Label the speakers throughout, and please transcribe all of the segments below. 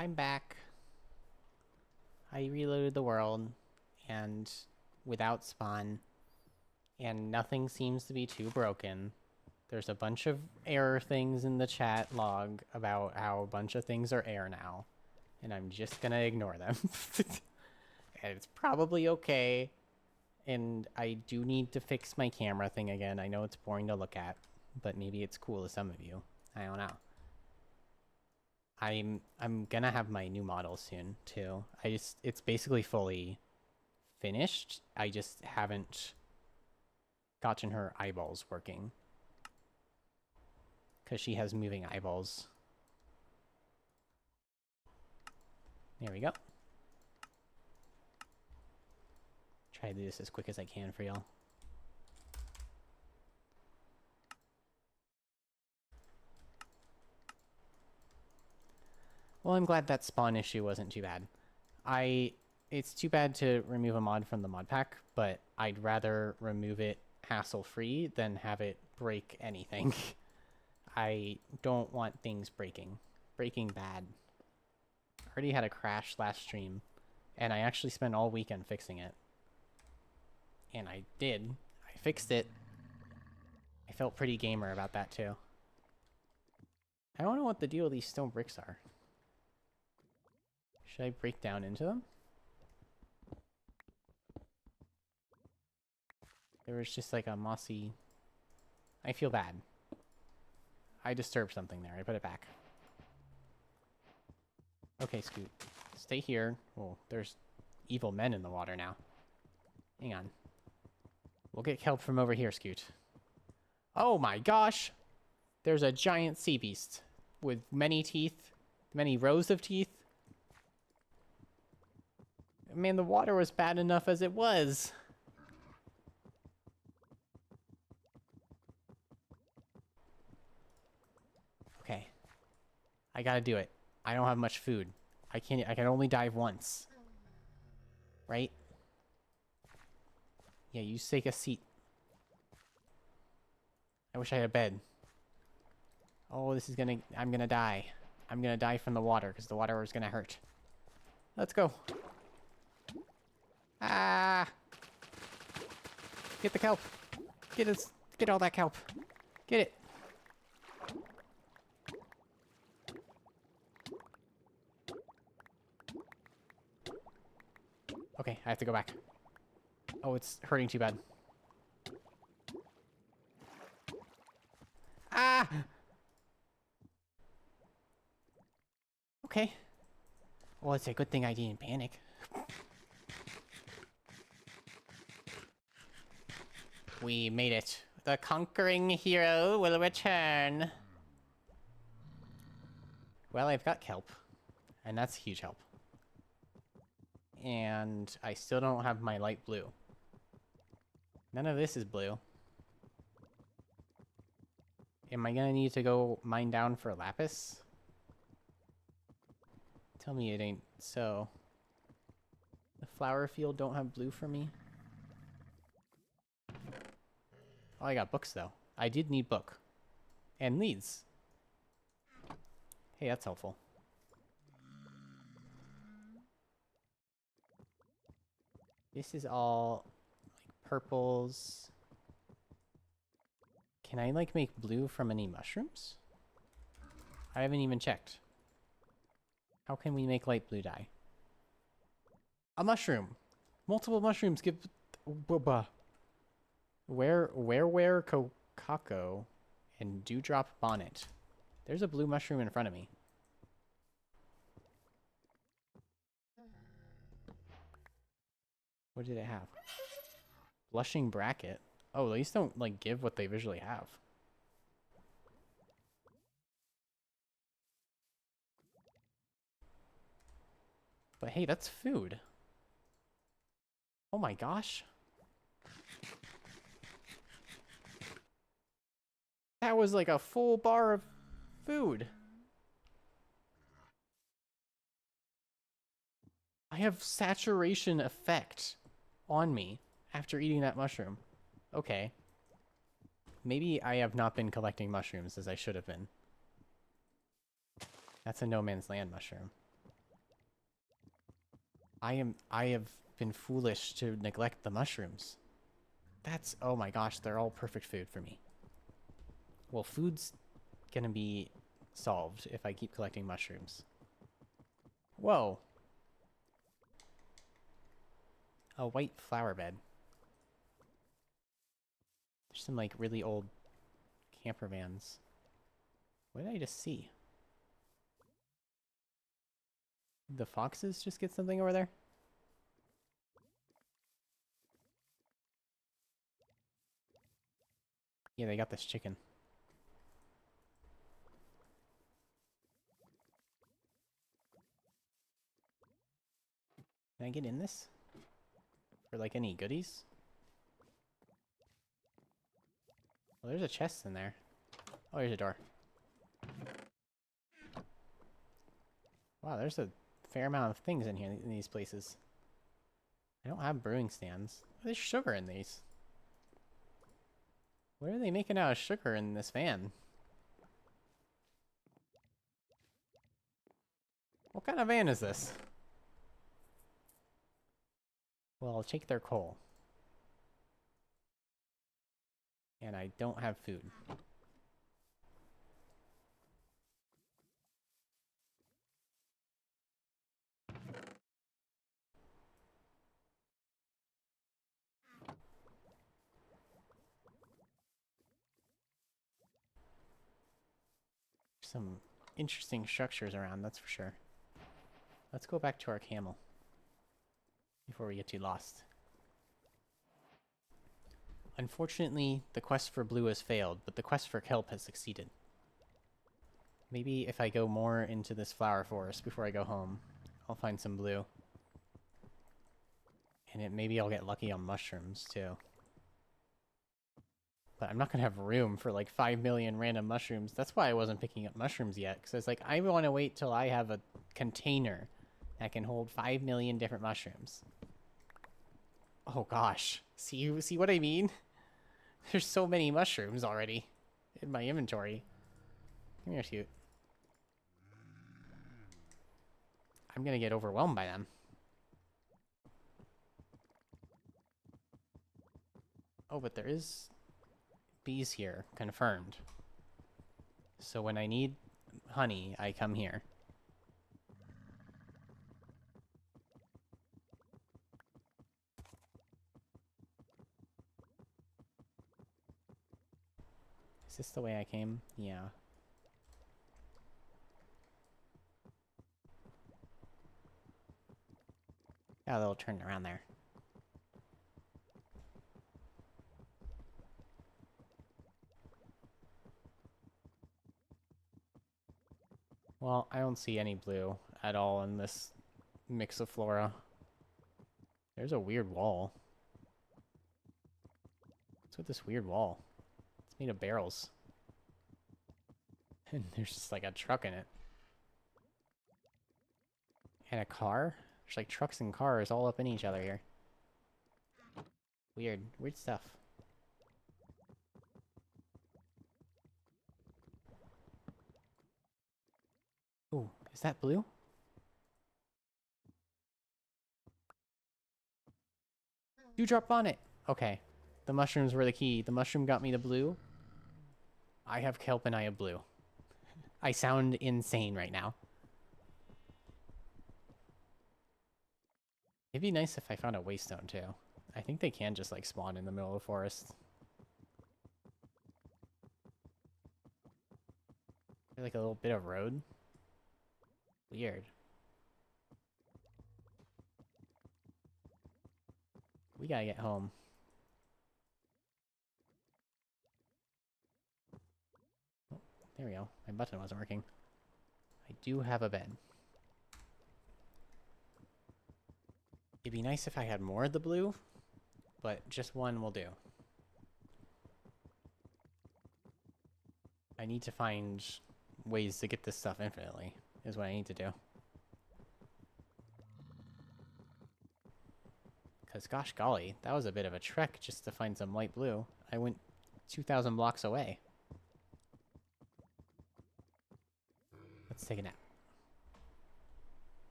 Speaker 1: I'm back. I reloaded the world, and without spawn, and nothing seems to be too broken. There's a bunch of error things in the chat log about how a bunch of things are error now, and I'm just gonna ignore them. And it's probably okay, and I do need to fix my camera thing again. I know it's boring to look at, but maybe it's cool to some of you. I don't know. I'm gonna have my new model soon too. It's basically fully finished. I just haven't gotten her eyeballs working because she has moving eyeballs. There we go. Try to do this as quick as I can for y'all. Well, I'm glad that spawn issue wasn't too bad. It's too bad to remove a mod from the mod pack, but I'd rather remove it hassle-free than have it break anything. I don't want things breaking. Breaking bad. Already had a crash last stream, and I actually spent all weekend fixing it. And I did. I fixed it. I felt pretty gamer about that too. I don't know what the deal with these stone bricks are. Should I break down into them? There was just like a mossy... I feel bad. I disturbed something there. I put it back. Okay, Scoot. Stay here. Oh, there's evil men in the water now. Hang on. We'll get kelp from over here, Scoot. Oh my gosh! There's a giant sea beast with many teeth. Many rows of teeth. Man, the water was bad enough as it was. Okay. I gotta do it. I don't have much food. I can only dive once. Right? Yeah, you take a seat. I wish I had a bed. Oh, this is gonna... I'm gonna die. I'm gonna die from the water, because the water is gonna hurt. Let's go. Ah! Get the kelp. Get all that kelp. Get it. Okay, I have to go back. Oh, it's hurting too bad. Ah! Okay. Well, it's a good thing I didn't panic. We made it. The conquering hero will return. Well, I've got kelp. And that's a huge help. And I still don't have my light blue. None of this is blue. Am I gonna need to go mine down for lapis? Tell me it ain't so. The flower field don't have blue for me? Oh, I got books, though. I did need book. And leads. Hey, that's helpful. This is all, like, purples. Can I, like, make blue from any mushrooms? I haven't even checked. How can we make light blue dye? A mushroom! Multiple mushrooms give... Where Kokako and Dewdrop Bonnet. There's a blue mushroom in front of me. What did it have? Blushing Bracket. Oh, at least don't, like, give what they visually have. But hey, that's food. Oh my gosh. That was like a full bar of food. I have saturation effect on me after eating that mushroom. Okay. Maybe I have not been collecting mushrooms as I should have been. That's a no man's land mushroom. I have been foolish to neglect the mushrooms. That's, oh my gosh, they're all perfect food for me. Well, food's gonna be solved if I keep collecting mushrooms. Whoa. A white flower bed. There's some like really old camper vans. What did I just see? The foxes just get something over there? Yeah, they got this chicken. Can I get in this? For like any goodies? Well, there's a chest in there. Oh, there's a door. Wow, there's a fair amount of things in here in these places. I don't have brewing stands. There's sugar in these. What are they making out of sugar in this van? What kind of van is this? Well, I'll take their coal. And I don't have food. Some interesting structures around, that's for sure. Let's go back to our camel before we get too lost. Unfortunately, the quest for blue has failed, but the quest for kelp has succeeded. Maybe if I go more into this flower forest before I go home, I'll find some blue. And maybe I'll get lucky on mushrooms, too. But I'm not going to have room for like 5 million random mushrooms. That's why I wasn't picking up mushrooms yet. Because I was like, I want to wait till I have a container that can hold 5 million different mushrooms. Oh gosh. See what I mean? There's so many mushrooms already in my inventory. Come here, cute. I'm going to get overwhelmed by them. Oh, but there is bees here, confirmed. So when I need honey, I come here. Is this the way I came? Yeah. Got a little turn around there. Well, I don't see any blue at all in this mix of flora. There's a weird wall. What's with this weird wall? It's made of barrels. And there's just like a truck in it. And a car? There's like trucks and cars all up in each other here. Weird. Weird stuff. Ooh, is that blue? Dewdrop on it! Okay. The mushrooms were the key. The mushroom got me the blue. I have kelp and I have blue. I sound insane right now. It'd be nice if I found a waystone too. I think they can just like spawn in the middle of the forest. Like a little bit of road. Weird. We gotta get home. Oh, there we go. My button wasn't working. I do have a bed. It'd be nice if I had more of the blue, but just one will do. I need to find ways to get this stuff infinitely, is what I need to do. Because gosh golly, that was a bit of a trek just to find some light blue. I went 2,000 blocks away. Let's take a nap.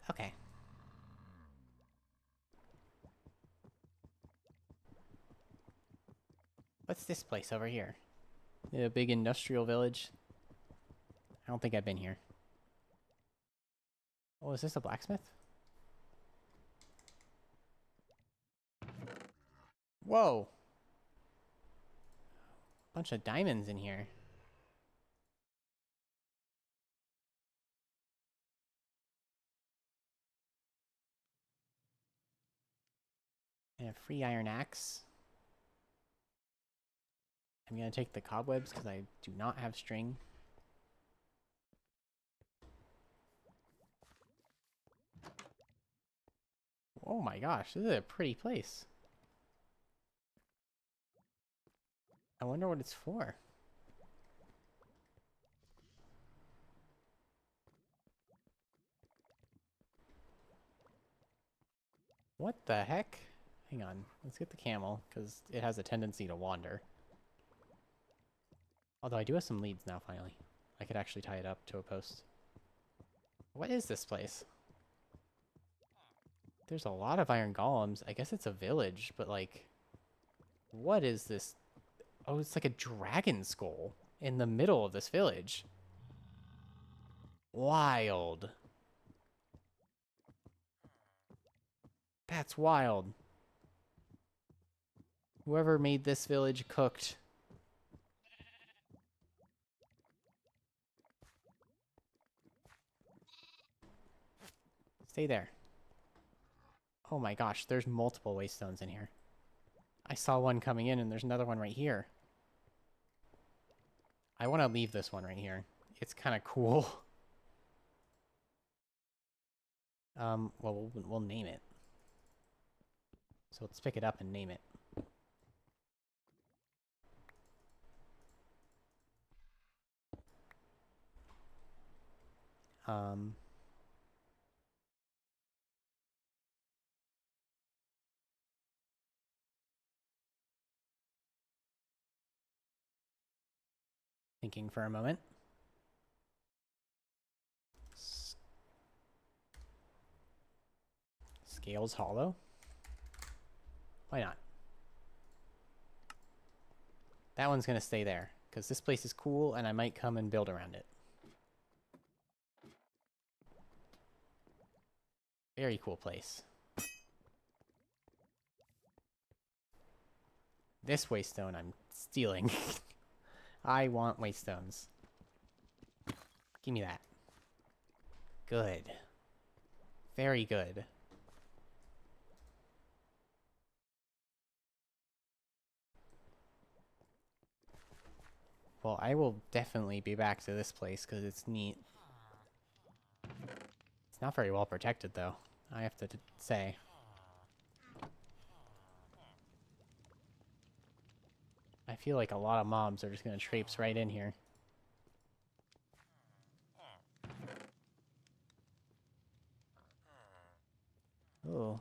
Speaker 1: Okay. What's this place over here? A big industrial village. I don't think I've been here. Oh, is this a blacksmith? Whoa! Bunch of diamonds in here. And a free iron axe. I'm gonna take the cobwebs because I do not have string. Oh my gosh, this is a pretty place. I wonder what it's for. What the heck? Hang on, let's get the camel, because it has a tendency to wander. Although I do have some leads now, finally. I could actually tie it up to a post. What is this place? There's a lot of iron golems. I guess it's a village, but like... What is this? Oh, it's like a dragon skull in the middle of this village. Wild. That's wild. Whoever made this village cooked. Stay there. Oh my gosh, there's multiple waystones in here. I saw one coming in and there's another one right here. I want to leave this one right here. It's kind of cool. Well, we'll name it. So let's pick it up and name it. Thinking for a moment. Scales Hollow. Why not? That one's gonna stay there, because this place is cool and I might come and build around it. Very cool place. This waystone I'm stealing. I want waystones. Give me that. Good. Very good. Well, I will definitely be back to this place because it's neat. It's not very well protected, though, I have to say. I feel like a lot of mobs are just going to traipse right in here. Oh.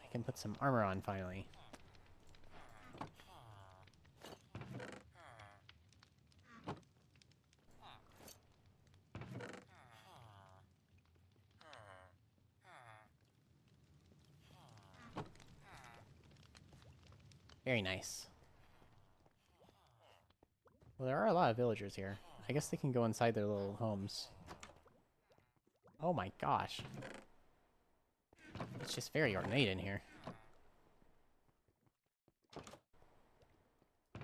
Speaker 1: I can put some armor on, finally. Very nice. Well, there are a lot of villagers here. I guess they can go inside their little homes. Oh my gosh. It's just very ornate in here.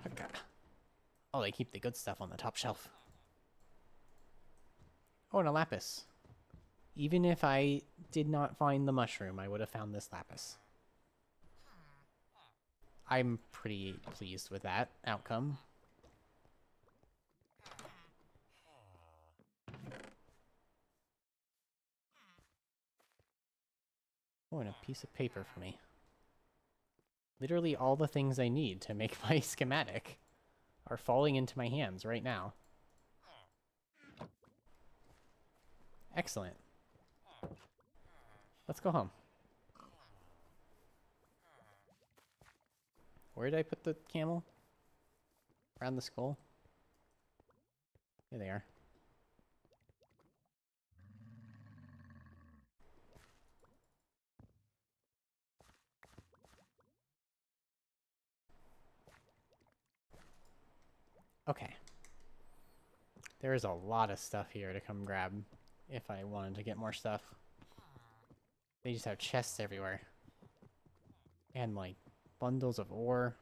Speaker 1: Okay. Oh, they keep the good stuff on the top shelf. Oh, and a lapis. Even if I did not find the mushroom, I would have found this lapis. I'm pretty pleased with that outcome. Oh, and a piece of paper for me. Literally all the things I need to make my schematic are falling into my hands right now. Excellent. Let's go home. Where did I put the camel? Around the skull? Here they are. Okay. There is a lot of stuff here to come grab if I wanted to get more stuff. They just have chests everywhere. And, like, bundles of ore.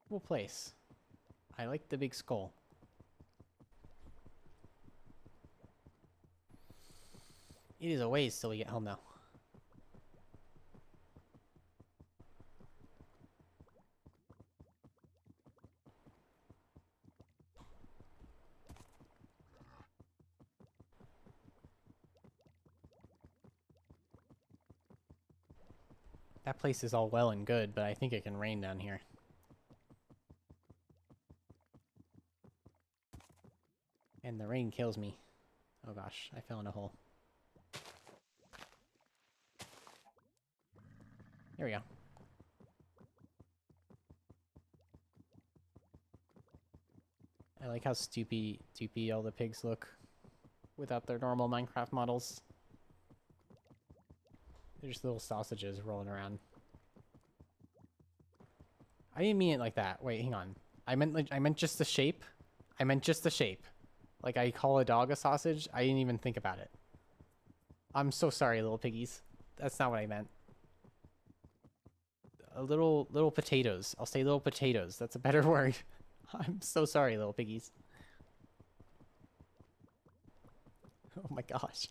Speaker 1: Cool place. I like the big skull. It is a ways till we get home, though. That place is all well and good, but I think it can rain down here. And the rain kills me. Oh gosh, I fell in a hole. There we go. I like how stoopy all the pigs look without their normal Minecraft models. They're just little sausages rolling around. I didn't mean it like that. Wait, hang on. I meant just the shape. I meant just the shape. Like I call a dog a sausage. I didn't even think about it. I'm so sorry, little piggies. That's not what I meant. Little potatoes. I'll say little potatoes. That's a better word. I'm so sorry, little piggies. Oh my gosh.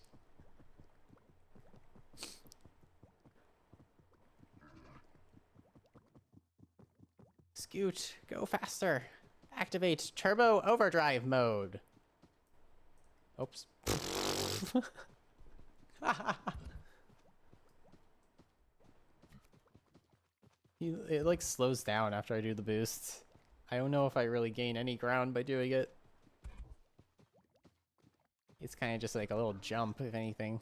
Speaker 1: Scoot, go faster. Activate turbo overdrive mode. Oops. It like slows down after I do the boosts. I don't know if I really gain any ground by doing it. It's kind of just like a little jump, if anything.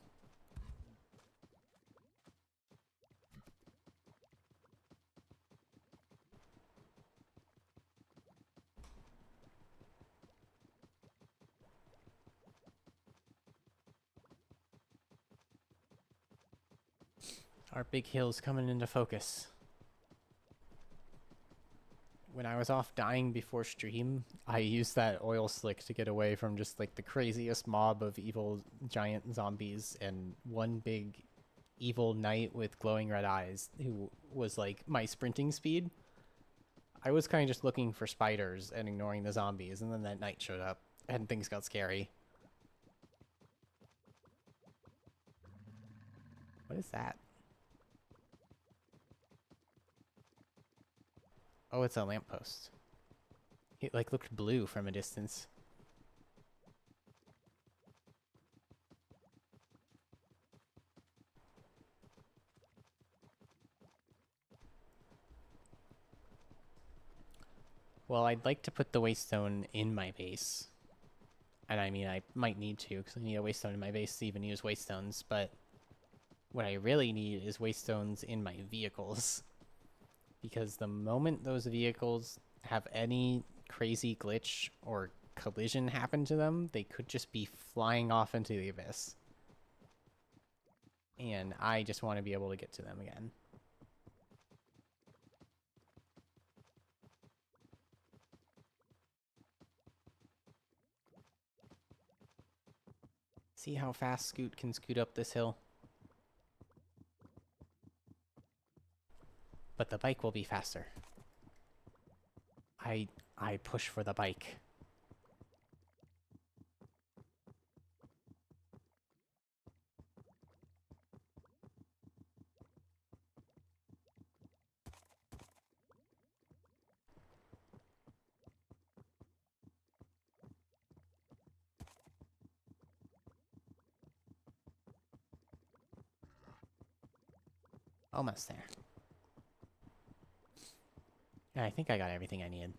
Speaker 1: Our big hill's coming into focus. When I was off dying before stream, I used that oil slick to get away from just like the craziest mob of evil giant zombies and one big evil knight with glowing red eyes who was like my sprinting speed. I was kind of just looking for spiders and ignoring the zombies, and then that knight showed up and things got scary. What is that? Oh, it's a lamppost. It like looked blue from a distance. Well, I'd like to put the waystone in my base. And I mean, I might need to, because I need a waystone in my base to even use waystones, but what I really need is waystones in my vehicles. Because the moment those vehicles have any crazy glitch or collision happen to them, they could just be flying off into the abyss. And I just want to be able to get to them again. See how fast Scoot can scoot up this hill? But the bike will be faster. I push for the bike. Almost there. And I think I got everything I needed.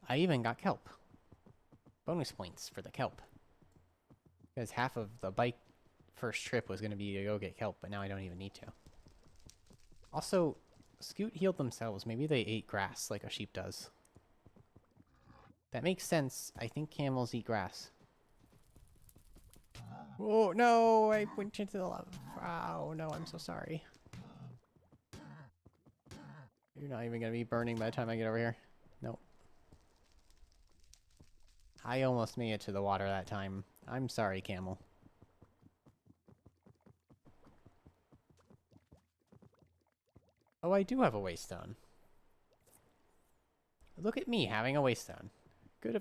Speaker 1: I even got kelp. Bonus points for the kelp. Because half of the bike first trip was going to be to go get kelp, but now I don't even need to. Also, Scoot healed themselves. Maybe they ate grass like a sheep does. That makes sense. I think camels eat grass. Oh, no! I went into the lava. Oh, no, I'm so sorry. You're not even going to be burning by the time I get over here. Nope. I almost made it to the water that time. I'm sorry, camel. Oh, I do have a waystone. Look at me having a waystone.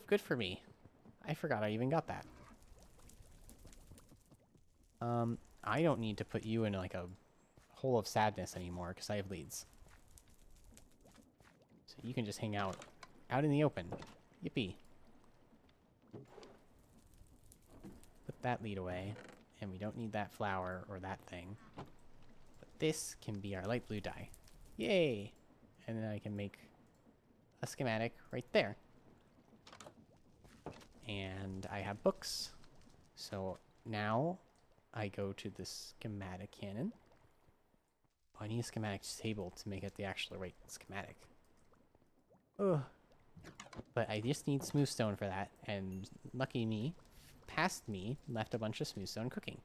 Speaker 1: Good for me. I forgot I even got that. I don't need to put you in like a hole of sadness anymore because I have leads. So you can just hang out in the open. Yippee. Put that lead away, and we don't need that flower or that thing. But this can be our light blue dye. Yay! And then I can make a schematic right there. And I have books. So now I go to the schematic cannon. Oh, I need a schematic table to make it the actual right schematic. Ugh. But I just need smooth stone for that, and lucky me, past me, left a bunch of smooth stone cooking.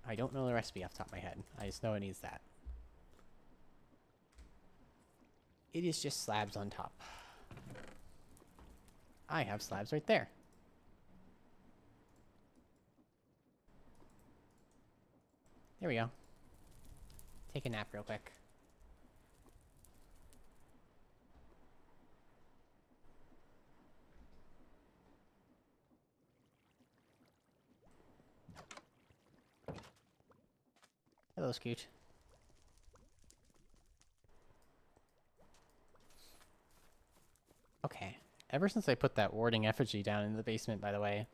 Speaker 1: I don't know the recipe off the top of my head. I just know it needs that. It is just slabs on top. I have slabs right there. There we go. Take a nap real quick. Hello, Scooch. Okay. Ever since I put that warding effigy down in the basement, by the way,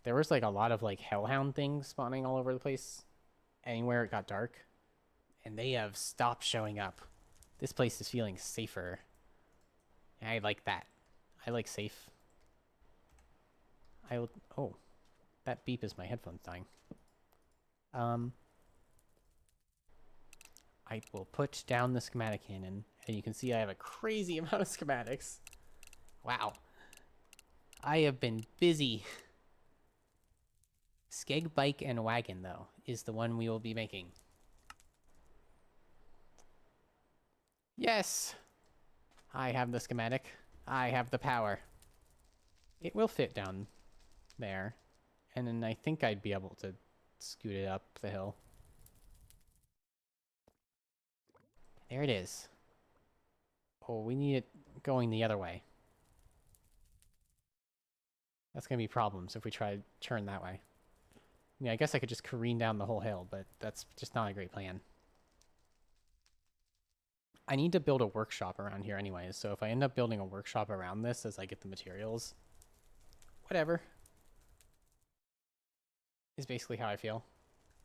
Speaker 1: there was like a lot of like hellhound things spawning all over the place. Anywhere it got dark. And they have stopped showing up. This place is feeling safer. I like that. I like safe. Oh, that beep is my headphones dying. I will put down the schematic cannon, and you can see I have a crazy amount of schematics. Wow. I have been busy. Skeg bike and wagon, though, is the one we will be making. Yes! I have the schematic. I have the power. It will fit down there. And then I think I'd be able to scoot it up the hill. There it is. Oh, we need it going the other way. That's going to be problems if we try to turn that way. I mean, I guess I could just careen down the whole hill, but that's just not a great plan. I need to build a workshop around here anyways, so if I end up building a workshop around this as I get the materials, whatever. Is basically how I feel.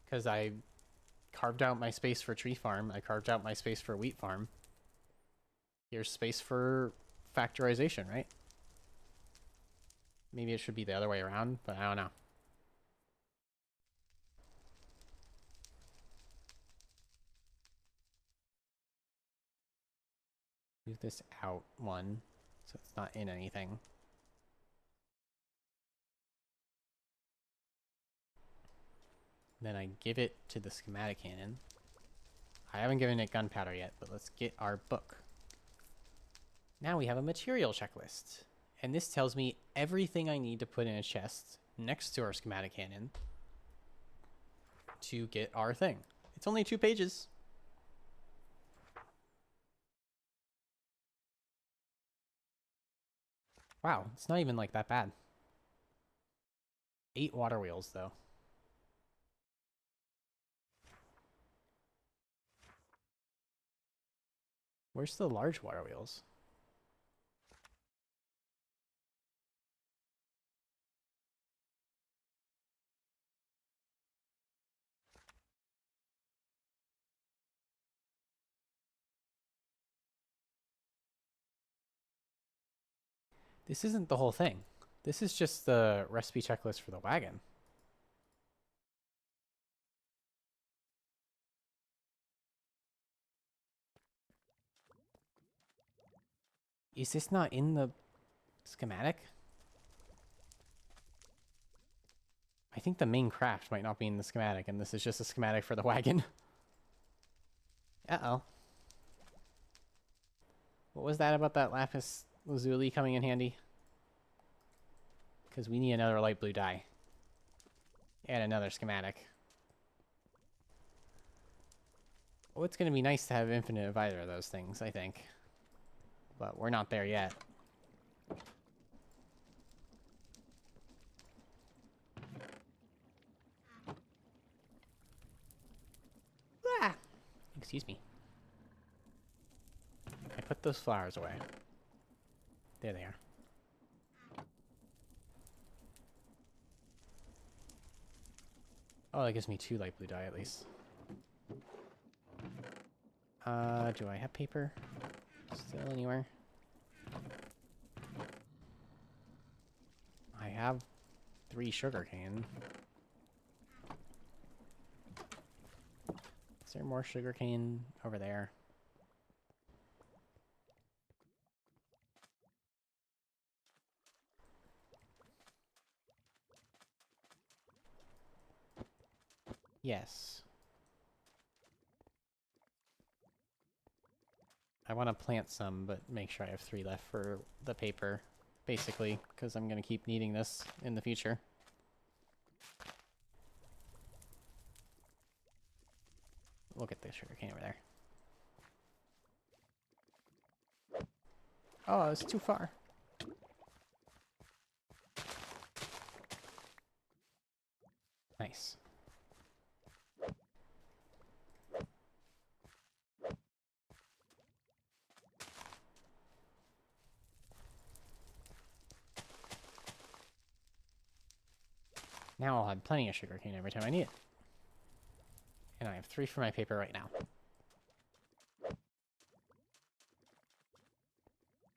Speaker 1: Because I carved out my space for tree farm, I carved out my space for wheat farm. Here's space for factorization, right? Maybe it should be the other way around, but I don't know. Move this out one, so it's not in anything. Then I give it to the schematic cannon. I haven't given it gunpowder yet, but let's get our book. Now we have a material checklist. And this tells me everything I need to put in a chest next to our schematic cannon to get our thing. It's only 2 pages. Wow, it's not even like that bad. 8 water wheels, though. Where's the large water wheels? This isn't the whole thing. This is just the recipe checklist for the wagon. Is this not in the schematic? I think the main craft might not be in the schematic, and this is just a schematic for the wagon. Uh-oh. What was that about that lapis lazuli coming in handy? Because we need another light blue dye. And another schematic. Well, it's going to be nice to have infinite of either of those things, I think. But we're not there yet. Ah! Excuse me. I put those flowers away. There they are. Oh, that gives me 2 light blue dye at least. Do I have paper? Still anywhere? I have 3 sugarcane. Is there more sugarcane over there? Yes. I want to plant some, but make sure I have 3 left for the paper, basically, because I'm going to keep needing this in the future. Look at the sugarcane over there. Oh, it's too far. Nice. Now I'll have plenty of sugarcane every time I need it. And I have 3 for my paper right now. I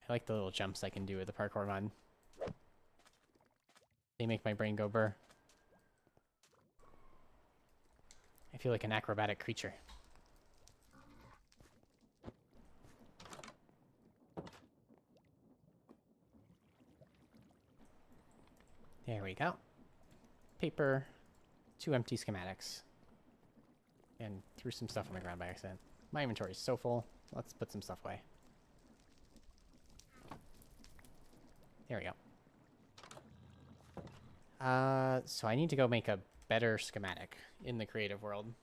Speaker 1: like the little jumps I can do with the parkour mod. They make my brain go burr. I feel like an acrobatic creature. There we go. Paper, 2 empty schematics. And threw some stuff on the ground by accident. My inventory is so full. Let's put some stuff away. There we go. So I need to go make a better schematic in the creative world.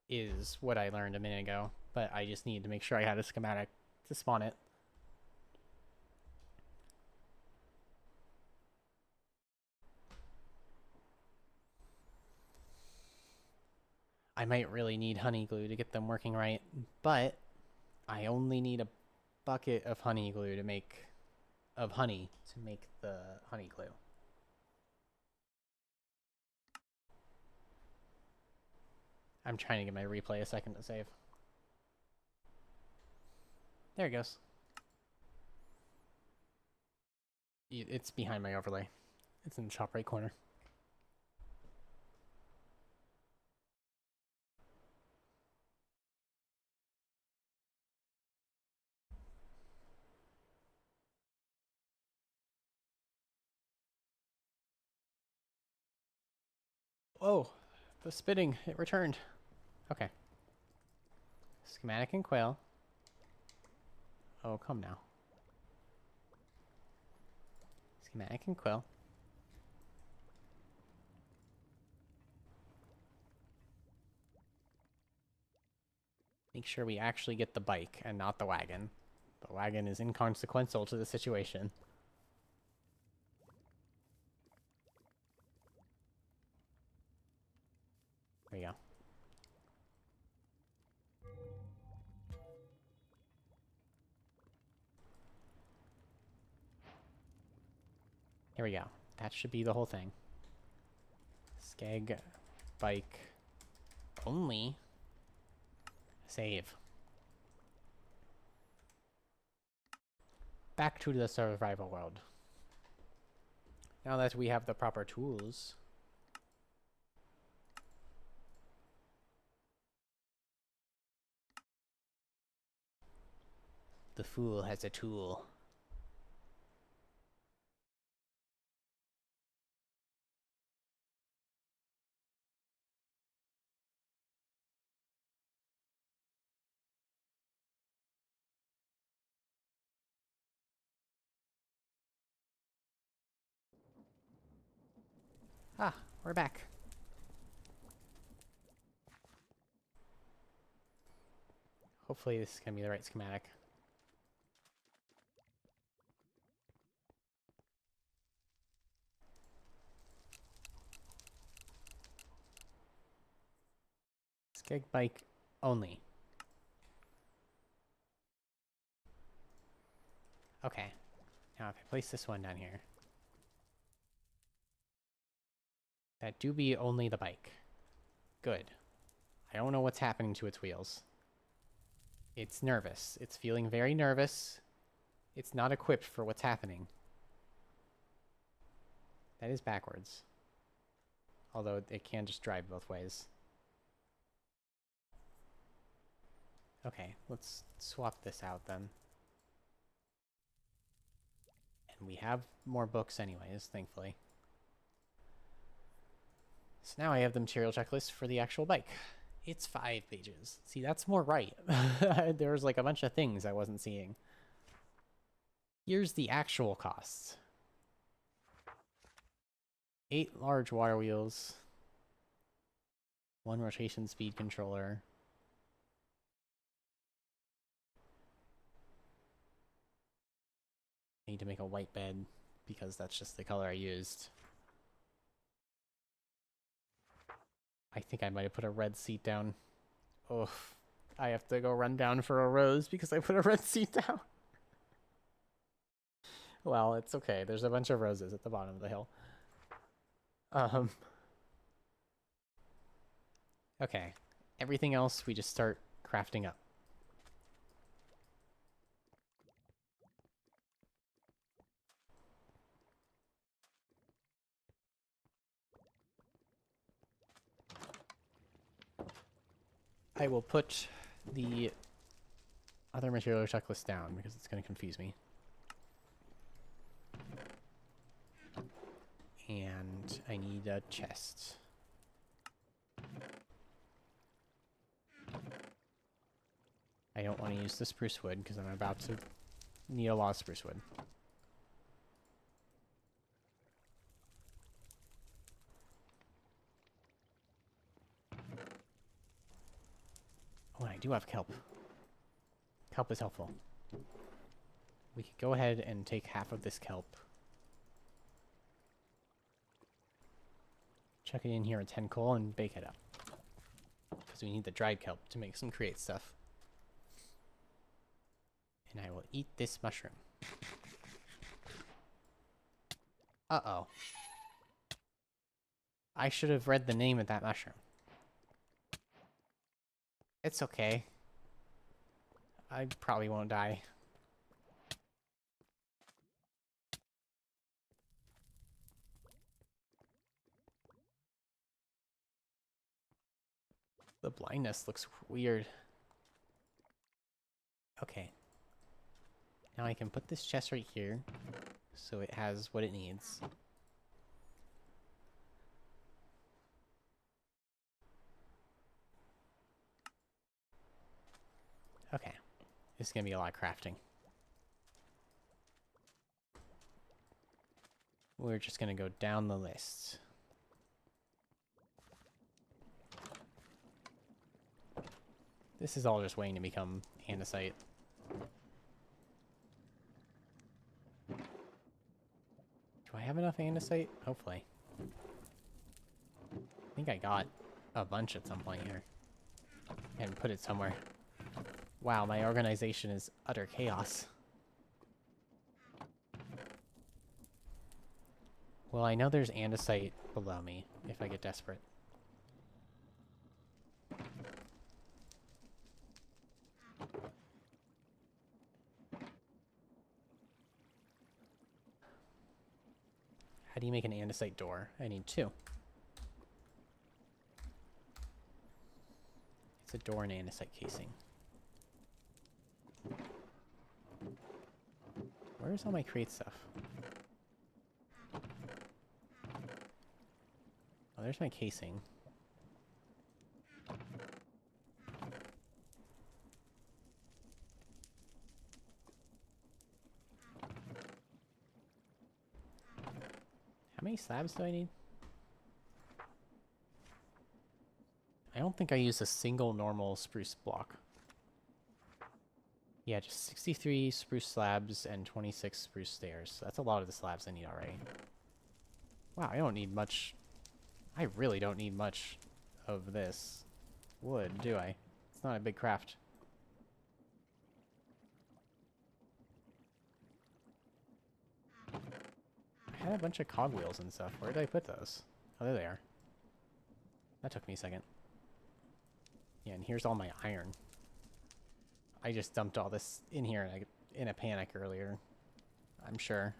Speaker 1: Is what I learned a minute ago. But I just need to make sure I had a schematic to spawn it. I might really need honey glue to get them working right, but I only need a bucket of honey glue to make honey to make the honey glue. I'm trying to give my replay a second to save. There it goes. It's behind my overlay. It's in the top right corner. Oh, the spitting, it returned. Okay. Schematic and quail. Oh, come now. Schematic and quill. Make sure we actually get the bike and not the wagon. The wagon is inconsequential to the situation. There we go. Here we go. That should be the whole thing. Skeg, bike, only. Save. Back to the survival world. Now that we have the proper tools. The fool has a tool. Ah, we're back. Hopefully this is going to be the right schematic. Skeg bike only. Okay. Now if I place this one down here. That do be only the bike. Good. I don't know what's happening to its wheels. It's nervous. It's feeling very nervous. It's not equipped for what's happening. That is backwards. Although it can just drive both ways. Okay, let's swap this out then. And we have more books anyways, thankfully. So now I have the material checklist for the actual bike. It's 5 pages. See, that's more right. There was like a bunch of things I wasn't seeing. Here's the actual costs. 8 large water wheels. 1 rotation speed controller. I need to make a white bed because that's just the color I used. I think I might have put a red seat down. Oh, I have to go run down for a rose because I put a red seat down. Well, it's okay. There's a bunch of roses at the bottom of the hill. Okay. Everything else we just start crafting up. I will put the other material checklist down because it's going to confuse me. And I need a chest. I don't want to use the spruce wood because I'm about to need a lot of spruce wood. Oh, and I do have kelp. Kelp is helpful. We could go ahead and take half of this kelp. Chuck it in here at 10 coal and bake it up. Because we need the dried kelp to make some create stuff. And I will eat this mushroom. Uh-oh. I should have read the name of that mushroom. It's okay. I probably won't die. The blindness looks weird. Okay. Now I can put this chest right here, so it has what it needs. Okay. This is going to be a lot of crafting. We're just going to go down the list. This is all just waiting to become andesite. Do I have enough andesite? Hopefully. I think I got a bunch at some point here. And put it somewhere. Wow, my organization is utter chaos. Well, I know there's andesite below me if I get desperate. How do you make an andesite door? I need 2. It's a door and andesite casing. Where's all my crate stuff? Oh, there's my casing. How many slabs do I need? I don't think I used a single normal spruce block. Yeah, just 63 spruce slabs and 26 spruce stairs. That's a lot of the slabs I need already. Wow, I don't need much. I really don't need much of this wood, do I? It's not a big craft. I had a bunch of cogwheels and stuff. Where did I put those? Oh, there they are. That took me a second. Yeah, and here's all my iron. I just dumped all this in here in a panic earlier, I'm sure.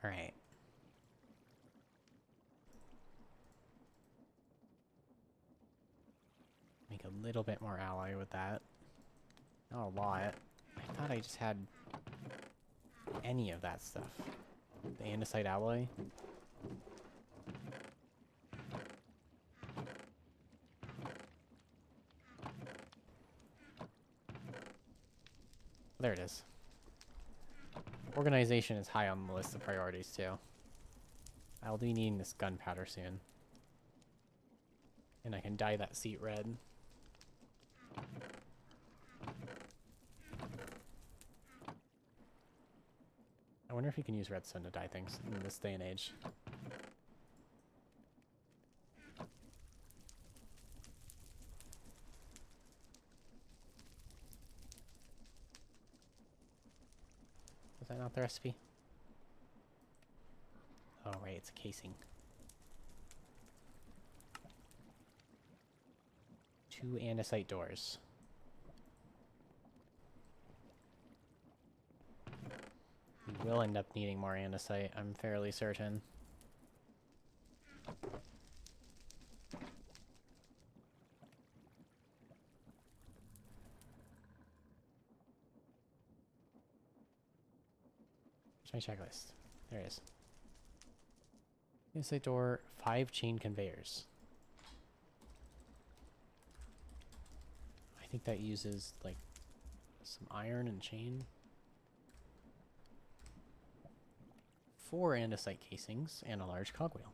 Speaker 1: All right. Make a little bit more alloy with that. Not a lot. I thought I just had any of that stuff. The andesite alloy. There it is. Organization is high on the list of priorities too. I'll be needing this gunpowder soon. And I can dye that seat red. I wonder if you can use redstone to dye things in this day and age. Was that not the recipe? Oh, right, it's a casing. 2 andesite doors. We will end up needing more andesite, I'm fairly certain. Where's my checklist? There it is. Andesite door, 5 chain conveyors. I think that uses, like, some iron and chain. 4 andesite casings and a large cogwheel.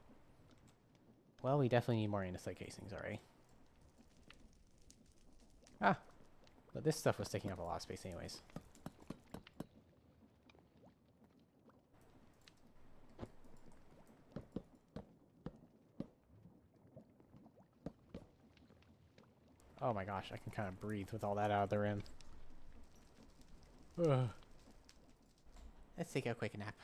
Speaker 1: Well, we definitely need more andesite casings already. Ah! But this stuff was taking up a lot of space anyways. Oh my gosh, I can kind of breathe with all that out of the rim. Ugh. Let's take a quick nap.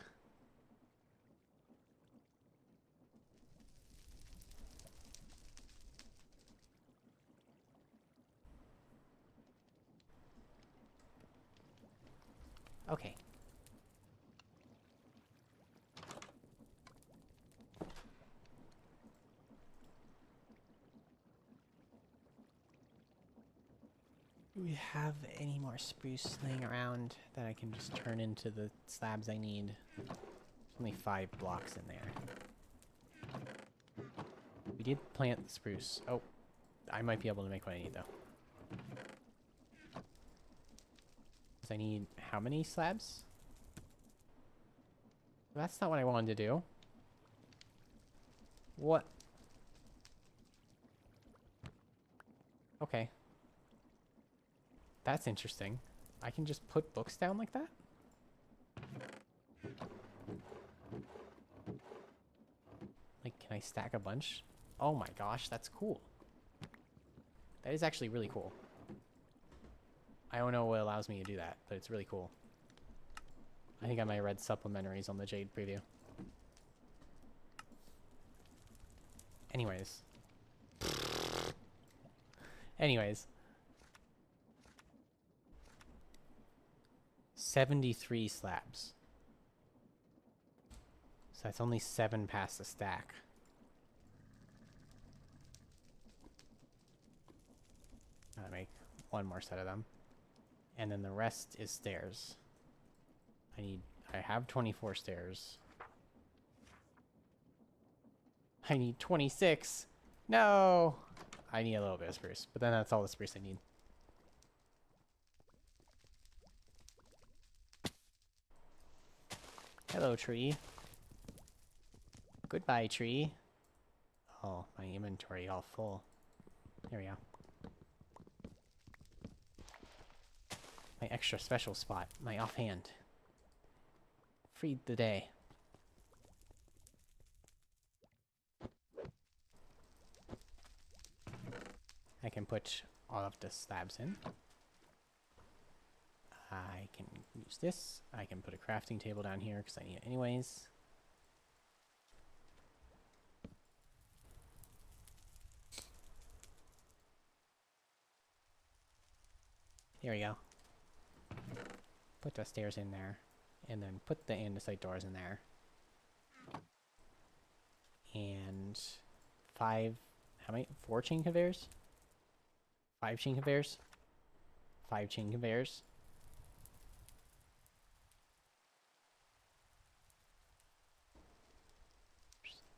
Speaker 1: Okay. Do we have any more spruce laying around that I can just turn into the slabs I need? There's only 5 blocks in there. We did plant the spruce. Oh, I might be able to make what I need though. Because I need how many slabs? That's not what I wanted to do. What? Okay. That's interesting. I can just put books down like that? Like, can I stack a bunch? Oh my gosh, that's cool. That is actually really cool. I don't know what allows me to do that, but it's really cool. I think I might have read supplementaries on the Jade preview. Anyways. 73 slabs. So that's only 7 past the stack. Gotta make one more set of them. And then the rest is stairs. I have 24 stairs. I need 26. No! I need a little bit of spruce, but then that's all the spruce I need. Hello, tree. Goodbye, tree. Oh, my inventory all full. There we go. My extra special spot. My offhand. Freed the day. I can put all of the slabs in. I can use this. I can put a crafting table down here because I need it anyways. There we go. Put the stairs in there. And then put the andesite doors in there. And 5... How many? 4 chain conveyors? 5 chain conveyors? 5 chain conveyors.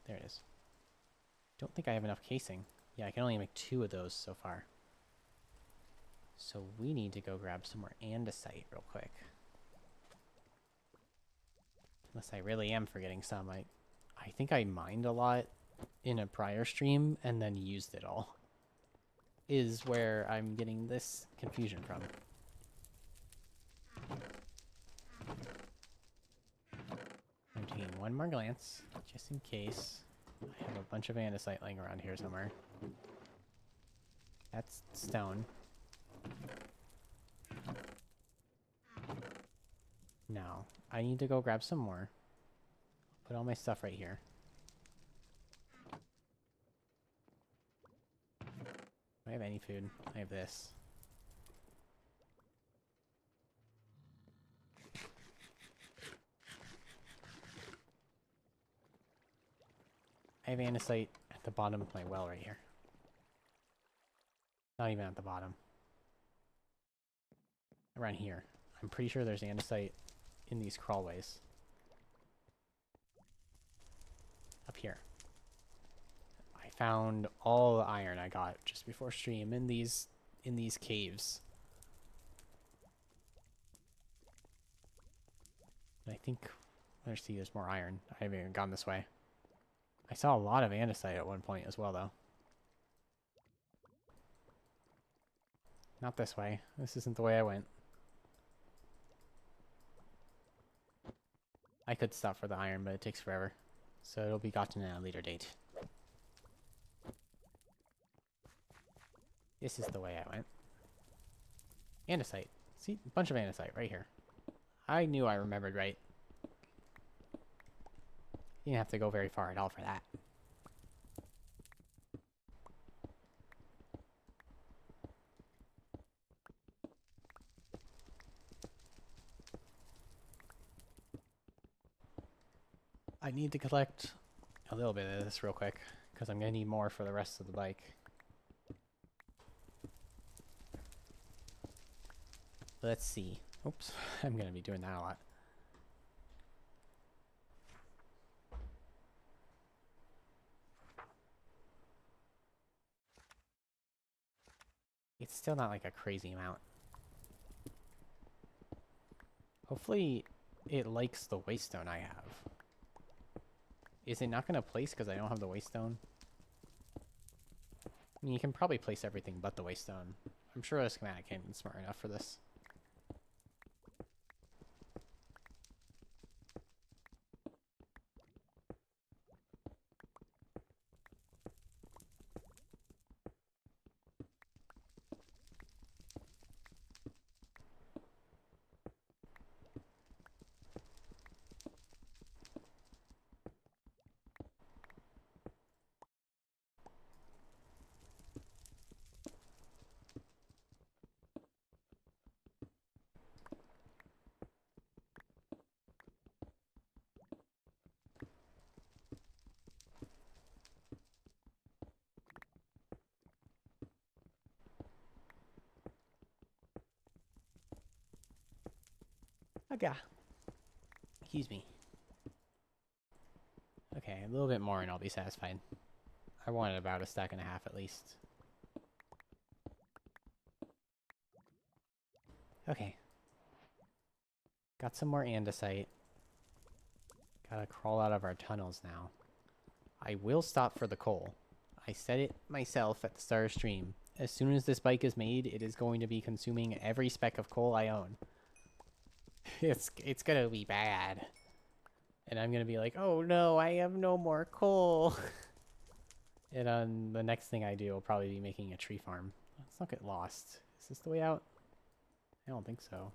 Speaker 1: There it is. Don't think I have enough casing. Yeah, I can only make 2 of those so far. So we need to go grab some more andesite real quick. Unless I really am forgetting some. I think I mined a lot in a prior stream and then used it all. Is where I'm getting this confusion from. I'm taking one more glance, just in case. I have a bunch of andesite laying around here somewhere. That's stone. No, I need to go grab some more. Put all my stuff right here. Do I have any food? I have this. I have andesite at the bottom of my well right here. Not even at the bottom. Around here. I'm pretty sure there's andesite in these crawlways. Up here. I found all the iron I got just before stream in these caves. And I think there's more iron. I haven't even gone this way. I saw a lot of andesite at one point as well, though. Not this way. This isn't the way I went. I could stop for the iron, but it takes forever. So it'll be gotten at a later date. This is the way I went. Andesite. See? A bunch of andesite right here. I knew I remembered right. You didn't have to go very far at all for that. I need to collect a little bit of this real quick, because I'm going to need more for the rest of the bike. Let's see. Oops, I'm going to be doing that a lot. It's still not like a crazy amount. Hopefully it likes the waystone I have. Is it not going to place because I don't have the waystone? I mean, you can probably place everything but the waystone. I'm sure the schematic ain't smart enough for this. Okay. Excuse me. Okay, a little bit more and I'll be satisfied. I wanted about a stack and a half at least. Okay. Got some more andesite. Gotta crawl out of our tunnels now. I will stop for the coal. I said it myself at the start of stream. As soon as this bike is made, it is going to be consuming every speck of coal I own. It's gonna be bad. And I'm gonna be like, oh no, I have no more coal. And the next thing I do will probably be making a tree farm. Let's not get lost. Is this the way out? I don't think so.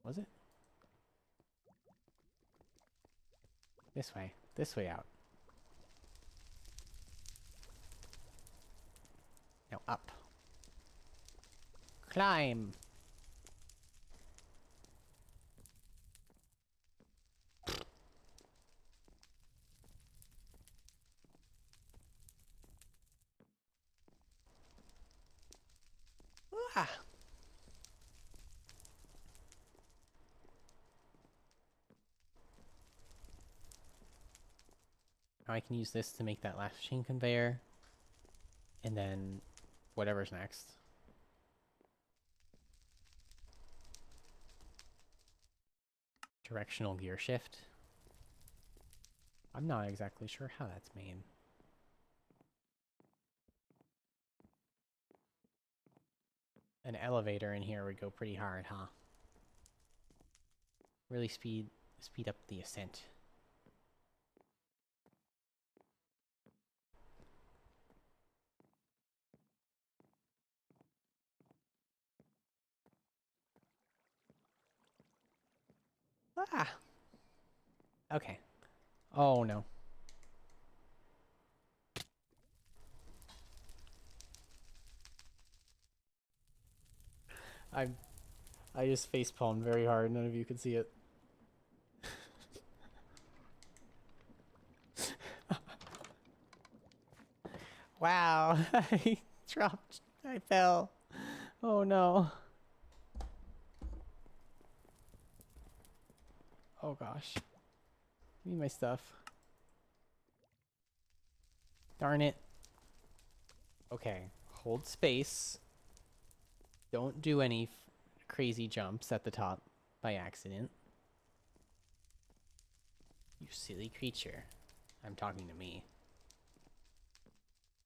Speaker 1: Was it? This way. This way out. Now up. Climb! Ah! Now I can use this to make that last chain conveyor. And then whatever's next. Directional gear shift. I'm not exactly sure how that's made. An elevator in here would go pretty hard, huh? Really speed up the ascent. Ah! Okay. Oh no. I just facepalmed very hard. None of you could see it. Wow. I dropped. I fell. Oh no. Oh gosh. Give me my stuff. Darn it. Okay. Hold space. Don't do any crazy jumps at the top by accident. You silly creature. I'm talking to me.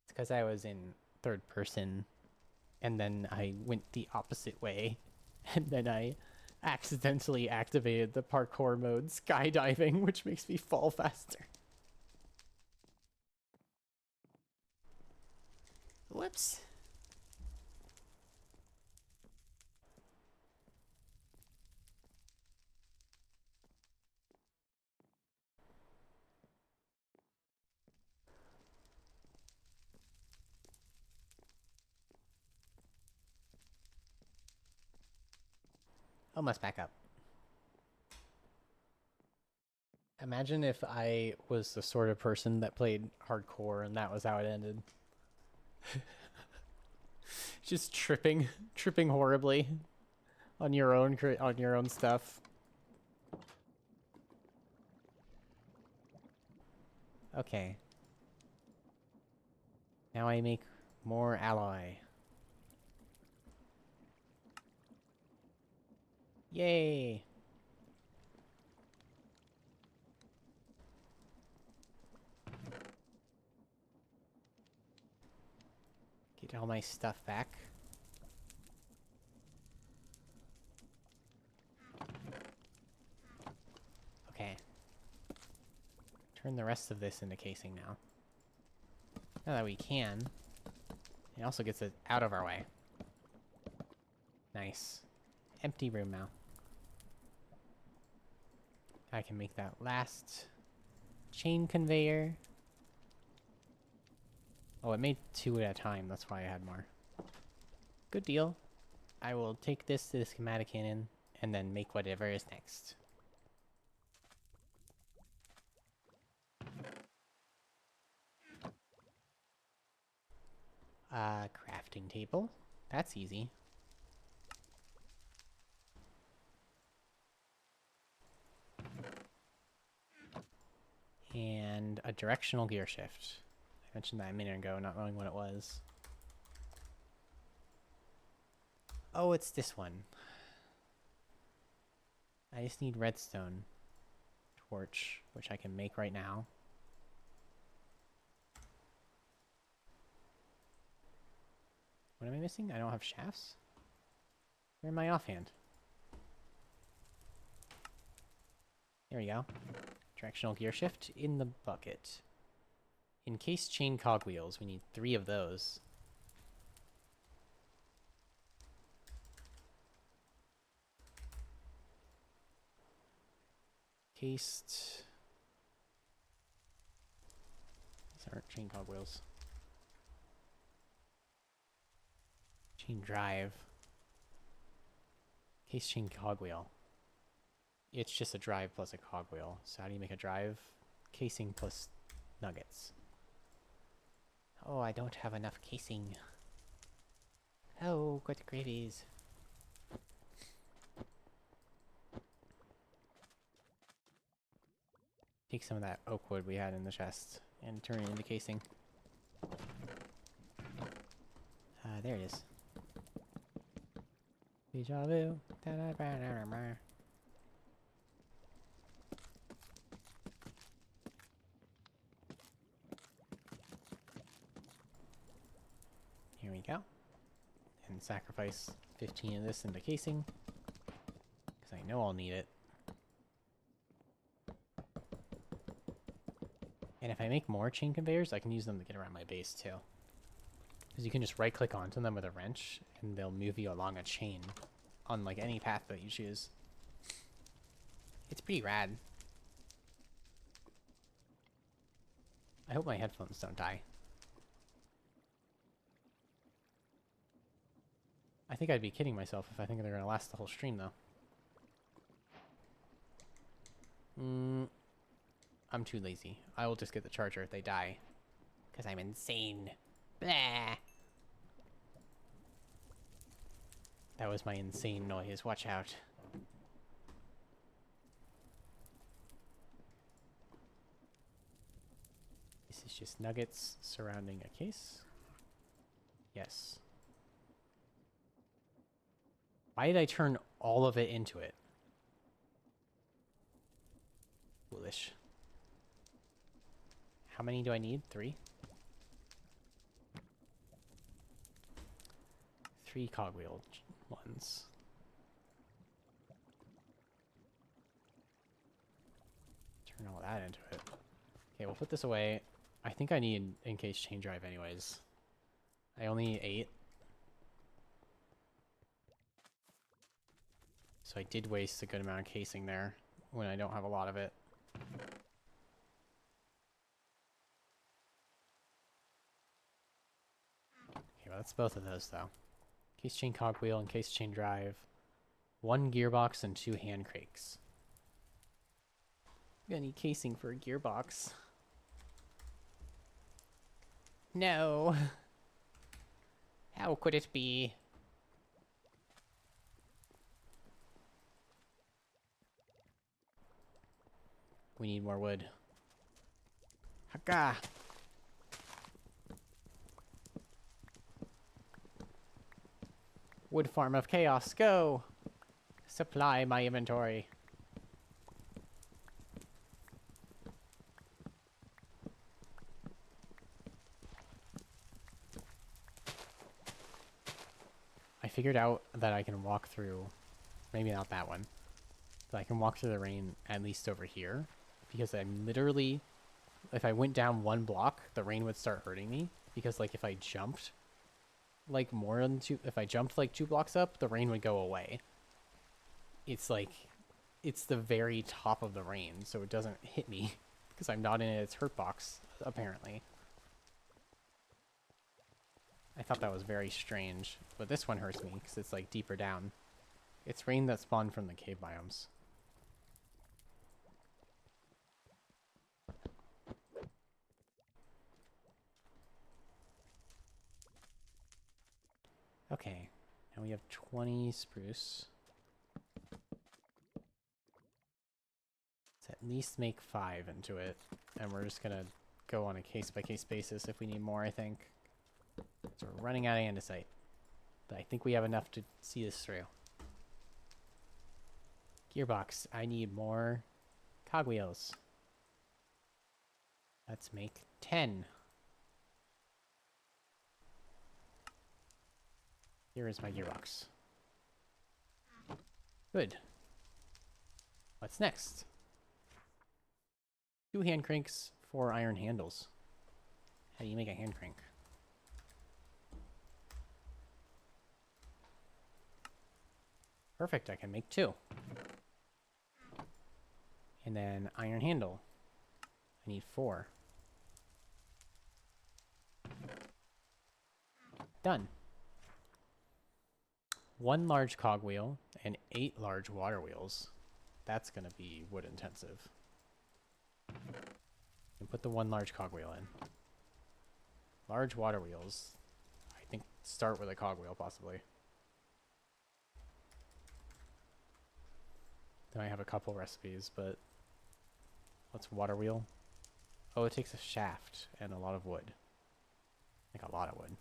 Speaker 1: It's because I was in third person and then I went the opposite way and then I accidentally activated the parkour mode skydiving, which makes me fall faster. Whoops. Almost back up. Imagine if I was the sort of person that played hardcore and that was how it ended. Just tripping horribly on your own stuff. Okay. Now I make more alloy. Yay! Get all my stuff back. Okay. Turn the rest of this into casing now. Now that we can. It also gets it out of our way. Nice. Empty room now. I can make that last chain conveyor. Oh, it made 2 at a time. That's why I had more. Good deal. I will take this to the schematic cannon and then make whatever is next. Crafting table. That's easy. A directional gear shift. I mentioned that a minute ago, not knowing what it was. Oh, it's this one. I just need redstone torch, which I can make right now. What am I missing? I don't have shafts? Where am I offhand? There we go. Directional gear shift in the bucket. Encased chain cogwheels. We need 3 of those. Encased. These aren't chain cogwheels. Chain drive. Encased chain cogwheel. It's just a drive plus a cogwheel. So how do you make a drive? Casing plus nuggets. Oh, I don't have enough casing. Oh, good gravies. Take some of that oak wood we had in the chest and turn it into casing. There it is. Deja vu. Here we go. And sacrifice 15 of this into casing, because I know I'll need it. And if I make more chain conveyors, I can use them to get around my base too. Because you can just right click onto them with a wrench and they'll move you along a chain on like any path that you choose. It's pretty rad. I hope my headphones don't die. I think I'd be kidding myself if I think they're going to last the whole stream though. I'm too lazy. I will just get the charger if they die. Because I'm insane. Blah. That was my insane noise. Watch out. This is just nuggets surrounding a case. Yes. Why did I turn all of it into it? Foolish. How many do I need? 3? 3 cogwheel ones. Turn all that into it. Okay, we'll put this away. I think I need encased chain drive anyways. I only need 8. So I did waste a good amount of casing there when I don't have a lot of it. Okay, well that's both of those though. Case chain cogwheel and case chain drive. 1 gearbox and 2 hand cranks. I'm gonna need casing for a gearbox. No. How could it be? We need more wood. Haka! Wood farm of chaos, go! Supply my inventory. I figured out that I can walk through, maybe not that one, but I can walk through the rain at least over here, because I'm literally, if I went down 1 block, the rain would start hurting me, because like if I jumped like more than 2, if I jumped like 2 blocks up, the rain would go away. It's like, it's the very top of the rain, so it doesn't hit me, because I'm not in its hurt box, apparently. I thought that was very strange, but this one hurts me because it's like deeper down. It's rain that spawned from the cave biomes. Okay, now we have 20 spruce. Let's at least make 5 into it, and we're just gonna go on a case-by-case basis if we need more, I think. So we're running out of andesite. But I think we have enough to see this through. Gearbox, I need more cogwheels. Let's make 10. Here is my gearbox. Good. What's next? 2 hand cranks, 4 iron handles. How do you make a hand crank? Perfect, I can make 2. And then iron handle. I need 4. Done. 1 large cogwheel and 8 large water wheels. That's going to be wood intensive. And put the 1 large cogwheel in. Large water wheels. I think start with a cogwheel possibly. Then I have a couple recipes, but what's water wheel? Oh, it takes a shaft and a lot of wood. Like a lot of wood.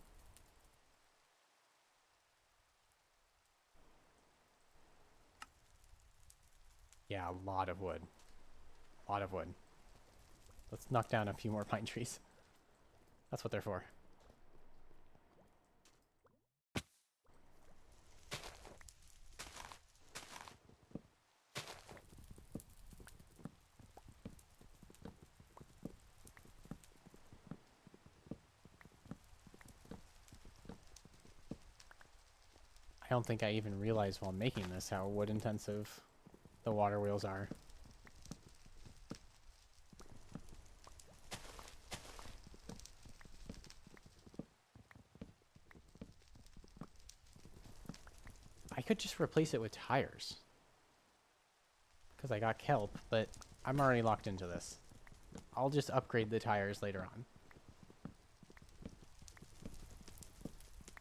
Speaker 1: Yeah, a lot of wood. A lot of wood. Let's knock down a few more pine trees. That's what they're for. I don't think I even realized while making this how wood intensive the water wheels are. I could just replace it with tires. Because I got kelp, but I'm already locked into this. I'll just upgrade the tires later on.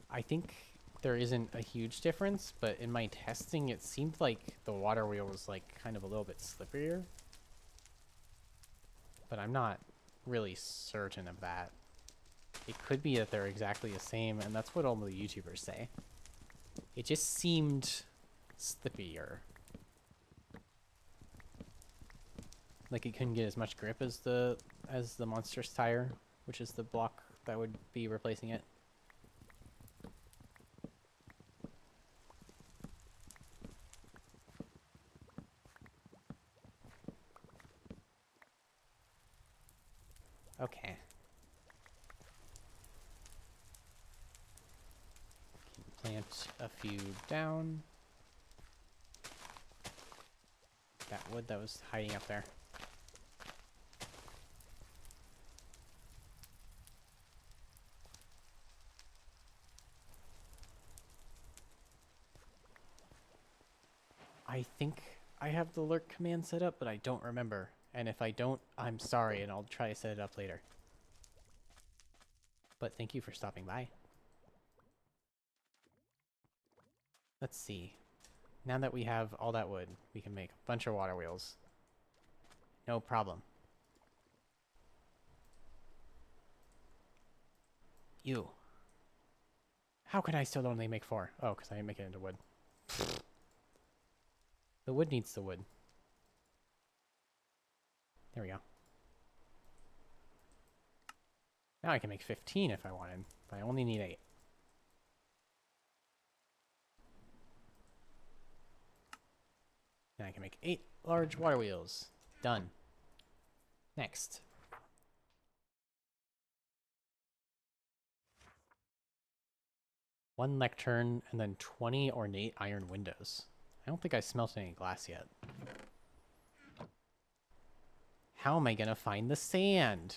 Speaker 1: I think there isn't a huge difference, but in my testing it seemed like the water wheel was like kind of a little bit slipperier. But I'm not really certain of that. It could be that they're exactly the same, and that's what all the YouTubers say. It just seemed slippier. Like it couldn't get as much grip as the monstrous tire, which is the block that would be replacing it. Okay. Plant a few down. That wood that was hiding up there. I think I have the lurk command set up, but I don't remember. And if I don't, I'm sorry, and I'll try to set it up later. But thank you for stopping by. Let's see. Now that we have all that wood, we can make a bunch of water wheels. No problem. You. How can I still only make 4? Oh, because I didn't make it into wood. The wood needs the wood. There we go. Now I can make 15 if I wanted, but I only need 8. Now I can make 8 large water wheels. Done. Next. One lectern and then 20 ornate iron windows. I don't think I smelt any glass yet. How am I gonna find the sand?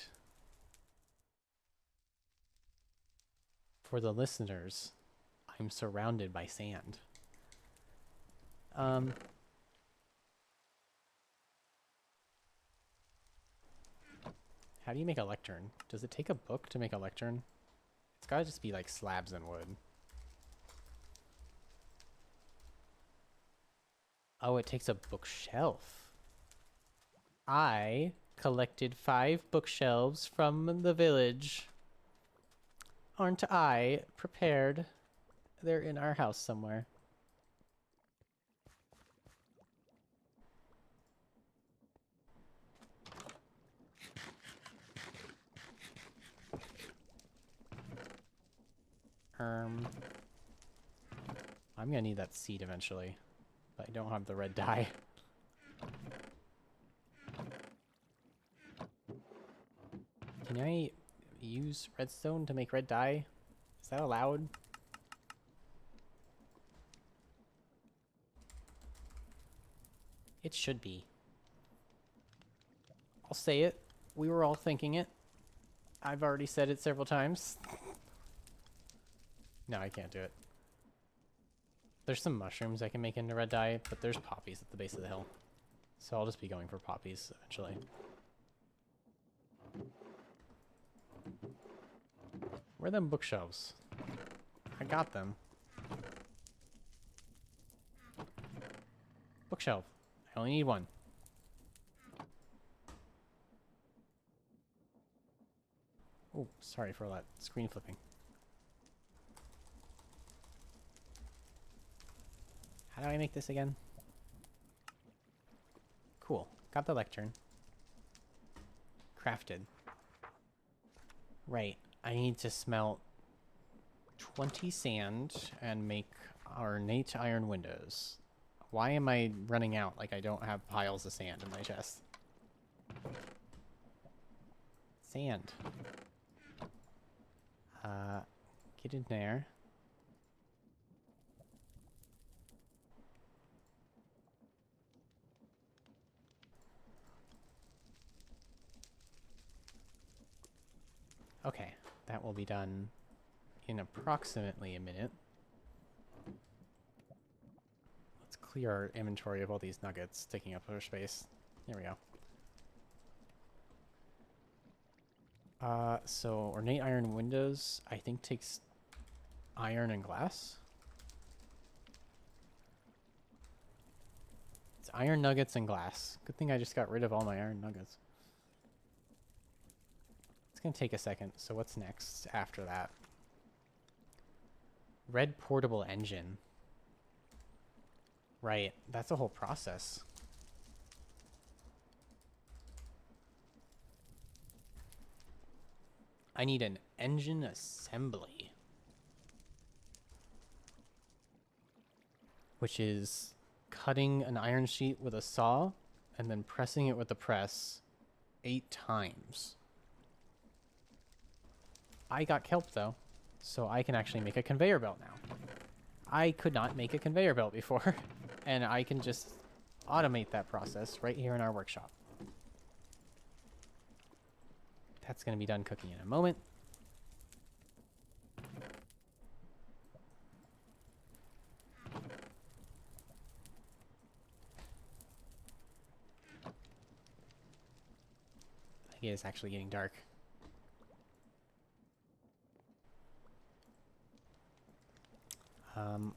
Speaker 1: For the listeners, I'm surrounded by sand. How do you make a lectern? Does it take a book to make a lectern? It's gotta just be like slabs and wood. Oh, it takes a bookshelf. I collected 5 bookshelves from the village. Aren't I prepared? They're in our house somewhere. I'm gonna need that seed eventually, but I don't have the red dye. Can I use redstone to make red dye? Is that allowed? It should be. I'll say it. We were all thinking it. I've already said it several times. No, I can't do it. There's some mushrooms I can make into red dye, but there's poppies at the base of the hill. So I'll just be going for poppies eventually. Where are them bookshelves? I got them. Bookshelf. I only need one. Oh, sorry for all that screen flipping. How do I make this again? Cool. Got the lectern. Crafted. Right. I need to smelt 20 sand and make ornate iron windows. Why am I running out like I don't have piles of sand in my chest? Sand. Get in there. Okay, that will be done in approximately a minute. Let's clear our inventory of all these nuggets taking up our space. There we go. So ornate iron windows, I think takes iron and glass. It's iron nuggets and glass. Good thing I just got rid of all my iron nuggets. It's gonna take a second, so what's next after that? Red portable engine. Right, that's a whole process. I need an engine assembly. Which is cutting an iron sheet with a saw and then pressing it with the press 8 times. I got kelp though, so I can actually make a conveyor belt now. I could not make a conveyor belt before, and I can just automate that process right here in our workshop. That's going to be done cooking in a moment. It is actually getting dark.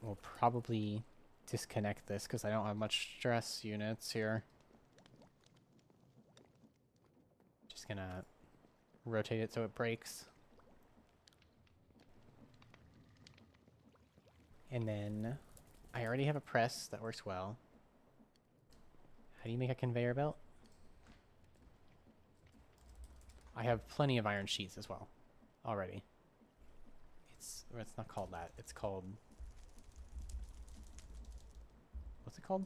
Speaker 1: We'll probably disconnect this because I don't have much stress units here. Just gonna rotate it so it breaks. And then I already have a press that works well. How do you make a conveyor belt? I have plenty of iron sheets as well already. It's not called that. It's called... What's it called?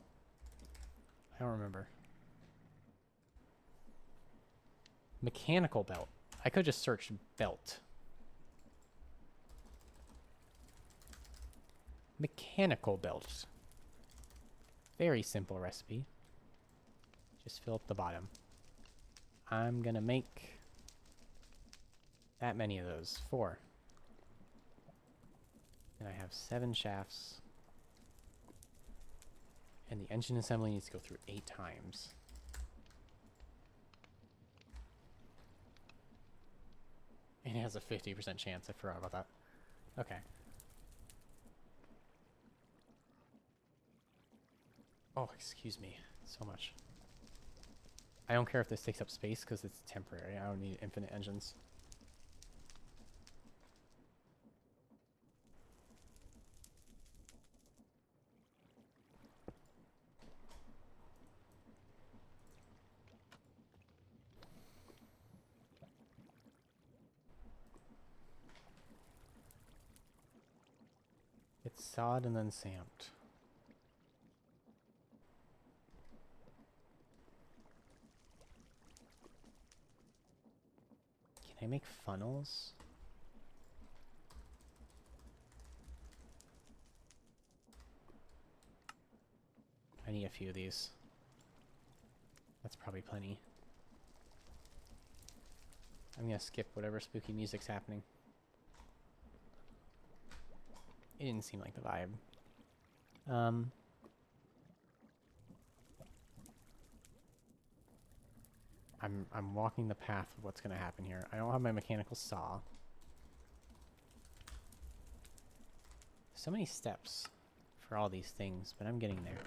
Speaker 1: I don't remember. Mechanical belt. I could just search belt. Mechanical belt. Very simple recipe. Just fill up the bottom. I'm gonna make that many of those. 4. And I have 7 shafts. And the engine assembly needs to go through 8 times. And it has a 50% chance. I forgot about that. Okay. Oh, excuse me so much. I don't care if this takes up space because it's temporary. I don't need infinite engines. It's sawed and then stamped. Can I make funnels? I need a few of these. That's probably plenty. I'm gonna skip whatever spooky music's happening. It didn't seem like the vibe. I'm walking the path of what's gonna happen here. I don't have my mechanical saw. So many steps for all these things, but I'm getting there.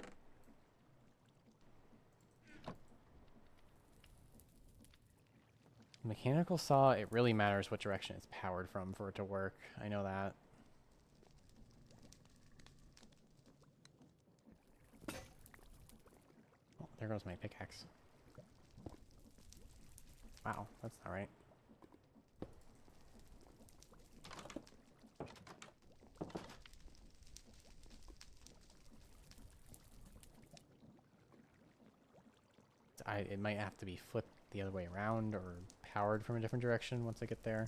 Speaker 1: Mechanical saw, it really matters what direction it's powered from for it to work. I know that. Oh, there goes my pickaxe. Wow, that's not right. It might have to be flipped the other way around or powered from a different direction once I get there.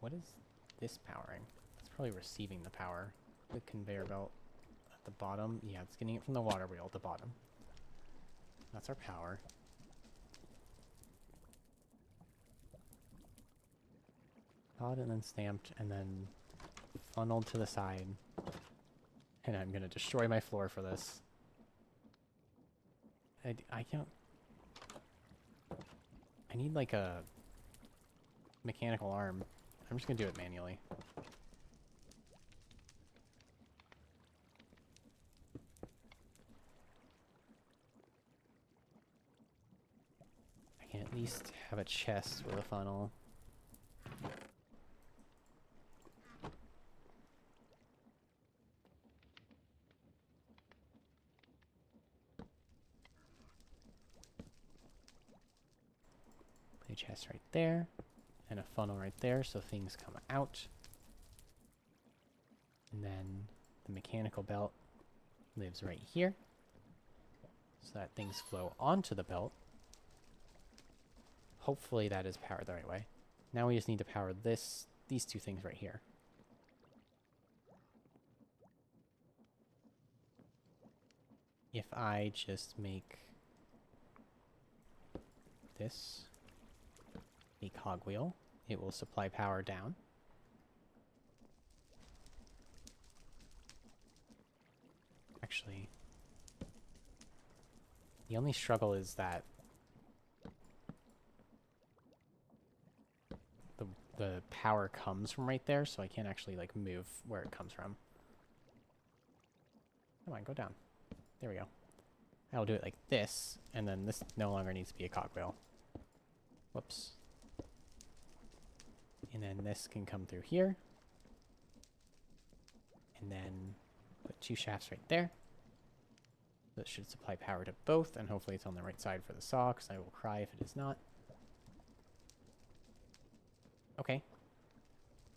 Speaker 1: What is this powering? It's probably receiving the power. The conveyor belt at the bottom. Yeah, it's getting it from the water wheel at the bottom. That's our power. Sawed and then stamped and then funneled to the side. And I'm gonna destroy my floor for this. I can't... I need like a mechanical arm. I'm just gonna do it manually. I can at least have a chest with a funnel. Put a chest right there. And a funnel right there so things come out. And then the mechanical belt lives right here. So that things flow onto the belt. Hopefully that is powered the right way. Now we just need to power these two things right here. If I just make this a cogwheel, it will supply power down. Actually, the only struggle is that the power comes from right there, so I can't actually like move where it comes from. Come on, go down. There we go. I'll do it like this, and then this no longer needs to be a cogwheel. Whoops. And then this can come through here. And then put two shafts right there. That should supply power to both, and hopefully it's on the right side for the saw, because I will cry if it is not. Okay.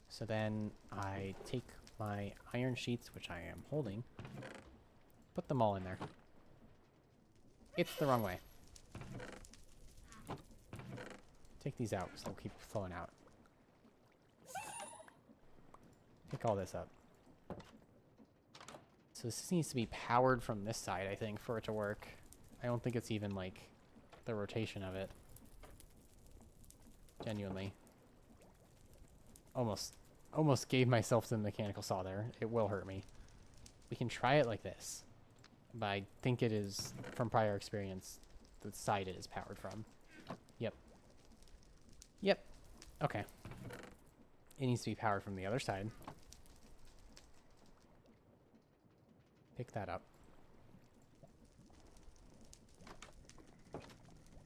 Speaker 1: So then I take my iron sheets, which I am holding, put them all in there. It's the wrong way. Take these out, because they'll keep flowing out. Pick all this up. So this needs to be powered from this side, I think, for it to work. I don't think it's even, like, the rotation of it. Genuinely. Almost gave myself the mechanical saw there. It will hurt me. We can try it like this. But I think it is, from prior experience, the side it is powered from. Yep. Yep. Okay. It needs to be powered from the other side. Pick that up.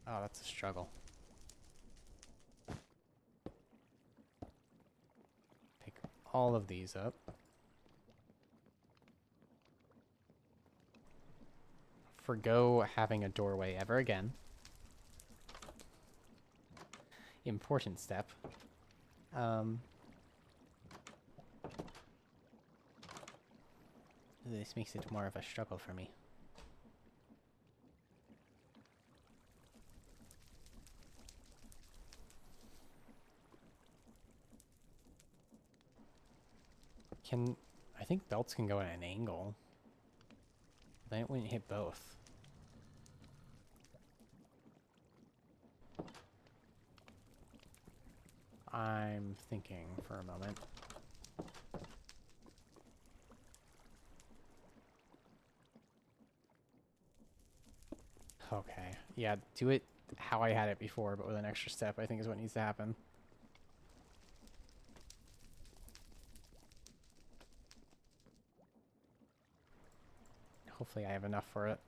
Speaker 1: Oh, that's a struggle. Pick all of these up. Forgo having a doorway ever again. Important step. This makes it more of a struggle for me. I think belts can go at an angle. Then it wouldn't hit both. I'm thinking for a moment. Okay. Yeah, do it how I had it before, but with an extra step, I think is what needs to happen. Hopefully I have enough for it.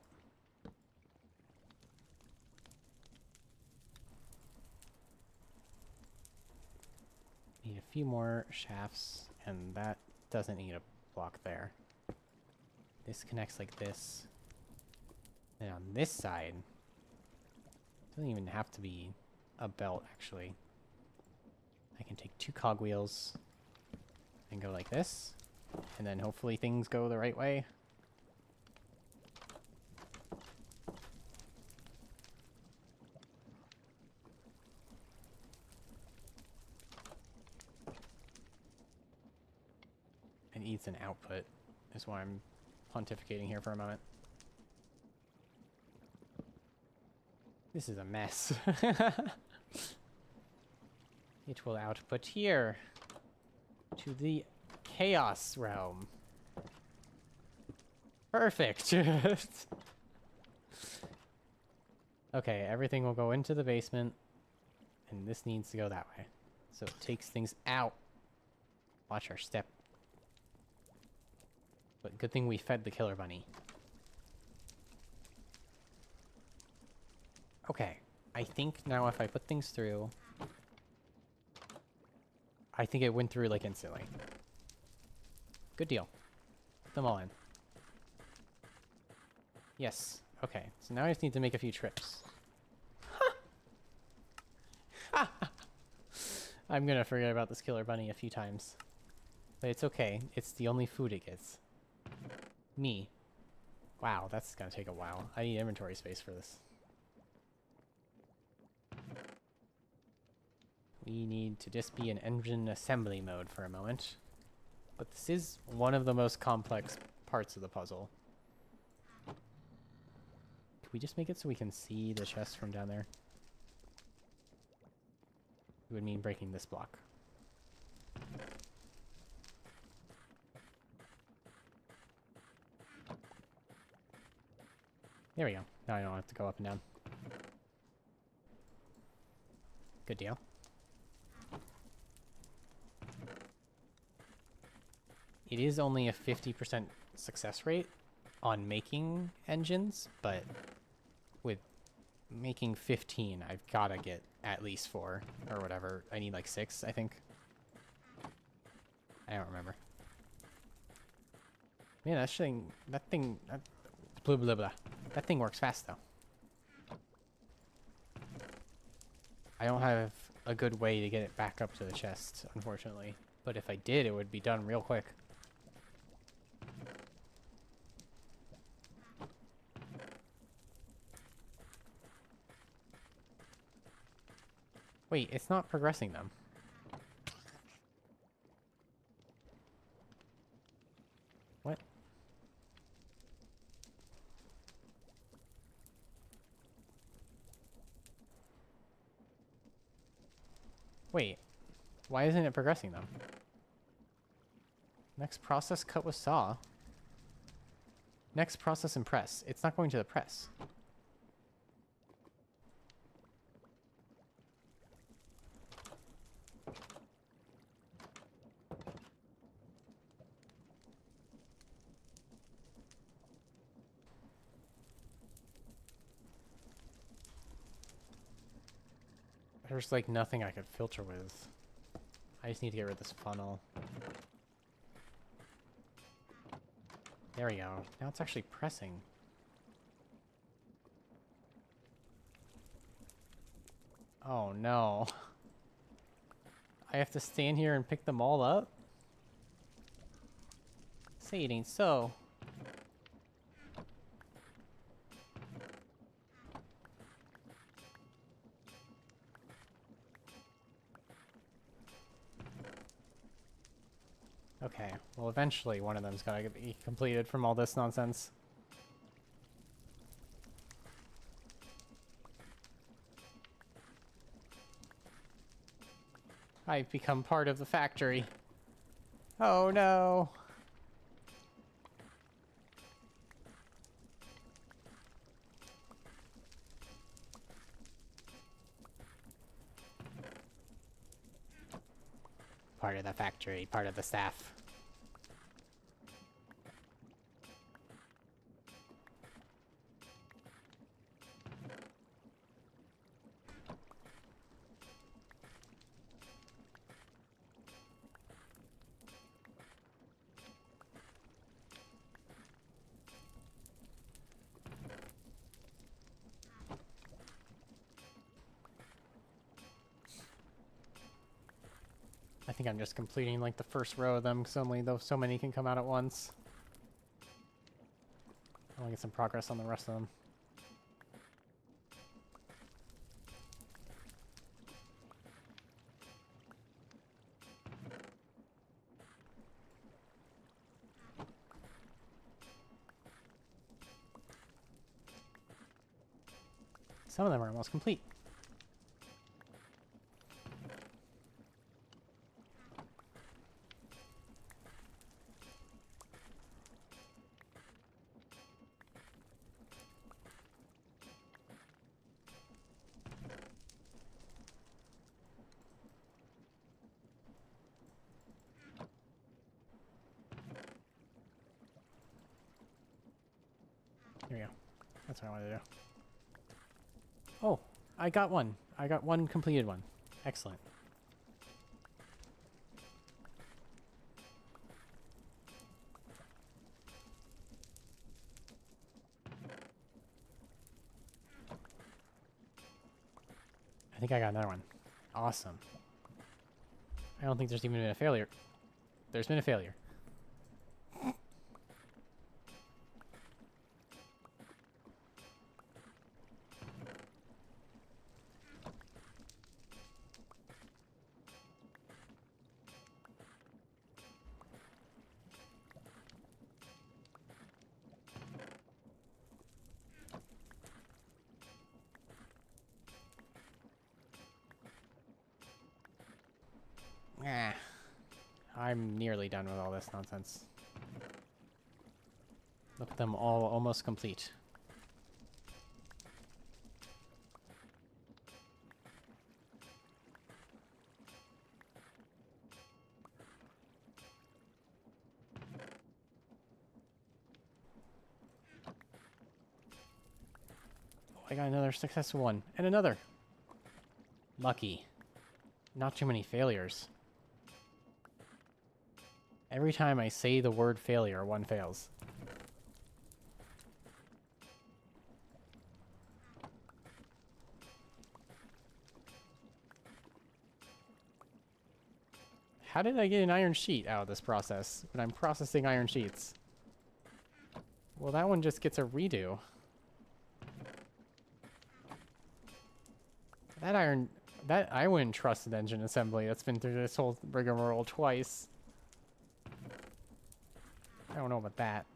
Speaker 1: Need a few more shafts, and that doesn't need a block there. This connects like this. And on this side, doesn't even have to be a belt, actually. I can take 2 cogwheels and go like this, and then hopefully things go the right way. It needs an output, is why I'm pontificating here for a moment. This is a mess. It will output here to the chaos realm. Perfect. Okay, everything will go into the basement, and this needs to go that way. So it takes things out. Watch our step. But good thing we fed the killer bunny. Okay, I think now if I put things through... I think it went through like instantly. Good deal. Put them all in. Yes. Okay, so now I just need to make a few trips. I'm gonna forget about this killer bunny a few times. But it's okay. It's the only food it gets. Me. Wow, that's gonna take a while. I need inventory space for this. We need to just be in engine assembly mode for a moment. But this is one of the most complex parts of the puzzle. Can we just make it so we can see the chest from down there? It would mean breaking this block. There we go. Now I don't have to go up and down. Good deal. It is only a 50% success rate on making engines, but with making 15, I've got to get at least 4 or whatever. I need like 6, I think. I don't remember. Man, that thing, blah, blah, blah. That thing works fast, though. I don't have a good way to get it back up to the chest, unfortunately. But if I did, it would be done real quick. Wait, it's not progressing them. What? Wait, why isn't it progressing them? Next process, cut with saw. Next process and press. It's not going to the press. There's like nothing I could filter with. I just need to get rid of this funnel. There we go. Now it's actually pressing. Oh no. I have to stand here and pick them all up? Say it ain't so. Okay, well eventually one of them's gotta be completed from all this nonsense. I've become part of the factory. Oh no! Part of the factory, part of the staff. I think I'm just completing like the first row of them because only though so many can come out at once. I want to get some progress on the rest of them. Some of them are almost complete. Here we go. That's what I wanted to do. Oh, I got one. I got one completed one. Excellent. I think I got another one. Awesome. I don't think there's even been a failure. There's been a failure. Ah, I'm nearly done with all this nonsense. Look at them all almost complete. Oh, I got another successful one. And another. Lucky. Not too many failures. Every time I say the word failure, one fails. How did I get an iron sheet out of this process when I'm processing iron sheets? Well, that one just gets a redo. That I wouldn't trust an engine assembly that's been through this whole rigmarole twice. I don't know about that.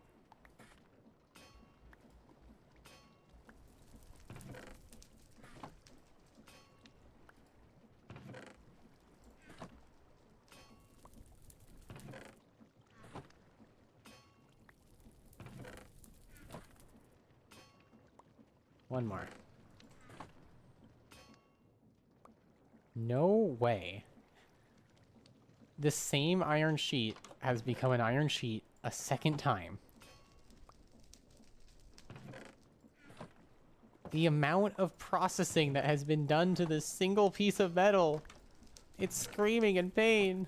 Speaker 1: One more. No way. This same iron sheet has become an iron sheet a second time. The amount of processing that has been done to this single piece of metal. It's screaming in pain.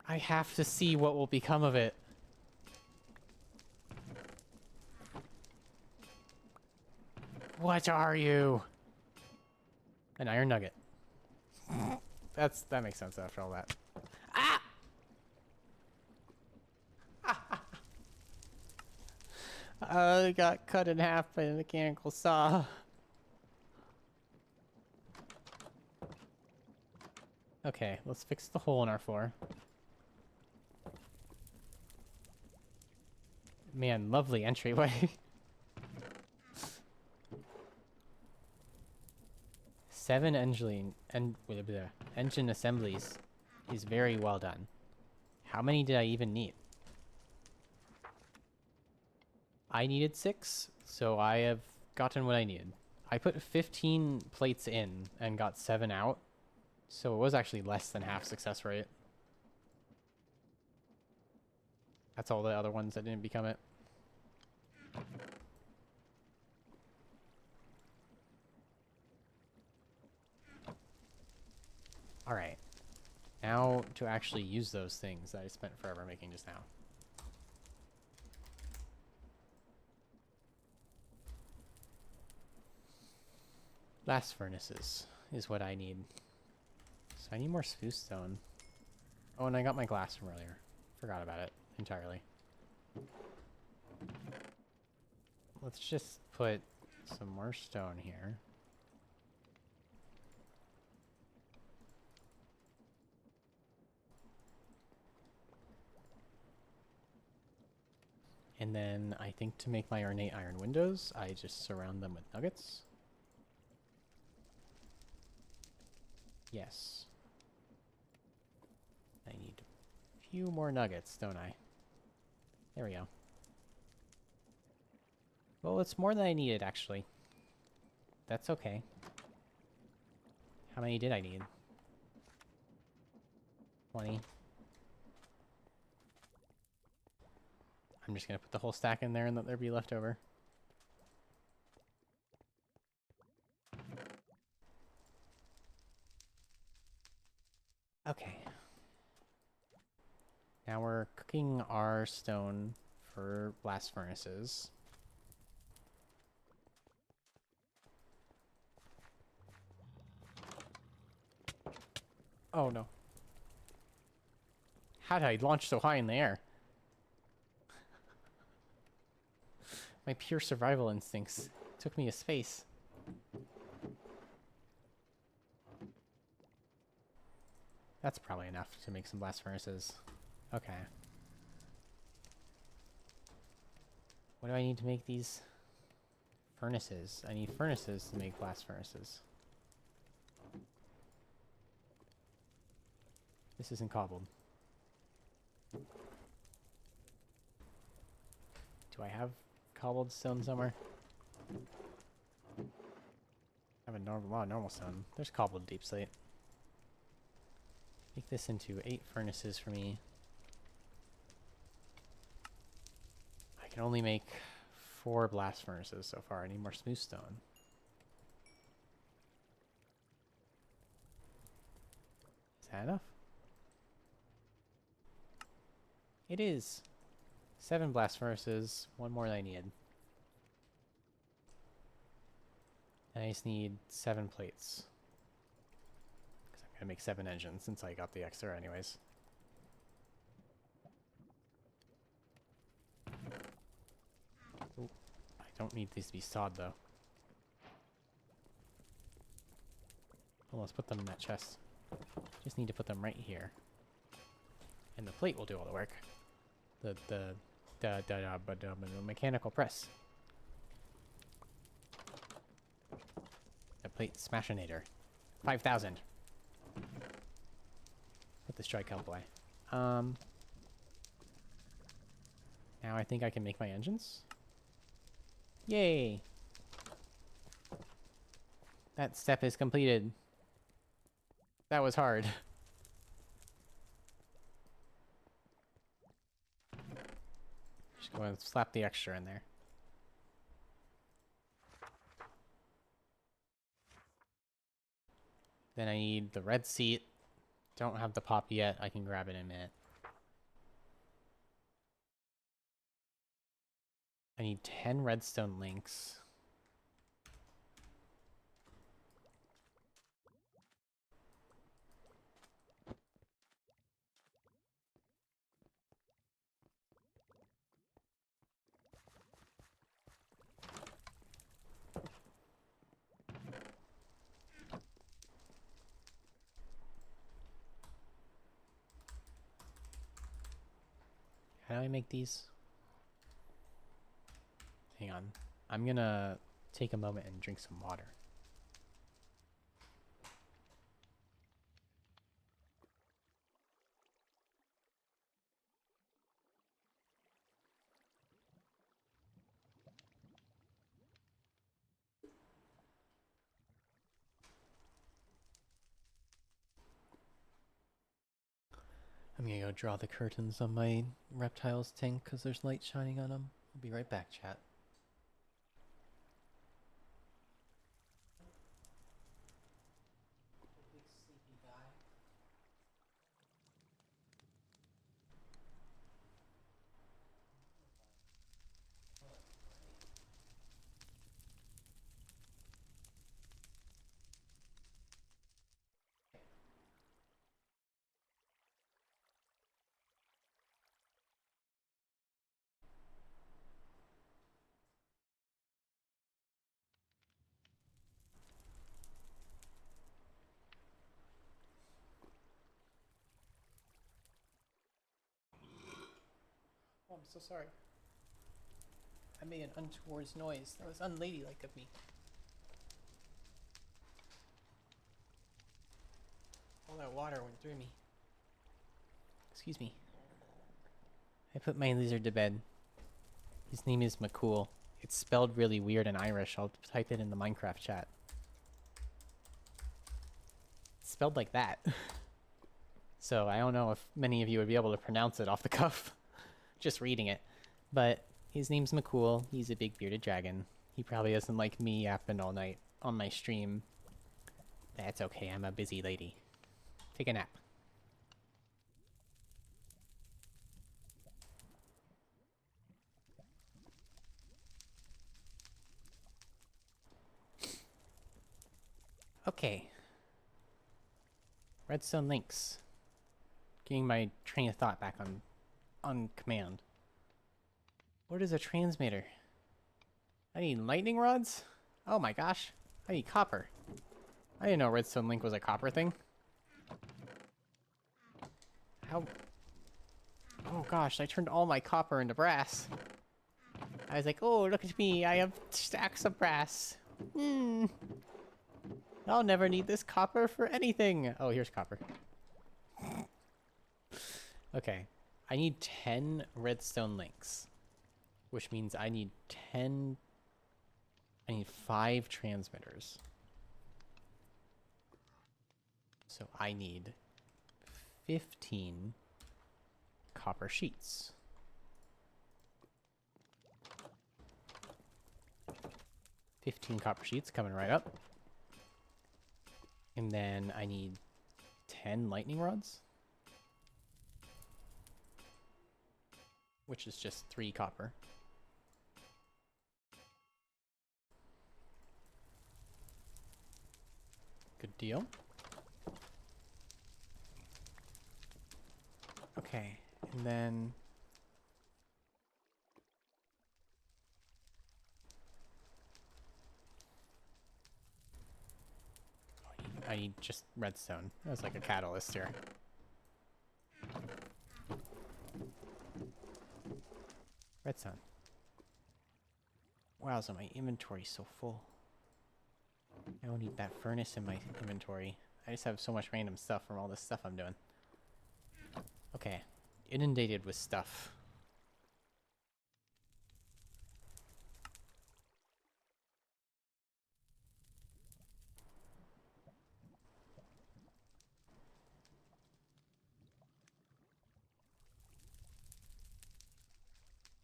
Speaker 1: I have to see what will become of it. What are you? An iron nugget. That makes sense after all that. Ah! I got cut in half by a mechanical saw. Okay, let's fix the hole in our floor. Man, lovely entryway. 7 engine assemblies is very well done. How many did I even need? I needed 6, so I have gotten what I needed. I put 15 plates in and got 7 out, so it was actually less than half success rate. That's all the other ones that didn't become it. Alright. Now to actually use those things that I spent forever making just now. Blast furnaces is what I need. So I need more spruce stone. Oh, and I got my glass from earlier. Forgot about it entirely. Let's just put some more stone here. And then I think to make my ornate iron windows, I just surround them with nuggets. Yes. I need a few more nuggets, don't I? There we go. Well, it's more than I needed, actually. That's okay. How many did I need? 20. I'm just gonna put the whole stack in there and let there be left over. Okay. Now we're cooking our stone for blast furnaces. Oh no. How did I launch so high in the air? My pure survival instincts took me to space. That's probably enough to make some blast furnaces. Okay. What do I need to make these furnaces? I need furnaces to make blast furnaces. This isn't cobbled. Do I have cobbled stone somewhere? I have a normal stone. There's cobbled deep slate. Make this into 8 furnaces for me. I can only make 4 blast furnaces so far. I need more smooth stone. Is that enough? It is. 7 blast furnaces, 1 more than I needed. And I just need 7 plates. Because I'm going to make 7 engines since I got the extra anyways. Ooh, I don't need these to be sawed though. Well, let's put them in that chest. Just need to put them right here. And the plate will do all the work. The mechanical press. The plate smashinator. 5,000. Put the strike help away. Now I think I can make my engines. Yay! That step is completed. That was hard. I'm going to slap the extra in there. Then I need the red seat. Don't have the pop yet. I can grab it in a minute. I need 10 redstone links. How do I make these? Hang on. I'm gonna take a moment and drink some water. I'm gonna go draw the curtains on my reptiles tank because there's light shining on them. I'll be right back, chat. Oh, I'm so sorry. I made an untoward noise. That was unladylike of me. All that water went through me. Excuse me. I put my lizard to bed. His name is McCool. It's spelled really weird in Irish. I'll type it in the Minecraft chat. It's spelled like that. So I don't know if many of you would be able to pronounce it off the cuff. Just reading it. But his name's McCool. He's a big bearded dragon. He probably doesn't like me yapping all night on my stream. That's okay, I'm a busy lady. Take a nap. Okay. Redstone links. Getting my train of thought back on command. What is a transmitter? I need lightning rods? Oh my gosh. I need copper. I didn't know redstone link was a copper thing. How? Oh gosh, I turned all my copper into brass. I was like, oh, look at me. I have stacks of brass. I'll never need this copper for anything. Oh, here's copper. Okay. I need 10 redstone links. Which means I need 5 transmitters. So I need 15 copper sheets. 15 copper sheets coming right up. And then I need 10 lightning rods. Which is just 3 copper. Good deal. Okay, and then I need just redstone. That's like a catalyst here. Redstone. Wow, so my inventory's so full. I don't need that furnace in my inventory. I just have so much random stuff from all this stuff I'm doing. Okay. Inundated with stuff.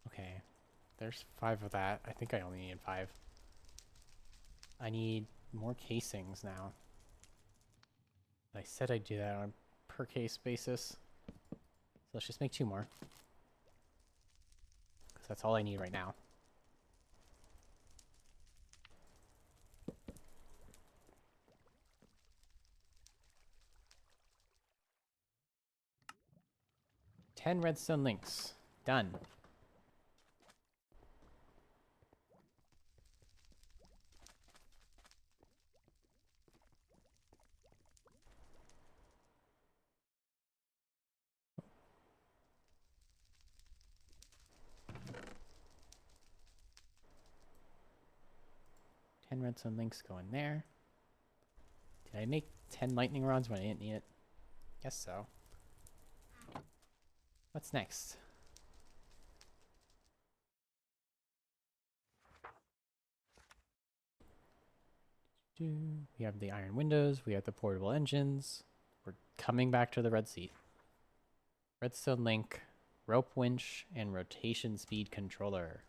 Speaker 1: Okay. there's 5 of that. I think I only need 5. I need more casings now. I said I'd do that on a per case basis. So let's just make 2 more. Because that's all I need right now. Ten redstone links. Done. Ten redstone links go in there. Did I make 10 lightning rods when I didn't need it? Guess so. What's next? We have the iron windows. We have the portable engines. We're coming back to the red seat. Redstone link, rope winch, and rotation speed controller.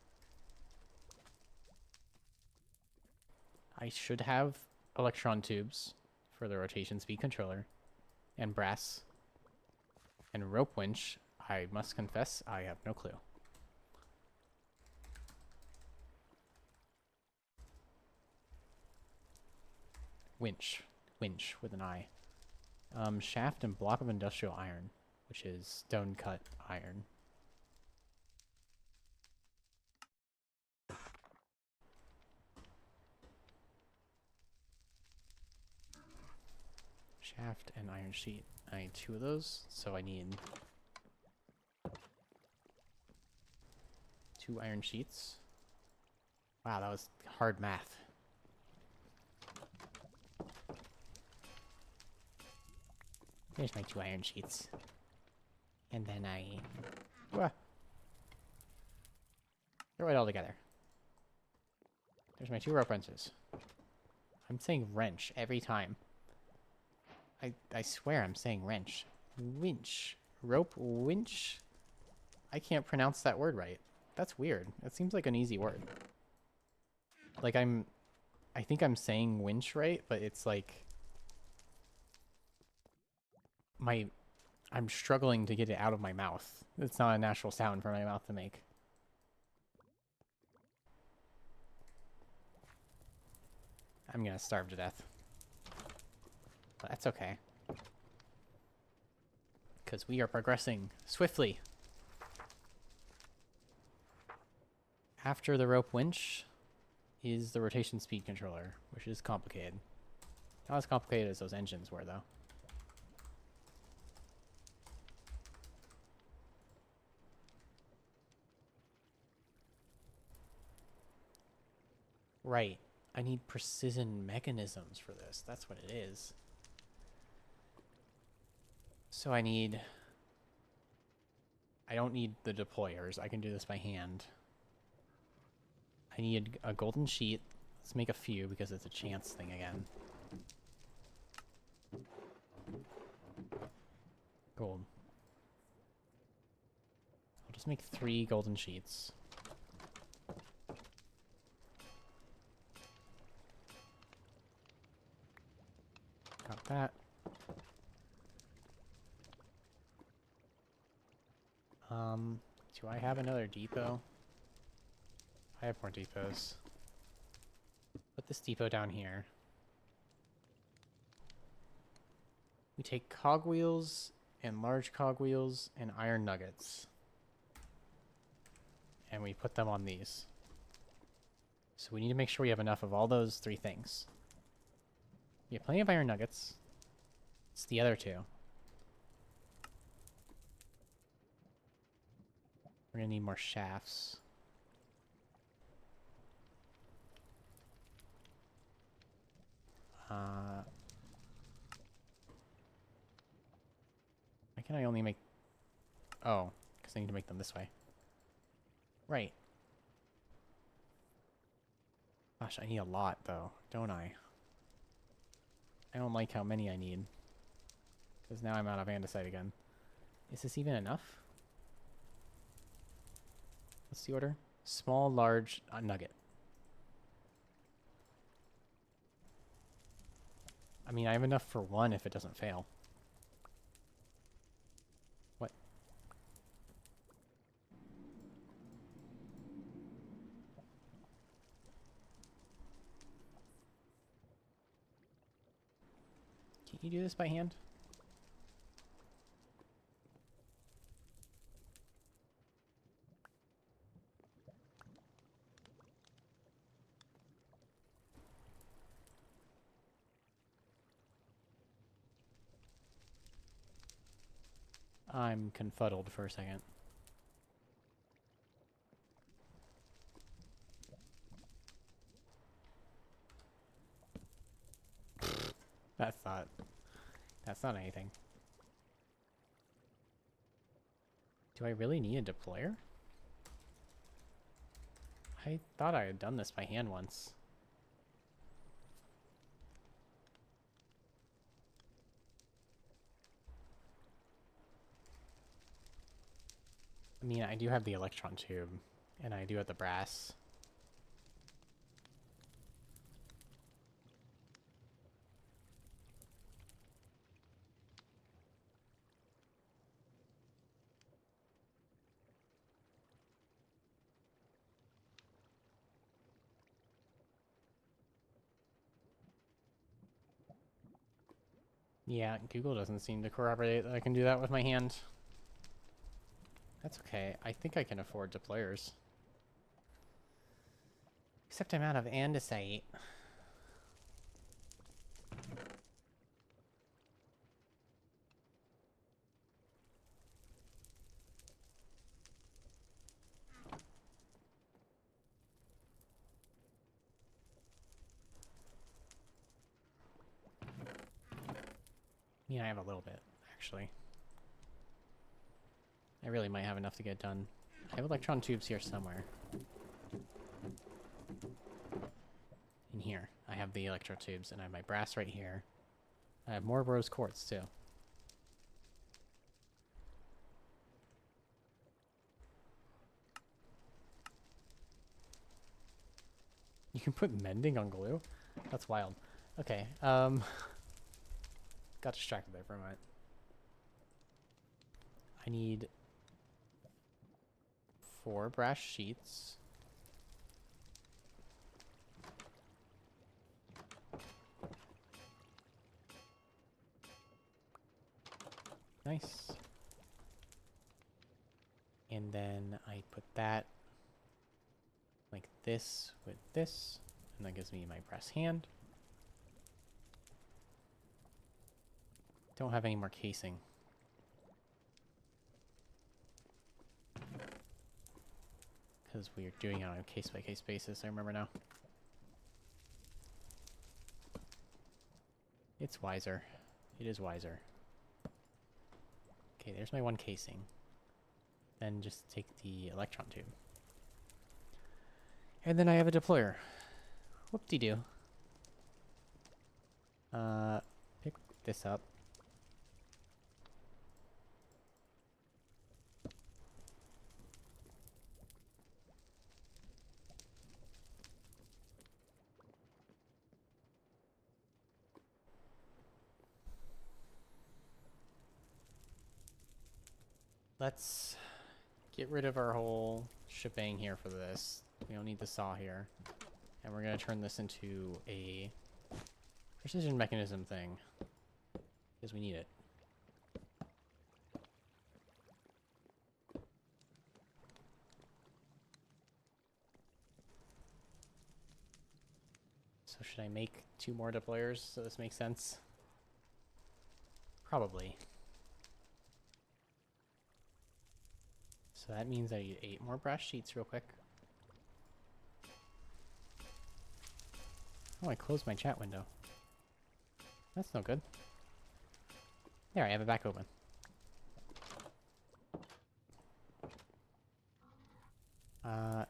Speaker 1: I should have electron tubes for the rotation speed controller and brass. And rope winch, I must confess, I have no clue. Winch with an I. Shaft and block of industrial iron, which is stone cut iron. Shaft and iron sheet. I need 2 of those, so I need 2 iron sheets. Wow, that was hard math. There's my 2 iron sheets. And then I... throw it all together. There's my 2 rope wrenches. I'm saying wrench every time. I swear I'm saying wrench. Winch. Rope winch? I can't pronounce that word right. That's weird. It seems like an easy word. Like I think I'm saying winch right, but it's like... I'm struggling to get it out of my mouth. It's not a natural sound for my mouth to make. I'm gonna starve to death. But that's okay. Because we are progressing swiftly. After the rope winch is the rotation speed controller, which is complicated. Not as complicated as those engines were, though. Right. I need precision mechanisms for this. That's what it is. So I don't need the deployers. I can do this by hand. I need a golden sheet. Let's make a few because it's a chance thing again. Gold. I'll just make 3 golden sheets. Got that. Do I have another depot? I have more depots. Put this depot down here. We take cogwheels and large cogwheels and iron nuggets. And we put them on these. So we need to make sure we have enough of all those 3 things. We have plenty of iron nuggets. It's the other 2. We're gonna need more shafts. Why can I only make... Oh, because I need to make them this way. Right. Gosh, I need a lot, though, don't I? I don't like how many I need. Because now I'm out of andesite again. Is this even enough? What's the order? Small, large, nugget. I mean, I have enough for one if it doesn't fail. What? Can you do this by hand? I'm confuddled for a second. That's not anything. Do I really need a deployer? I thought I had done this by hand once. I mean, I do have the electron tube, and I do have the brass. Yeah, Google doesn't seem to corroborate that I can do that with my hand. That's okay. I think I can afford deployers. Except I'm out of andesite. Yeah, I have a little bit, actually. I really might have enough to get done. I have electron tubes here somewhere. In here. I have the electro tubes, and I have my brass right here. I have more rose quartz, too. You can put mending on glue? That's wild. Okay, got distracted there for a moment. I need 4 brass sheets. Nice. And then I put that like this with this, and that gives me my brass hand. Don't have any more casing. Because we're doing it on a case-by-case basis, I remember now. It's wiser. It is wiser. Okay, there's my one casing. Then just take the electron tube. And then I have a deployer. Whoop-de-doo. Pick this up. Let's get rid of our whole shebang here for this. We don't need the saw here. And we're going to turn this into a precision mechanism thing. Because we need it. So should I make 2 more deployers so this makes sense? Probably. So that means I need 8 more brass sheets real quick. Oh, I closed my chat window. That's no good. There, I have it back open. Oh,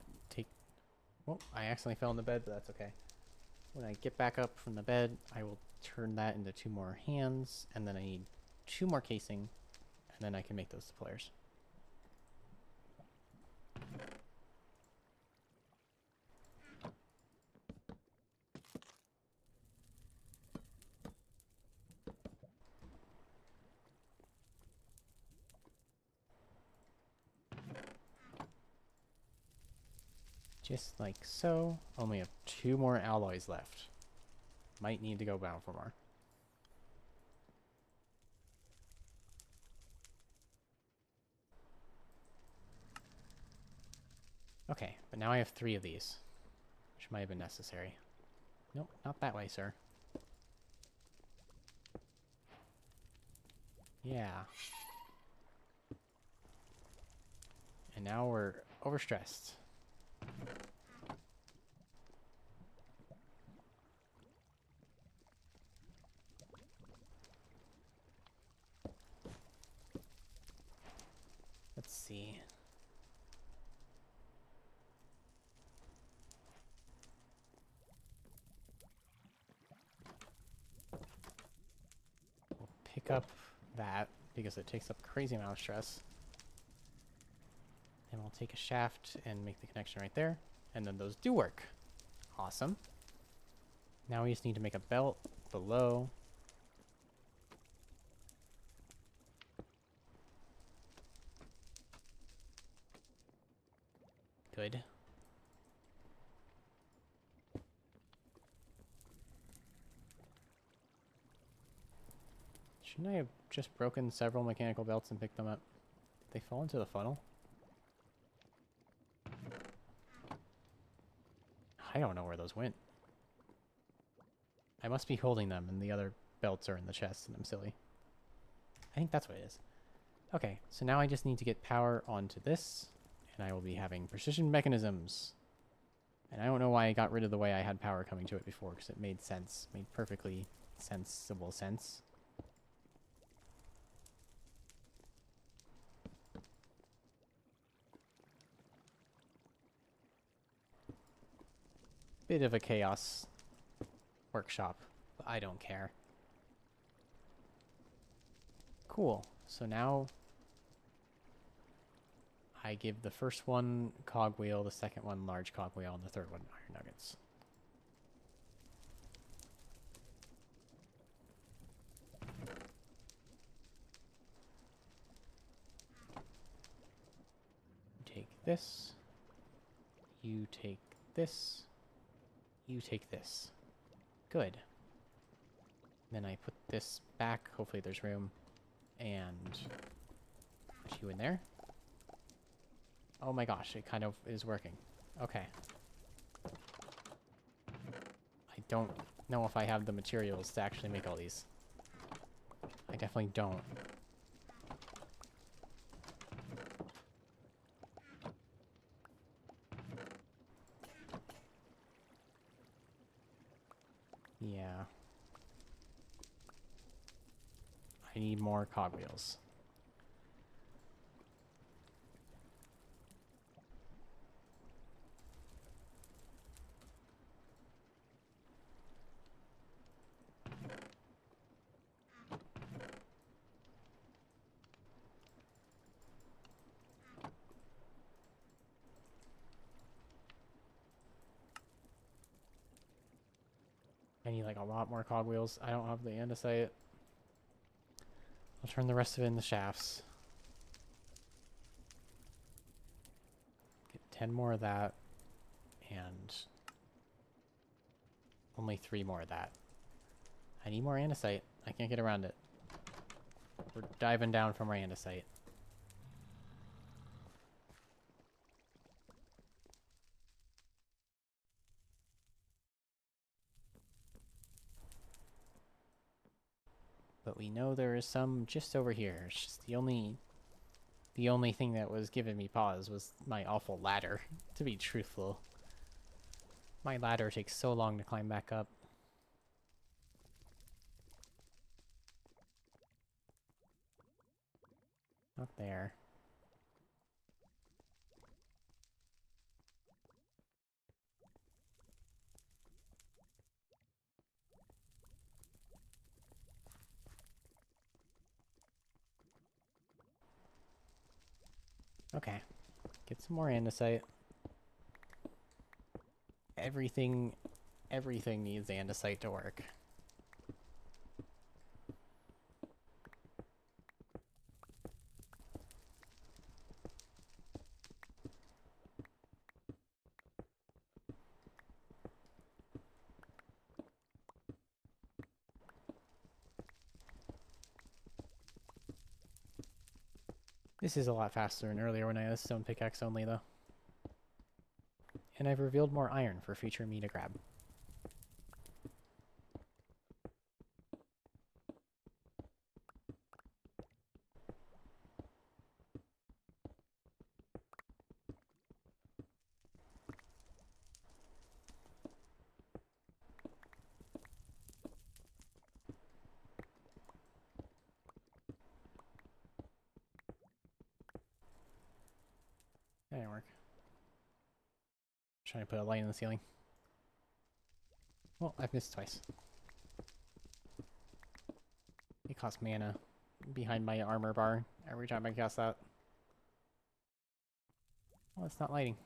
Speaker 1: I accidentally fell in the bed, but that's okay. When I get back up from the bed, I will turn that into 2 more hands, and then I need 2 more casing, and then I can make those deployers. Just like so. Only have 2 more alloys left. Might need to go down for more. Okay, but now I have 3 of these, which might have been necessary. Nope, not that way, sir. Yeah. And now we're overstressed. Let's see. We'll pick up that because it takes up a crazy amount of stress. And we'll take a shaft and make the connection right there. And then those do work. Awesome. Now we just need to make a belt below. Good. Shouldn't I have just broken several mechanical belts and picked them up? Did they fall into the funnel? I don't know where those went. I must be holding them and the other belts are in the chest and I'm silly. I think that's what it is. Okay, so now I just need to get power onto this and I will be having precision mechanisms. And I don't know why I got rid of the way I had power coming to it before because it made sense. Made perfectly sensible sense. Bit of a chaos workshop, but I don't care. Cool. So now I give the first one cogwheel, the second one large cogwheel, and the third one iron nuggets. You take this. You take this. You take this. Good. Then I put this back. Hopefully there's room. And put you in there. Oh my gosh, it kind of is working. Okay. I don't know if I have the materials to actually make all these. I definitely don't. Yeah. I need more cogwheels. I need like a lot more cogwheels. I don't have the andesite. I'll turn the rest of it in the shafts. Get 10 more of that. And only 3 more of that. I need more andesite. I can't get around it. We're diving down from our andesite. But we know there is some just over here. It's just the only thing that was giving me pause was my awful ladder, to be truthful. My ladder takes so long to climb back up. Not there. Okay. Get some more andesite. Everything needs andesite to work. This is a lot faster than earlier when I had a stone pickaxe only, though. And I've revealed more iron for future me to grab. That didn't work. Trying to put a light in the ceiling. Well, I've missed twice. It costs mana behind my armor bar every time I cast that. Well, it's not lighting.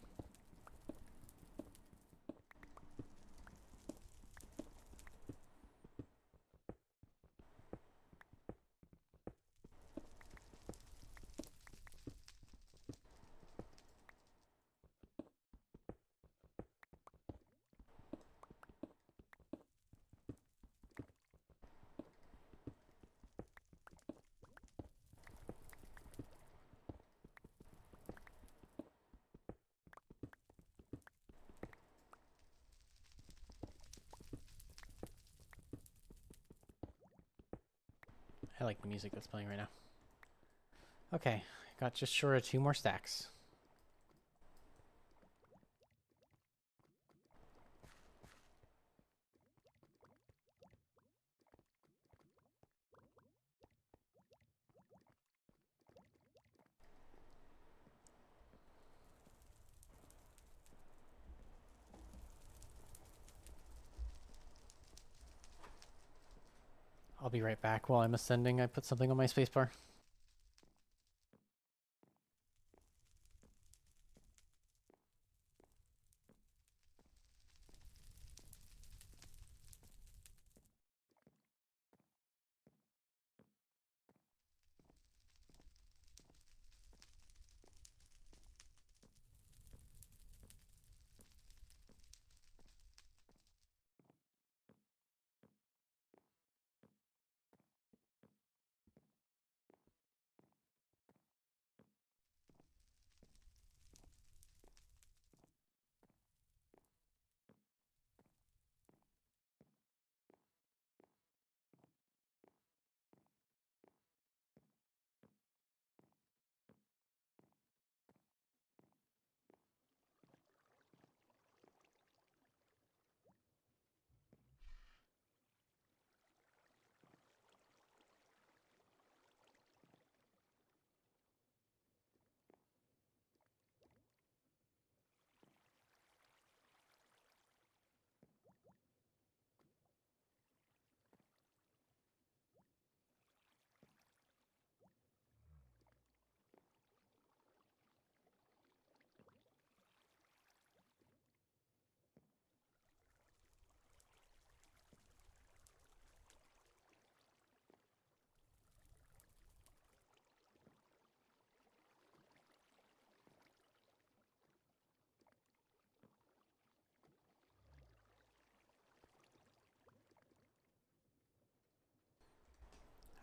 Speaker 1: I like the music that's playing right now. Okay, got just short of 2 more stacks. I'll be right back. While I'm ascending, I put something on my spacebar.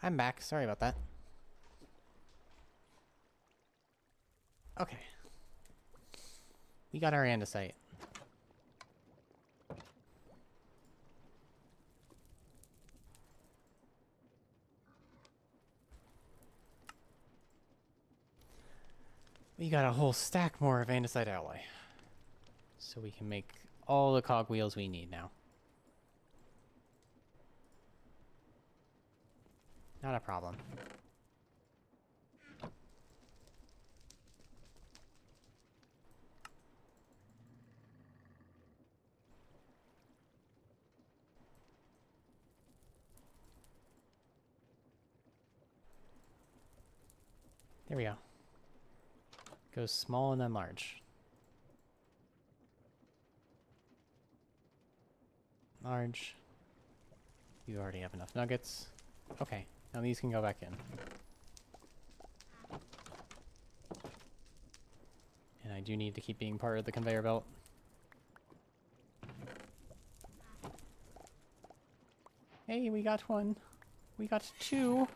Speaker 1: I'm back. Sorry about that. Okay. We got our andesite. We got a whole stack more of andesite alloy. So we can make all the cogwheels we need now. Not a problem. There we go. Goes small and then large. Large. You already have enough nuggets. Okay, now these can go back in. And I do need to keep being part of the conveyor belt. Hey, we got one. We got 2.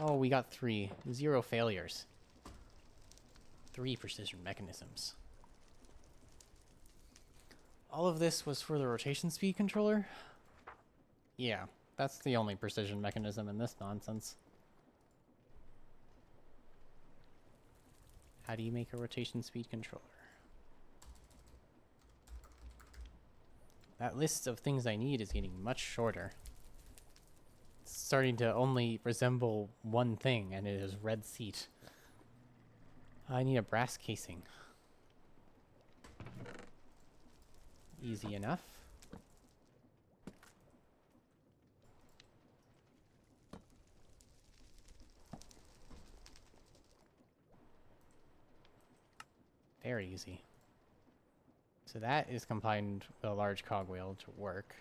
Speaker 1: Oh, we got 3. 0 failures. 3 precision mechanisms. All of this was for the rotation speed controller? Yeah, that's the only precision mechanism in this nonsense. How do you make a rotation speed controller? That list of things I need is getting much shorter. It's starting to only resemble one thing, and it is red seat. I need a brass casing. Easy enough. Very easy. So that is combined with a large cogwheel to work,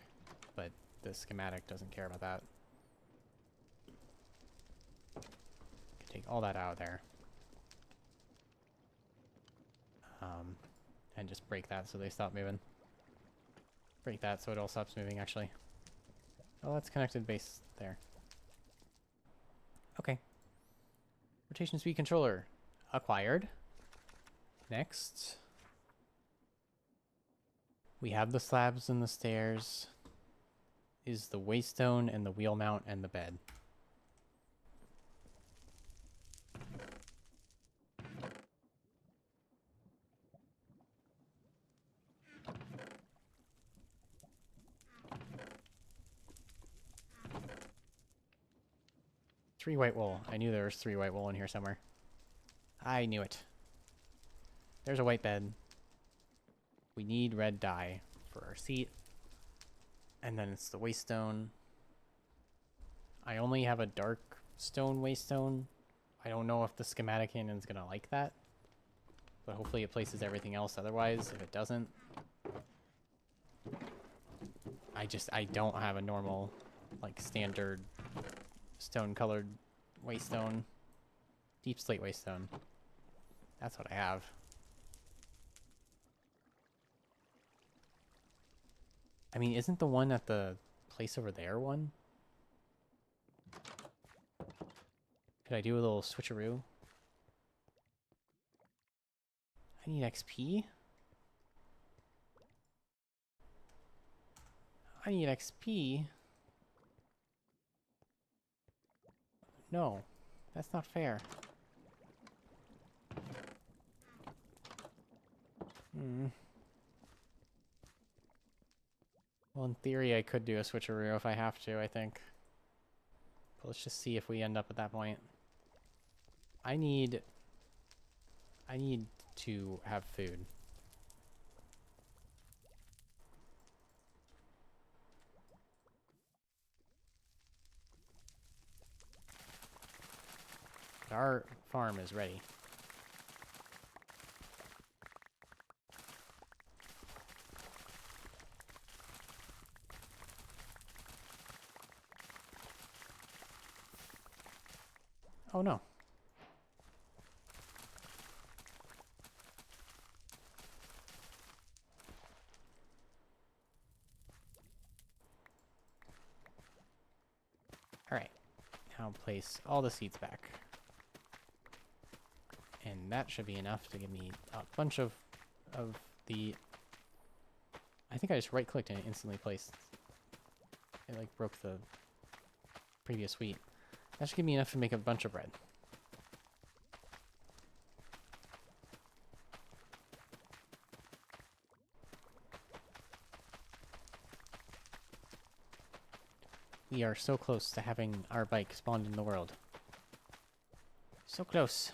Speaker 1: but the schematic doesn't care about that. Can take all that out of there. And just break that so they stop moving. Break that so it all stops moving, actually. Oh, that's connected base there. Okay. Rotation speed controller acquired. Next. We have the slabs and the stairs. Is the waystone and the wheel mount and the bed. Three white wool. I knew there was 3 white wool in here somewhere. I knew it. There's a white bed. We need red dye for our seat. And then it's the waystone. I only have a dark stone waystone. I don't know if the schematic cannon's gonna like that. But hopefully it places everything else otherwise. If it doesn't, I don't have a normal, like, standard stone-colored waystone. Deep slate waystone. That's what I have. I mean, isn't the one at the place over there one? Could I do a little switcheroo? I need XP? I need XP? No, that's not fair. Well, in theory, I could do a switcheroo if I have to, I think. But let's just see if we end up at that point. I need to have food. But our farm is ready. Oh no. Alright. Now place all the seeds back. And that should be enough to give me a bunch of the... I think I just right-clicked and it instantly placed. It, like, broke the previous wheat. That should give me enough to make a bunch of bread. We are so close to having our bike spawned in the world. So close.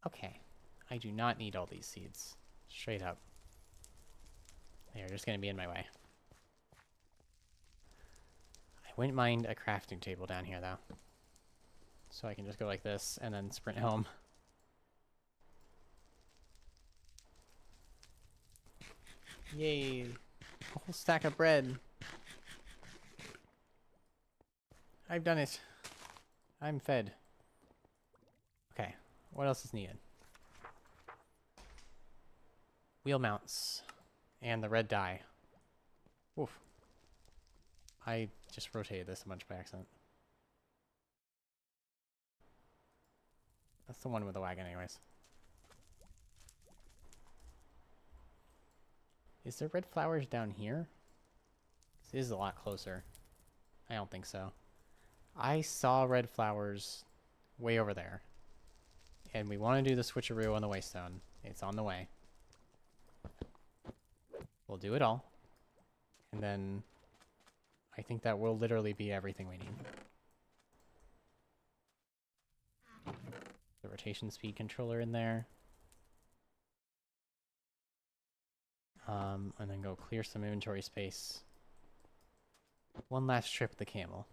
Speaker 1: Okay. I do not need all these seeds. Straight up. They are just going to be in my way. I wouldn't mind a crafting table down here, though. So I can just go like this and then sprint home. Yay! A whole stack of bread. I've done it. I'm fed. Okay, what else is needed? Wheel mounts. And the red dye. Oof. I just rotated this a bunch by accident. That's the one with the wagon anyways. Is there red flowers down here? This is a lot closer. I don't think so. I saw red flowers way over there. And we want to do the switcheroo on the waystone. It's on the way. We'll do it all. And then I think that will literally be everything we need. The rotation speed controller in there. And then go clear some inventory space. One last trip with the camel.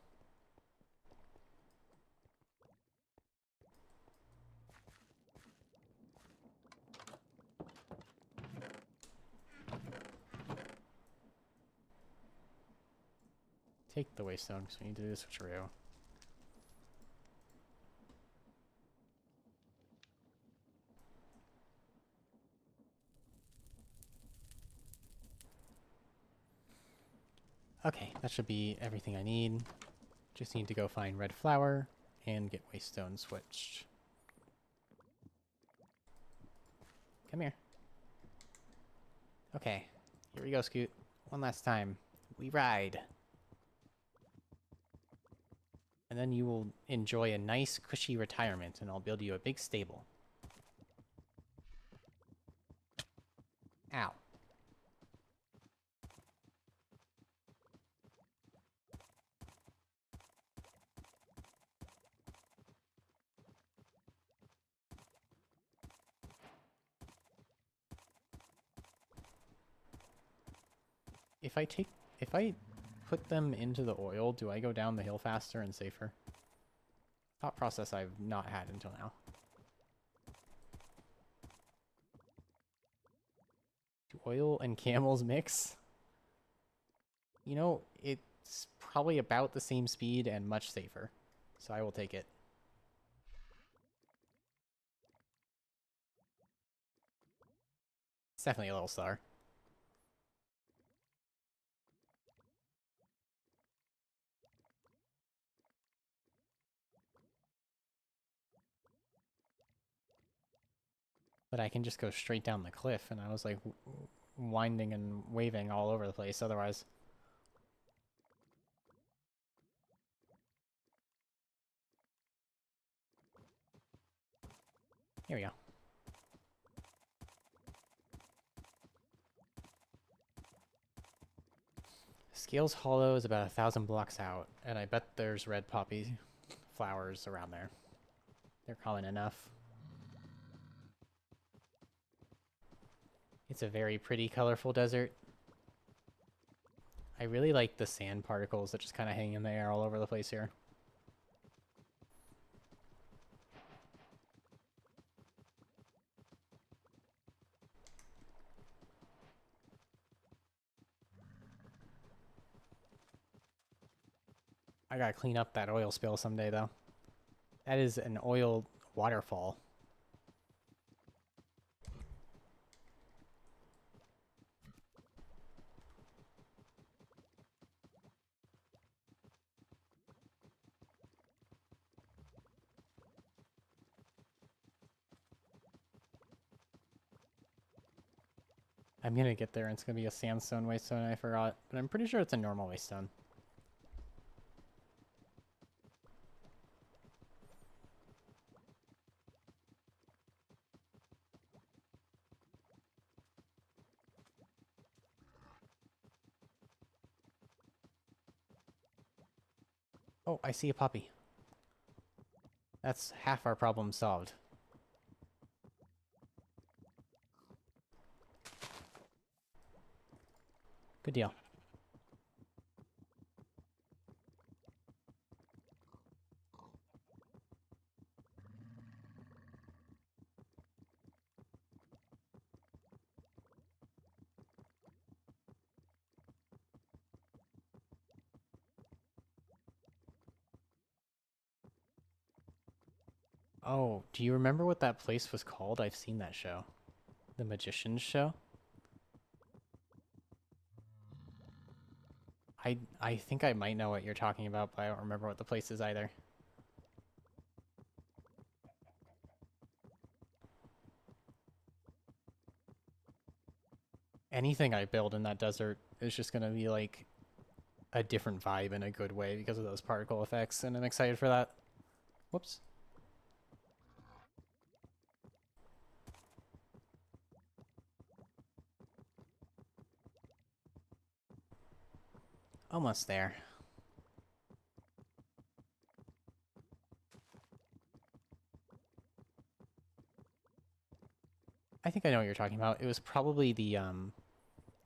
Speaker 1: Take the waystone because we need to do the switcheroo. Okay, that should be everything I need. Just need to go find red flower and get waystone switched. Come here. Okay, here we go, Scoot. One last time. We ride. And then you will enjoy a nice, cushy retirement, and I'll build you a big stable. Ow. If I put them into the oil, do I go down the hill faster and safer? Thought process I've not had until now. Do oil and camels mix? You know, it's probably about the same speed and much safer. So I will take it. It's definitely a little slower. But I can just go straight down the cliff, and I was like winding and waving all over the place otherwise. Here we go. Scales Hollow is about 1,000 blocks out, and I bet there's red poppy flowers around there. They're common enough. It's a very pretty, colorful desert. I really like the sand particles that just kind of hang in the air all over the place here. I gotta clean up that oil spill someday, though. That is an oil waterfall. I'm gonna get there and it's gonna be a sandstone waystone, I forgot. But I'm pretty sure it's a normal waystone. Oh, I see a poppy. That's half our problem solved. Good deal. Oh, do you remember what that place was called? I've seen that show. The Magician's Show? I think I might know what you're talking about, but I don't remember what the place is either. Anything I build in that desert is just gonna be like a different vibe in a good way because of those particle effects, and I'm excited for that. Whoops. Almost there. I think I know what you're talking about. It was probably the,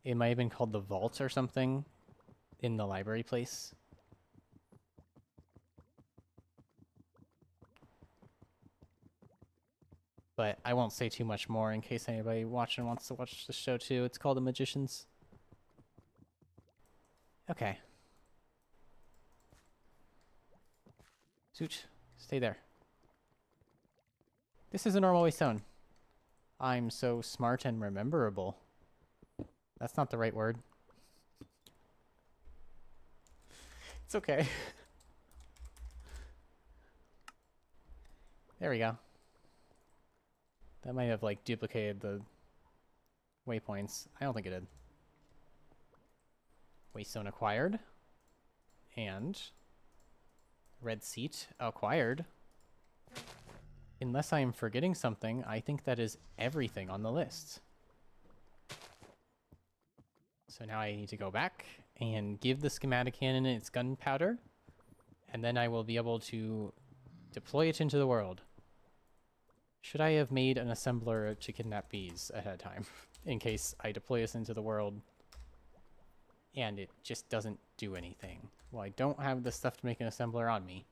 Speaker 1: it might have been called the Vault or something in the library place. But I won't say too much more in case anybody watching wants to watch the show too. It's called The Magicians. Okay. Such, stay there. This is a normal waystone. I'm so smart and rememberable. That's not the right word. It's okay. There we go. That might have, like, duplicated the waypoints. I don't think it did. Waystone acquired. And red seat acquired. Unless I am forgetting something, I think that is everything on the list. So now I need to go back and give the schematic cannon its gunpowder, and then I will be able to deploy it into the world. Should I have made an assembler to kidnap bees ahead of time, in case I deploy this into the world and it just doesn't do anything? Well, I don't have the stuff to make an assembler on me.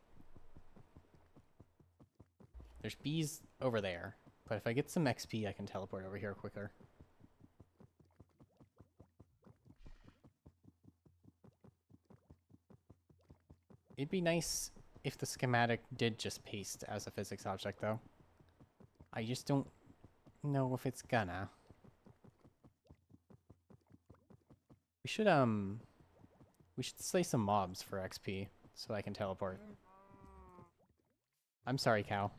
Speaker 1: There's bees over there, but if I get some XP, I can teleport over here quicker. It'd be nice if the schematic did just paste as a physics object, though. I just don't know if it's gonna. We should slay some mobs for XP so I can teleport. I'm sorry, cow.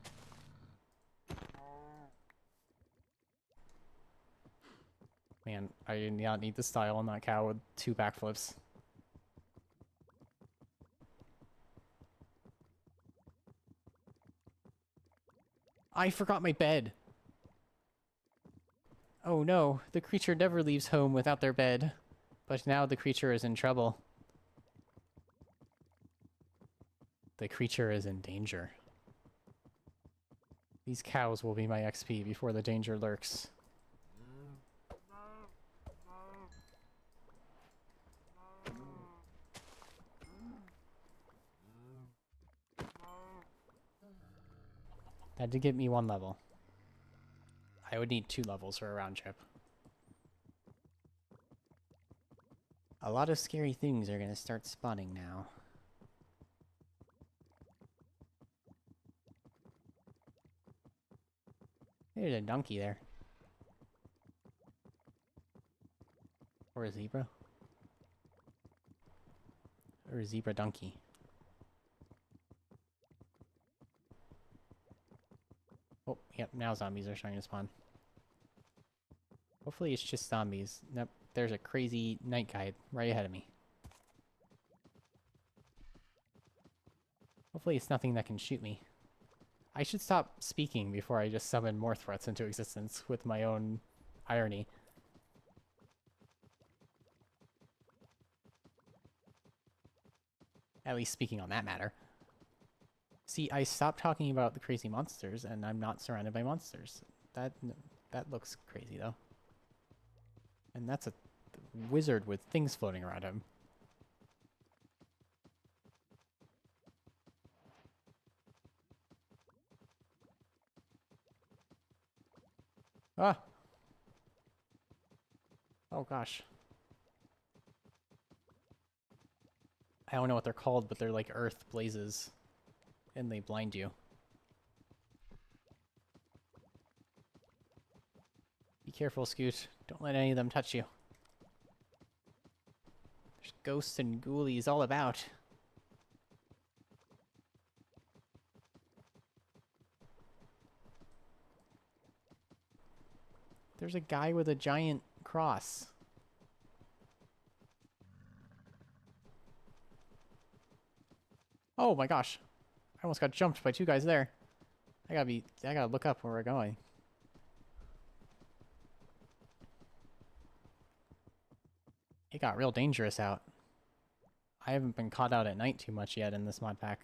Speaker 1: Man, I did not need the style on that cow with 2 backflips. I forgot my bed. Oh no, the creature never leaves home without their bed. But now the creature is in trouble. The creature is in danger. These cows will be my XP before the danger lurks. That did get me 1 level. I would need 2 levels for a round trip. A lot of scary things are gonna start spawning now. There's a donkey there. Or a zebra. Or a zebra donkey. Oh, yep, now zombies are starting to spawn. Hopefully it's just zombies. Nope, there's a crazy night guide right ahead of me. Hopefully it's nothing that can shoot me. I should stop speaking before I just summon more threats into existence with my own irony. At least speaking on that matter. See, I stopped talking about the crazy monsters, and I'm not surrounded by monsters. That looks crazy, though. And that's a wizard with things floating around him. Ah! Oh gosh. I don't know what they're called, but they're like earth blazes. And they blind you. Be careful, Scoot. Don't let any of them touch you. There's ghosts and ghoulies all about. There's a guy with a giant cross. Oh my gosh. I almost got jumped by two guys there. I gotta look up where we're going. It got real dangerous out. I haven't been caught out at night too much yet in this mod pack.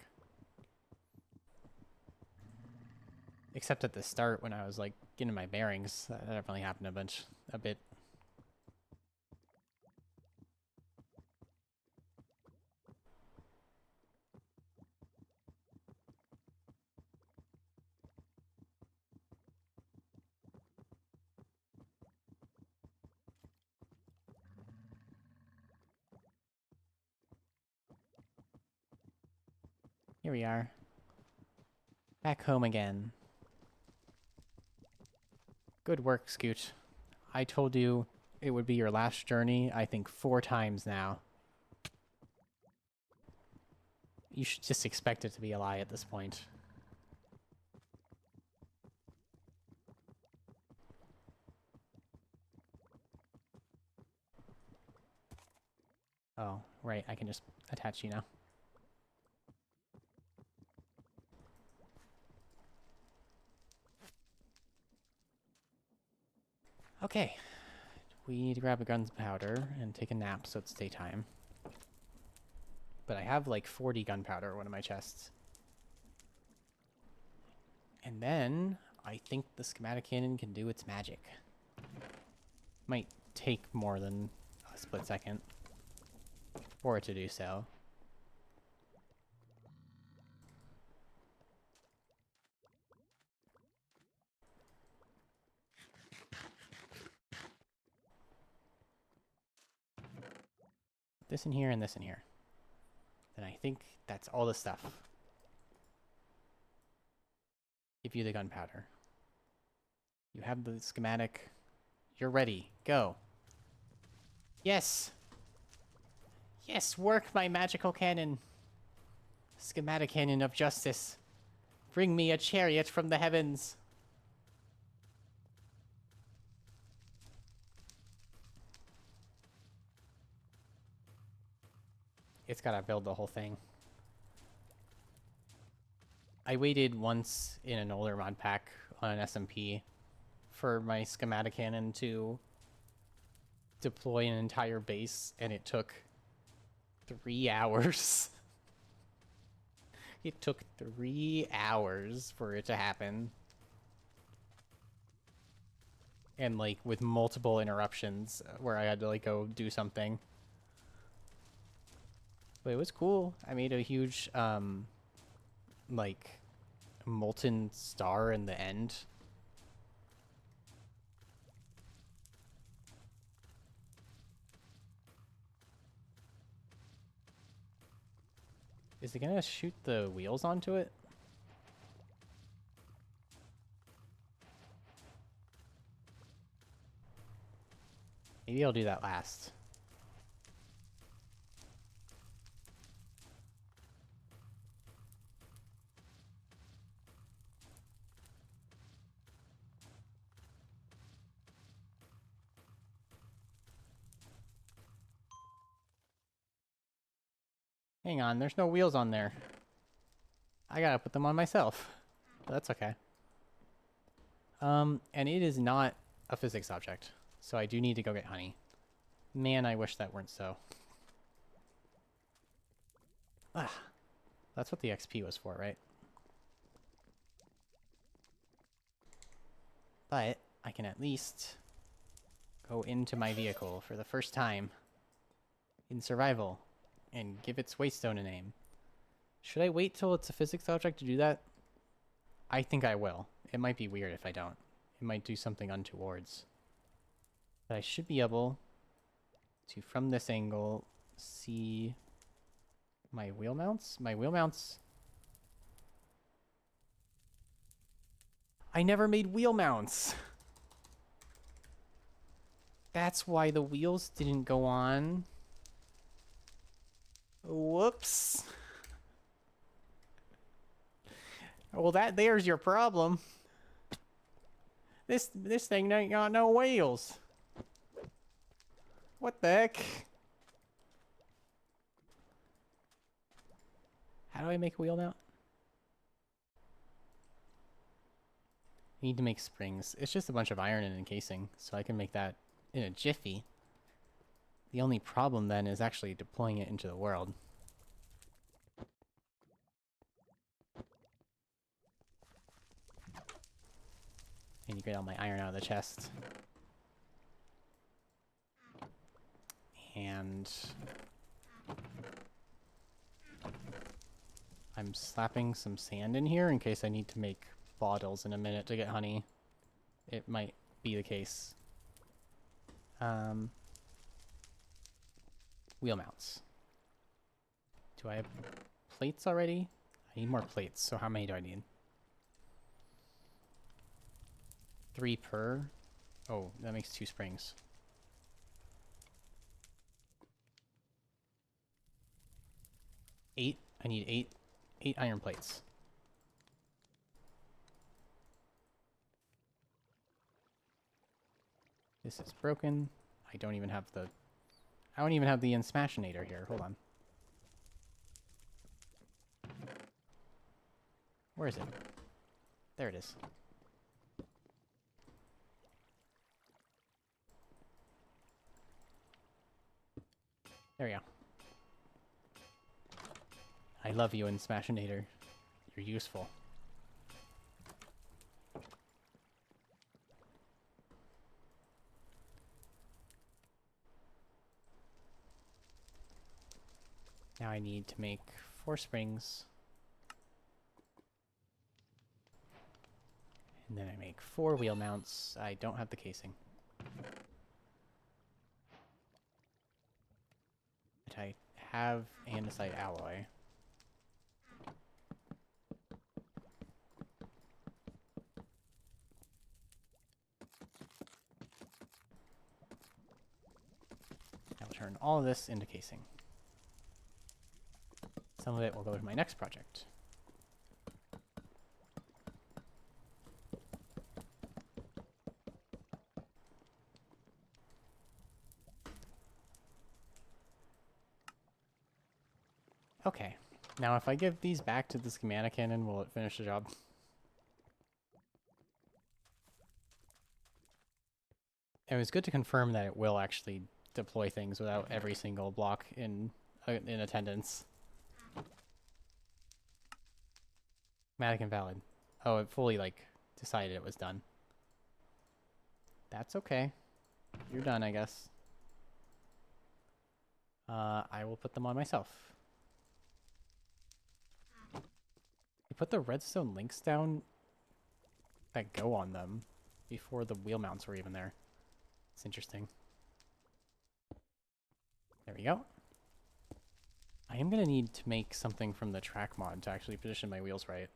Speaker 1: Except at the start when I was like getting my bearings. That definitely happened a bit. Here we are. Back home again. Good work, Scoot. I told you it would be your last journey, I think 4 times now. You should just expect it to be a lie at this point. Oh, right, I can just attach you now. Okay. We need to grab a gunpowder and take a nap so it's daytime. But I have like 40 gunpowder in one of my chests. And then I think the schematic cannon can do its magic. Might take more than a split second for it to do so. This in here and this in here. Then I think that's all the stuff. Give you the gunpowder. You have the schematic. You're ready. Go. Yes! Yes, work my magical cannon. Schematic cannon of justice. Bring me a chariot from the heavens. It's gotta build the whole thing. I waited once in an older mod pack on an SMP for my schematic cannon to deploy an entire base, and it took 3 hours. It took 3 hours for it to happen. And, like, with multiple interruptions where I had to, like, go do something. But it was cool. I made a huge, like, molten star in the end. Is it gonna shoot the wheels onto it? Maybe I'll do that last. Hang on, there's no wheels on there. I gotta put them on myself. But that's okay. And it is not a physics object, so I do need to go get honey. Man, I wish that weren't so. Ah, that's what the XP was for, right? But I can at least go into my vehicle for the first time in survival and give its waystone a name. Should I wait till it's a physics object to do that? I think I will. It might be weird if I don't. It might do something untowards. But I should be able to, from this angle, see my wheel mounts. My wheel mounts... I never made wheel mounts! That's why the wheels didn't go on. Whoops. Well, there's your problem. This thing ain't got no wheels. What the heck? How do I make a wheel now? I need to make springs. It's just a bunch of iron and encasing, so I can make that in a jiffy. The only problem then is actually deploying it into the world. I need to get all my iron out of the chest. And I'm slapping some sand in here in case I need to make bottles in a minute to get honey. It might be the case. Wheel mounts. Do I have plates already? I need more plates, so how many do I need? 3 per? Oh, that makes 2 springs. 8? I need 8 iron plates. This is broken. I don't even have the Smashinator here. Hold on. Where is it? There it is. There we go. I love you in Smashinator. You're useful. Now I need to make 4 springs. And then I make 4 wheel mounts. I don't have the casing. But I have andesite alloy. I will turn all of this into casing. Some of it will go to my next project. Okay, now if I give these back to the schematic cannon, will it finish the job? It was good to confirm that it will actually deploy things without every single block in attendance. Schematic invalid. Oh, it fully, like, decided it was done. That's okay. You're done, I guess. I will put them on myself. You put the redstone links down that go on them before the wheel mounts were even there. It's interesting. There we go. I am going to need to make something from the track mod to actually position my wheels right.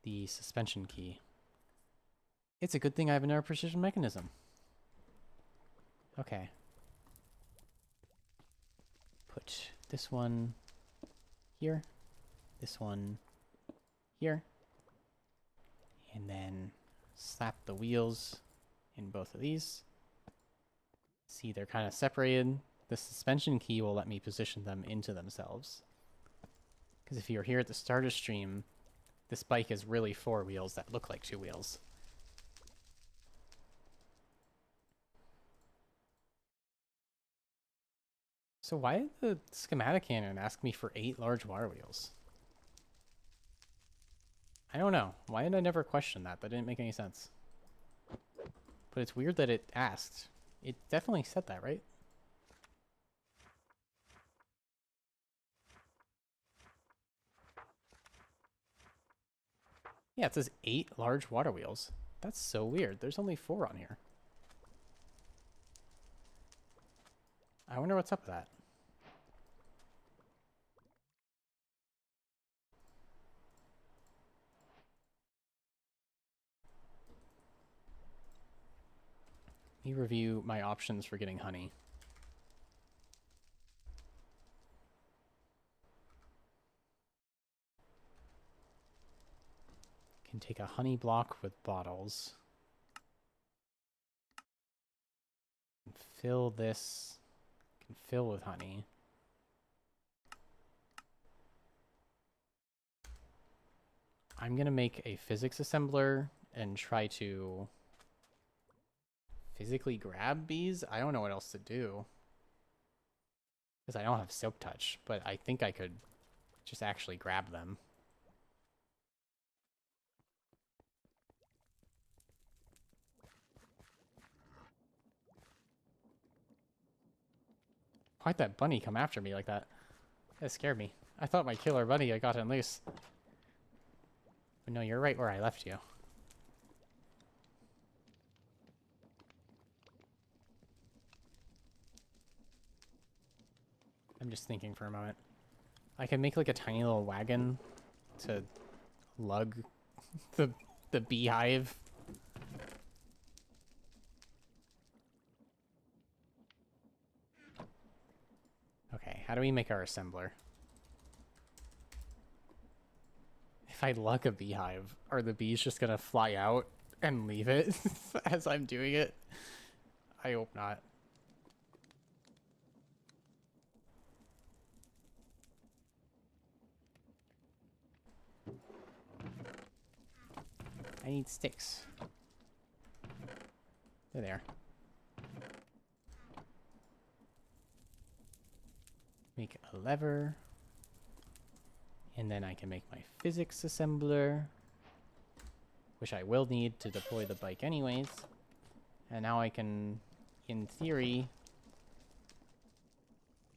Speaker 1: The suspension key. It's a good thing I have an air precision mechanism. Okay. Put this one here, this one here, and then slap the wheels in both of these. See, they're kind of separated. The suspension key will let me position them into themselves. Because if you're here at the start of stream, this bike is really 4 wheels that look like 2 wheels. So why did the schematic cannon ask me for 8 large water wheels? I don't know. Why did I never question that? That didn't make any sense. But it's weird that it asked. It definitely said that, right? Yeah, it says 8 large water wheels. That's so weird. There's only 4 on here. I wonder what's up with that. Let me review my options for getting honey. Can take a honey block with bottles. Fill this. Can fill with honey. I'm gonna make a physics assembler and try to physically grab bees. I don't know what else to do because I don't have silk touch, but I think I could just actually grab them. Why'd that bunny come after me like that? That scared me. I thought my killer bunny had gotten loose. But no, you're right where I left you. I'm just thinking for a moment. I can make like a tiny little wagon to lug the beehive. Okay, how do we make our assembler? If I lug a beehive, are the bees just gonna fly out and leave it as I'm doing it? I hope not. I need sticks. They're there. Make a lever. And then I can make my physics assembler, which I will need to deploy the bike anyways. And now I can, in theory,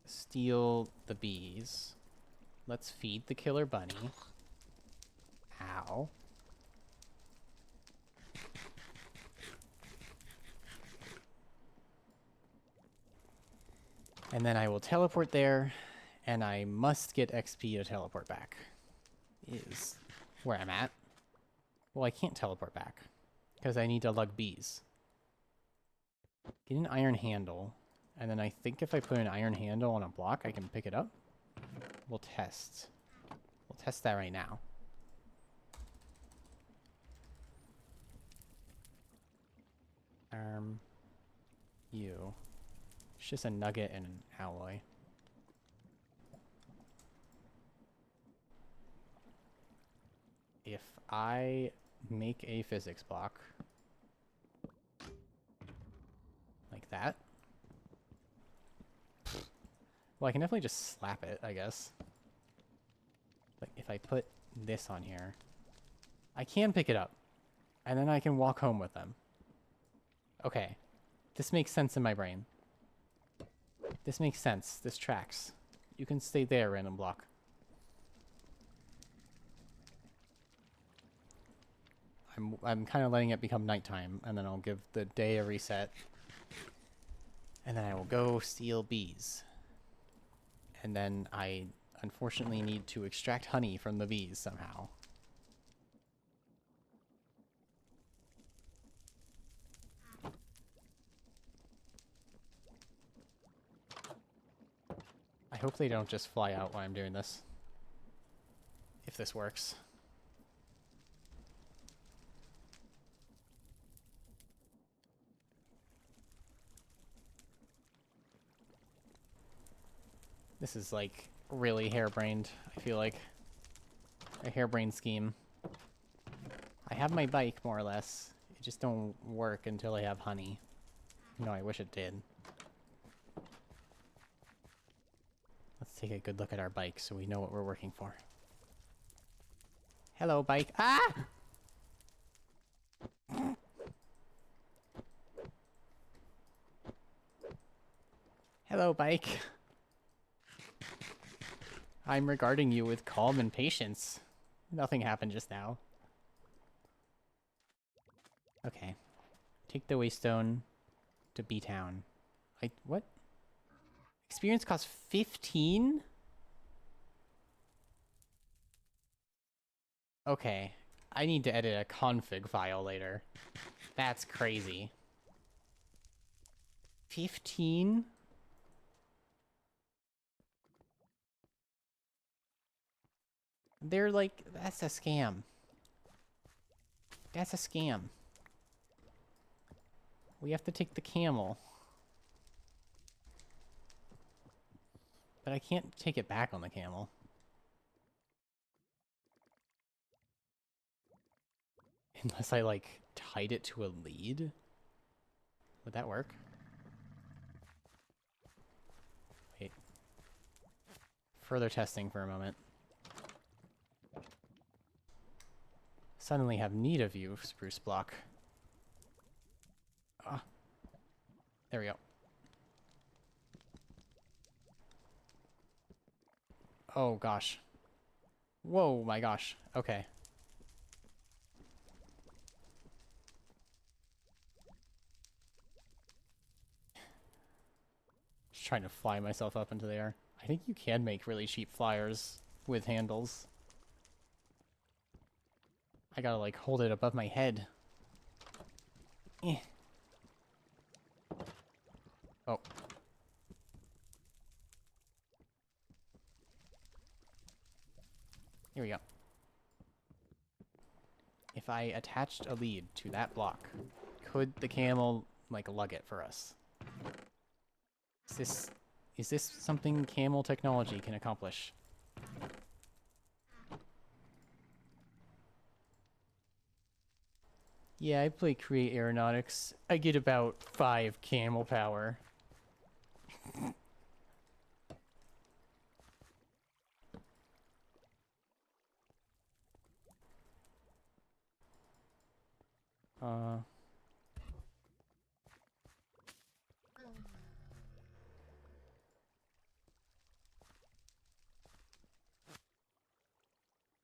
Speaker 1: steal the bees. Let's feed the killer bunny. Ow. And then I will teleport there, and I must get XP to teleport back. Is where I'm at. Well, I can't teleport back, because I need to lug bees. Get an iron handle, and then I think if I put an iron handle on a block, I can pick it up. We'll test. We'll test that right now. You. It's just a nugget and an alloy. If I make a physics block like that, well, I can definitely just slap it, I guess. But if I put this on here, I can pick it up, and then I can walk home with them. Okay, this makes sense in my brain. This makes sense. This tracks. You can stay there, random block. I'm kind of letting it become nighttime, and then I'll give the day a reset. And then I will go steal bees. And then I unfortunately need to extract honey from the bees somehow. I hope they don't just fly out while I'm doing this. If this works. This is like really harebrained, I feel like. A harebrained scheme. I have my bike, more or less. It just don't work until I have honey. No, I wish it did. Let's take a good look at our bike so we know what we're working for. Hello, bike. Ah! Hello, bike. I'm regarding you with calm and patience. Nothing happened just now. Okay. Take the waystone to B-Town. What? Experience costs 15? Okay. I need to edit a config file later. That's crazy. 15? They're like, that's a scam. That's a scam. We have to take the camel. But I can't take it back on the camel. Unless I, like, tied it to a lead? Would that work? Wait. Further testing for a moment. Suddenly have need of you, spruce block. Ah. There we go. Oh, gosh. Whoa, my gosh. Okay. Just trying to fly myself up into the air. I think you can make really cheap flyers with handles. I gotta, like, hold it above my head. Eh. Oh. Here we go. If I attached a lead to that block, could the camel, like, lug it for us? Is this something camel technology can accomplish? Yeah, I play Create Aeronautics. I get about 5 camel power.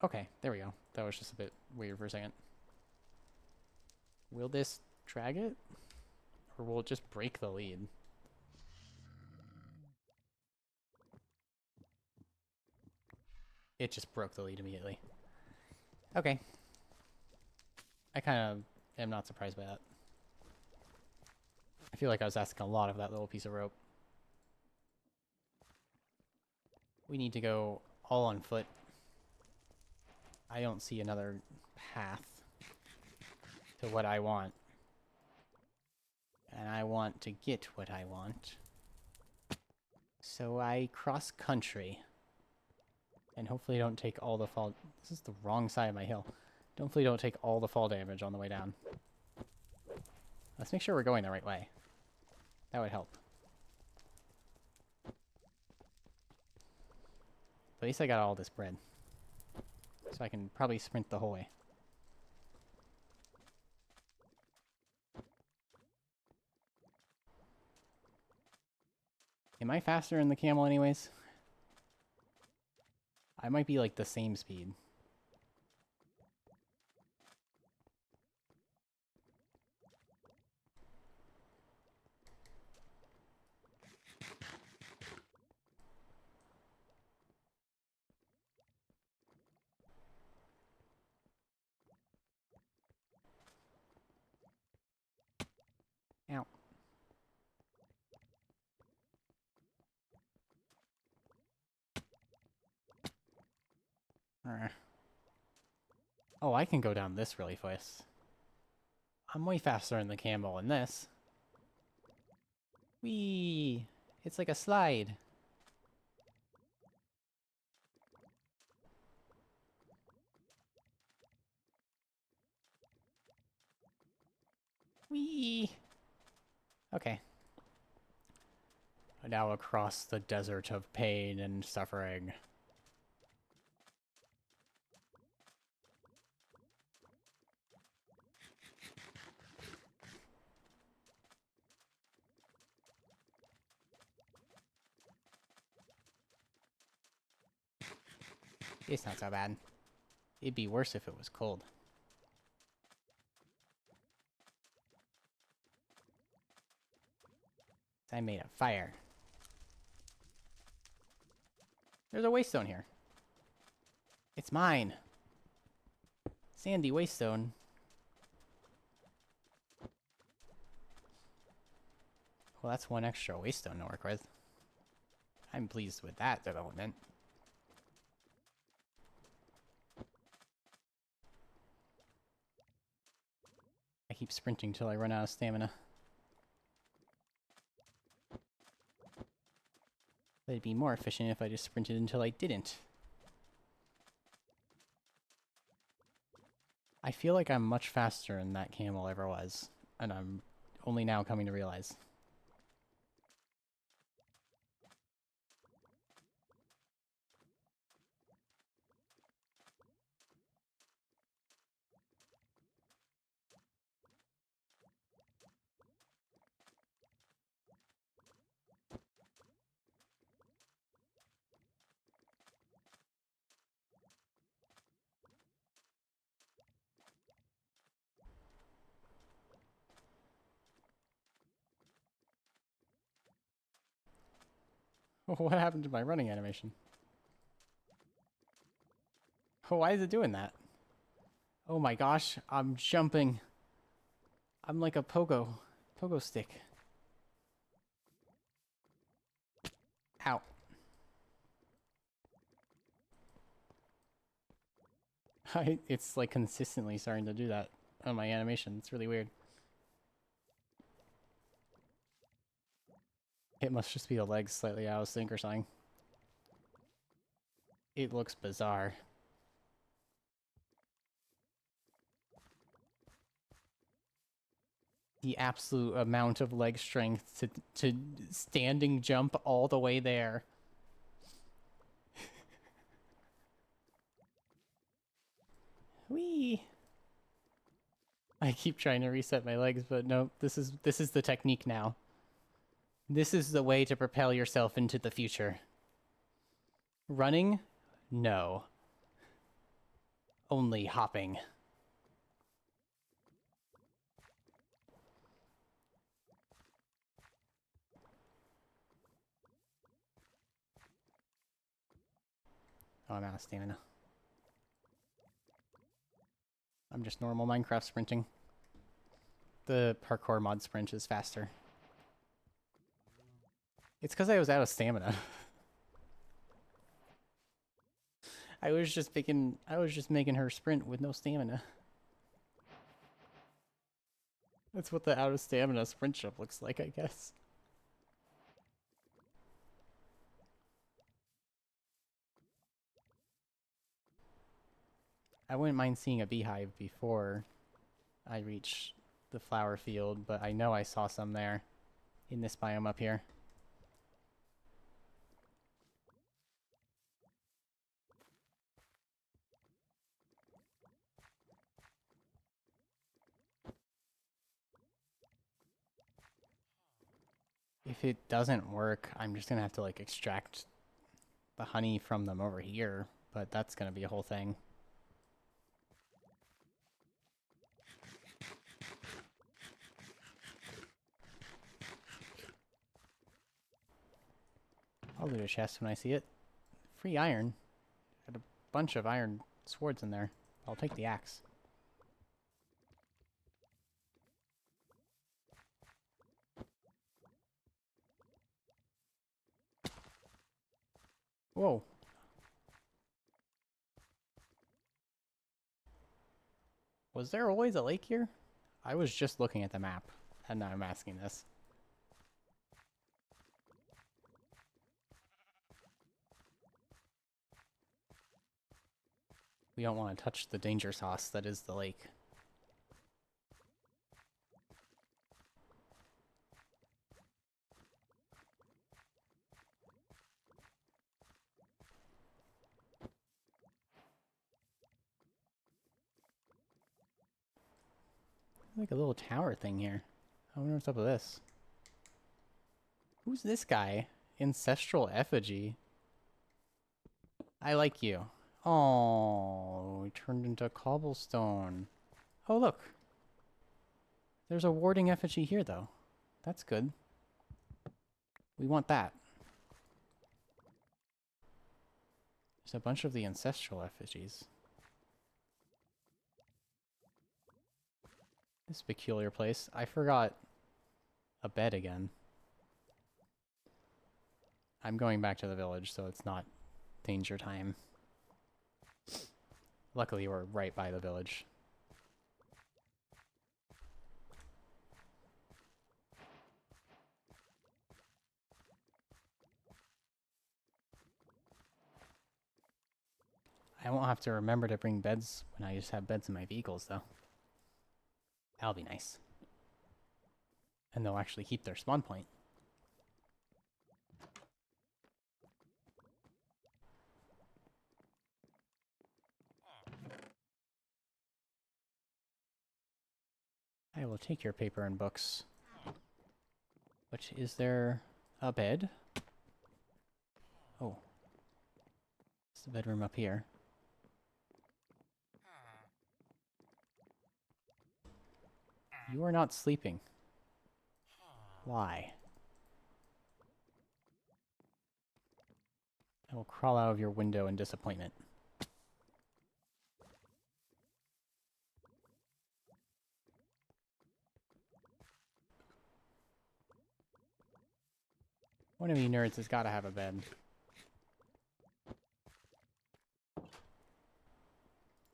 Speaker 1: Okay, there we go. That was just a bit weird for a second. Will this drag it? Or will it just break the lead? It just broke the lead immediately. Okay. I kind of am not surprised by that. I feel like I was asking a lot of that little piece of rope. We need to go all on foot. I don't see another path to what I want. And I want to get what I want. So I cross country. And hopefully don't take all the fall... This is the wrong side of my hill. Hopefully don't take all the fall damage on the way down. Let's make sure we're going the right way. That would help. At least I got all this bread. So I can probably sprint the whole way. Am I faster in the camel anyways? I might be like the same speed. Ow. Oh, I can go down this really fast. I'm way faster in the camel in this. Whee! It's like a slide. Whee! Okay. Now across the desert of pain and suffering. It's not so bad. It'd be worse if it was cold. I made a fire. There's a waystone here. It's mine. Sandy waystone. Well, that's one extra waystone to work with. I'm pleased with that development. I keep sprinting till I run out of stamina. But it'd be more efficient if I just sprinted until I didn't. I feel like I'm much faster than that camel ever was, and I'm only now coming to realize. What happened to my running animation? Oh, why is it doing that? Oh my gosh, I'm jumping. I'm like a pogo stick. Ow. It's like consistently starting to do that on my animation. It's really weird. It must just be the legs slightly out of sync or something. It looks bizarre. The absolute amount of leg strength to standing jump all the way there. Whee! I keep trying to reset my legs, but no, this is the technique now. This is the way to propel yourself into the future. Running? No. Only hopping. Oh, I'm out of stamina. I'm just normal Minecraft sprinting. The parkour mod sprint is faster. It's because I was out of stamina. I was just making her sprint with no stamina. That's what the out of stamina sprint jump looks like, I guess. I wouldn't mind seeing a beehive before I reach the flower field, but I know I saw some there in this biome up here. If it doesn't work, I'm just gonna have to like extract the honey from them over here, but that's gonna be a whole thing. I'll loot a chest when I see it. Free iron. Got a bunch of iron swords in there. I'll take the axe. Whoa. Was there always a lake here? I was just looking at the map, and now I'm asking this. We don't want to touch the danger sauce that is the lake. Like a little tower thing here. I wonder what's up with this. Who's this guy? Ancestral effigy. I like you. Oh, we turned into cobblestone. Oh, look. There's a warding effigy here, though. That's good. We want that. There's a bunch of the ancestral effigies. This peculiar place. I forgot a bed again. I'm going back to the village, so it's not danger time. Luckily, we're right by the village. I won't have to remember to bring beds when I just have beds in my vehicles, though. That'll be nice. And they'll actually keep their spawn point. I will take your paper and books. Which, is there a bed? Oh. It's the bedroom up here. You are not sleeping. Why? I will crawl out of your window in disappointment. One of you nerds has got to have a bed.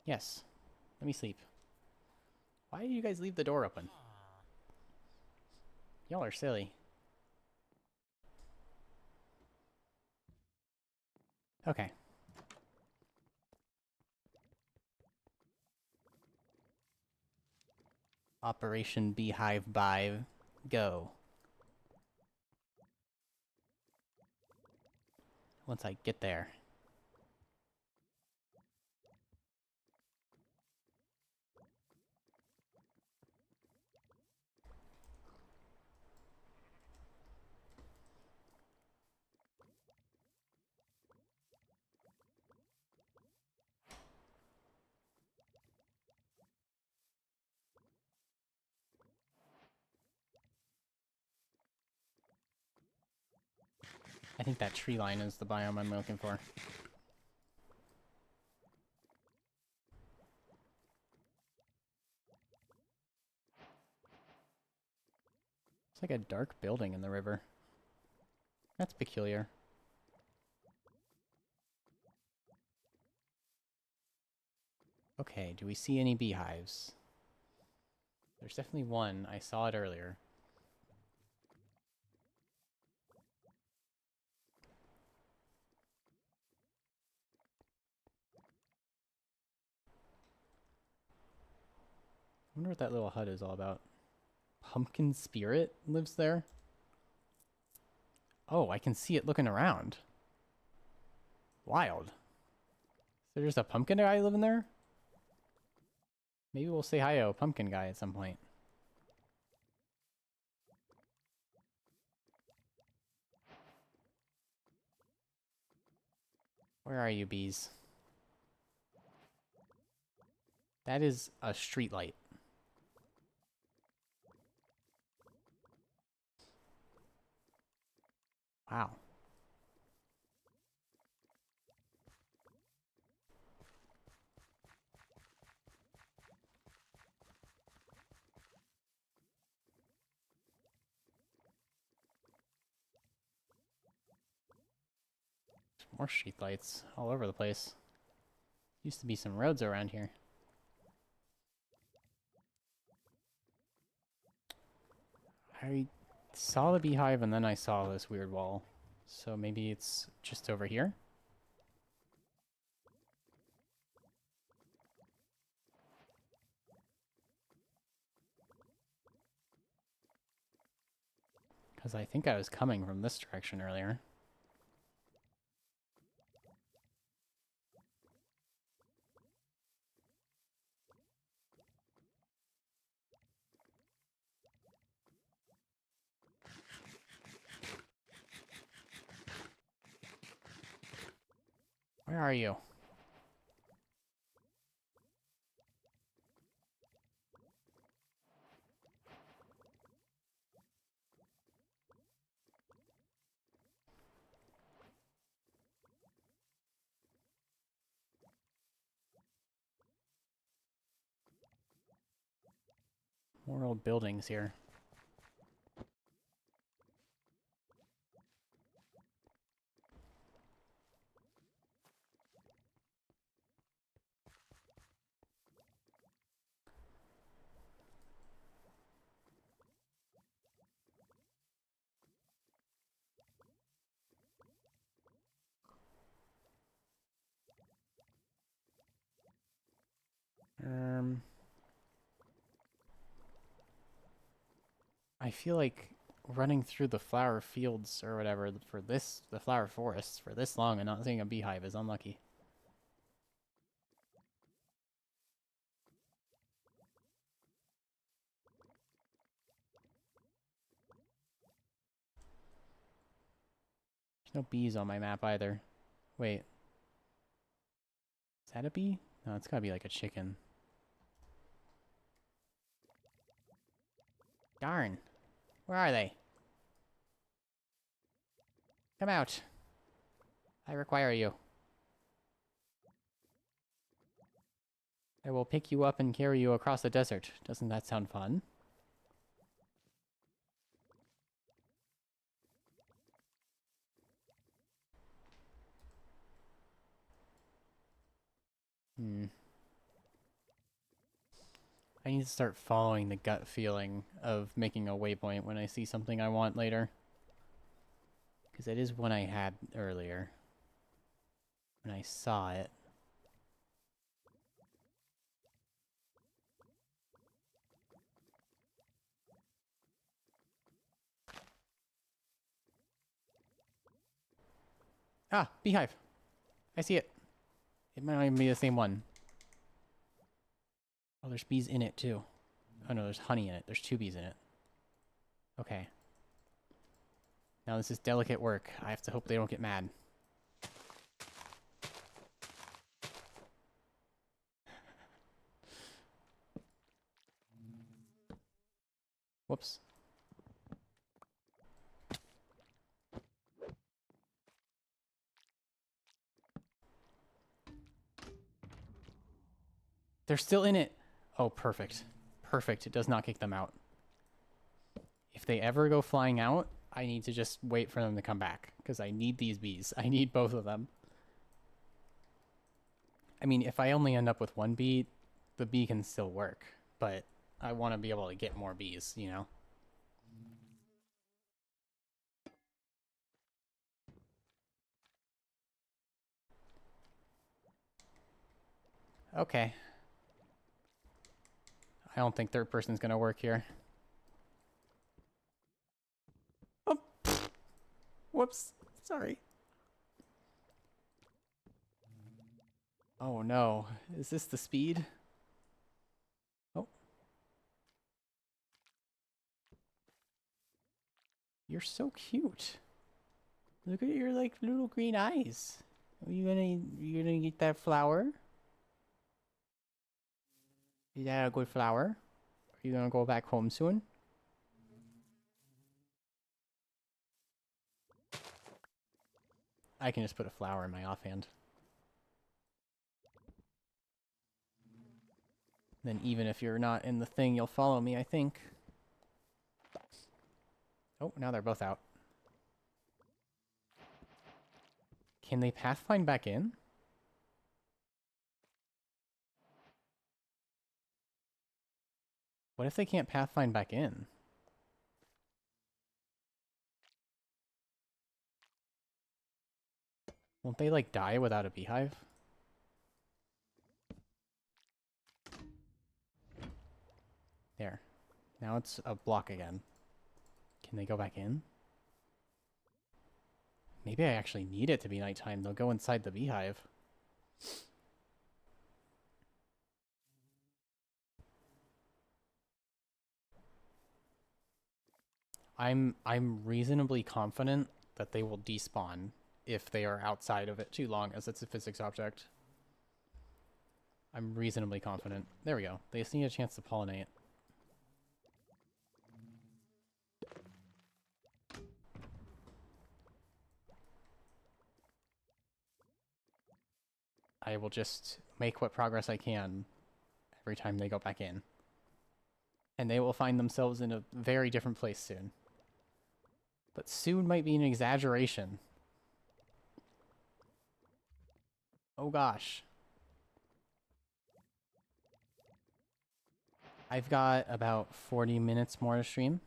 Speaker 1: Yes. Let me sleep. Why did you guys leave the door open? Y'all are silly. Okay. Operation Beehive Bive. Go. Once I get there. I think that tree line is the biome I'm looking for. It's like a dark building in the river. That's peculiar. Okay, do we see any beehives? There's definitely one. I saw it earlier. I wonder what that little hut is all about. Pumpkin spirit lives there? Oh, I can see it looking around. Wild. Is there just a pumpkin guy living there? Maybe we'll say hi to a pumpkin guy at some point. Where are you, bees? That is a streetlight. Wow. More streetlights all over the place. Used to be some roads around here. I saw the beehive and then I saw this weird wall. So maybe it's just over here? Because I think I was coming from this direction earlier. Where are you? More old buildings here. farm. I feel like running through the flower fields or whatever for this, the flower forests for this long and not seeing a beehive is unlucky. There's no bees on my map either. Wait. Is that a bee? No, it's gotta be like a chicken. Darn. Where are they? Come out. I require you. I will pick you up and carry you across the desert. Doesn't that sound fun? I need to start following the gut feeling of making a waypoint when I see something I want later. Because it is one I had earlier. When I saw it. Ah, beehive. I see it. It might not even be the same one. Oh, there's bees in it too. Oh no, there's honey in it. There's 2 bees in it. Okay. Now this is delicate work. I have to hope they don't get mad. Whoops. They're still in it. Oh, perfect. Perfect. It does not kick them out. If they ever go flying out, I need to just wait for them to come back. Because I need these bees. I need both of them. I mean, if I only end up with 1 bee, the bee can still work. But I want to be able to get more bees, you know? Okay. I don't think third person's gonna work here. Oh, whoops. Sorry. Oh no. Is this the speed? Oh. You're so cute. Look at your like little green eyes. Are you gonna get that flower? Is that a good flower? Are you gonna go back home soon? I can just put a flower in my offhand. Then even if you're not in the thing, you'll follow me, I think. Oh, now they're both out. Can they pathfind back in? What if they can't pathfind back in? Won't they, like, die without a beehive? There. Now it's a block again. Can they go back in? Maybe I actually need it to be nighttime. They'll go inside the beehive. I'm reasonably confident that they will despawn if they are outside of it too long, as it's a physics object. I'm reasonably confident. There we go. They just need a chance to pollinate. I will just make what progress I can every time they go back in. And they will find themselves in a very different place soon. But soon might be an exaggeration. Oh gosh. I've got about 40 minutes more to stream.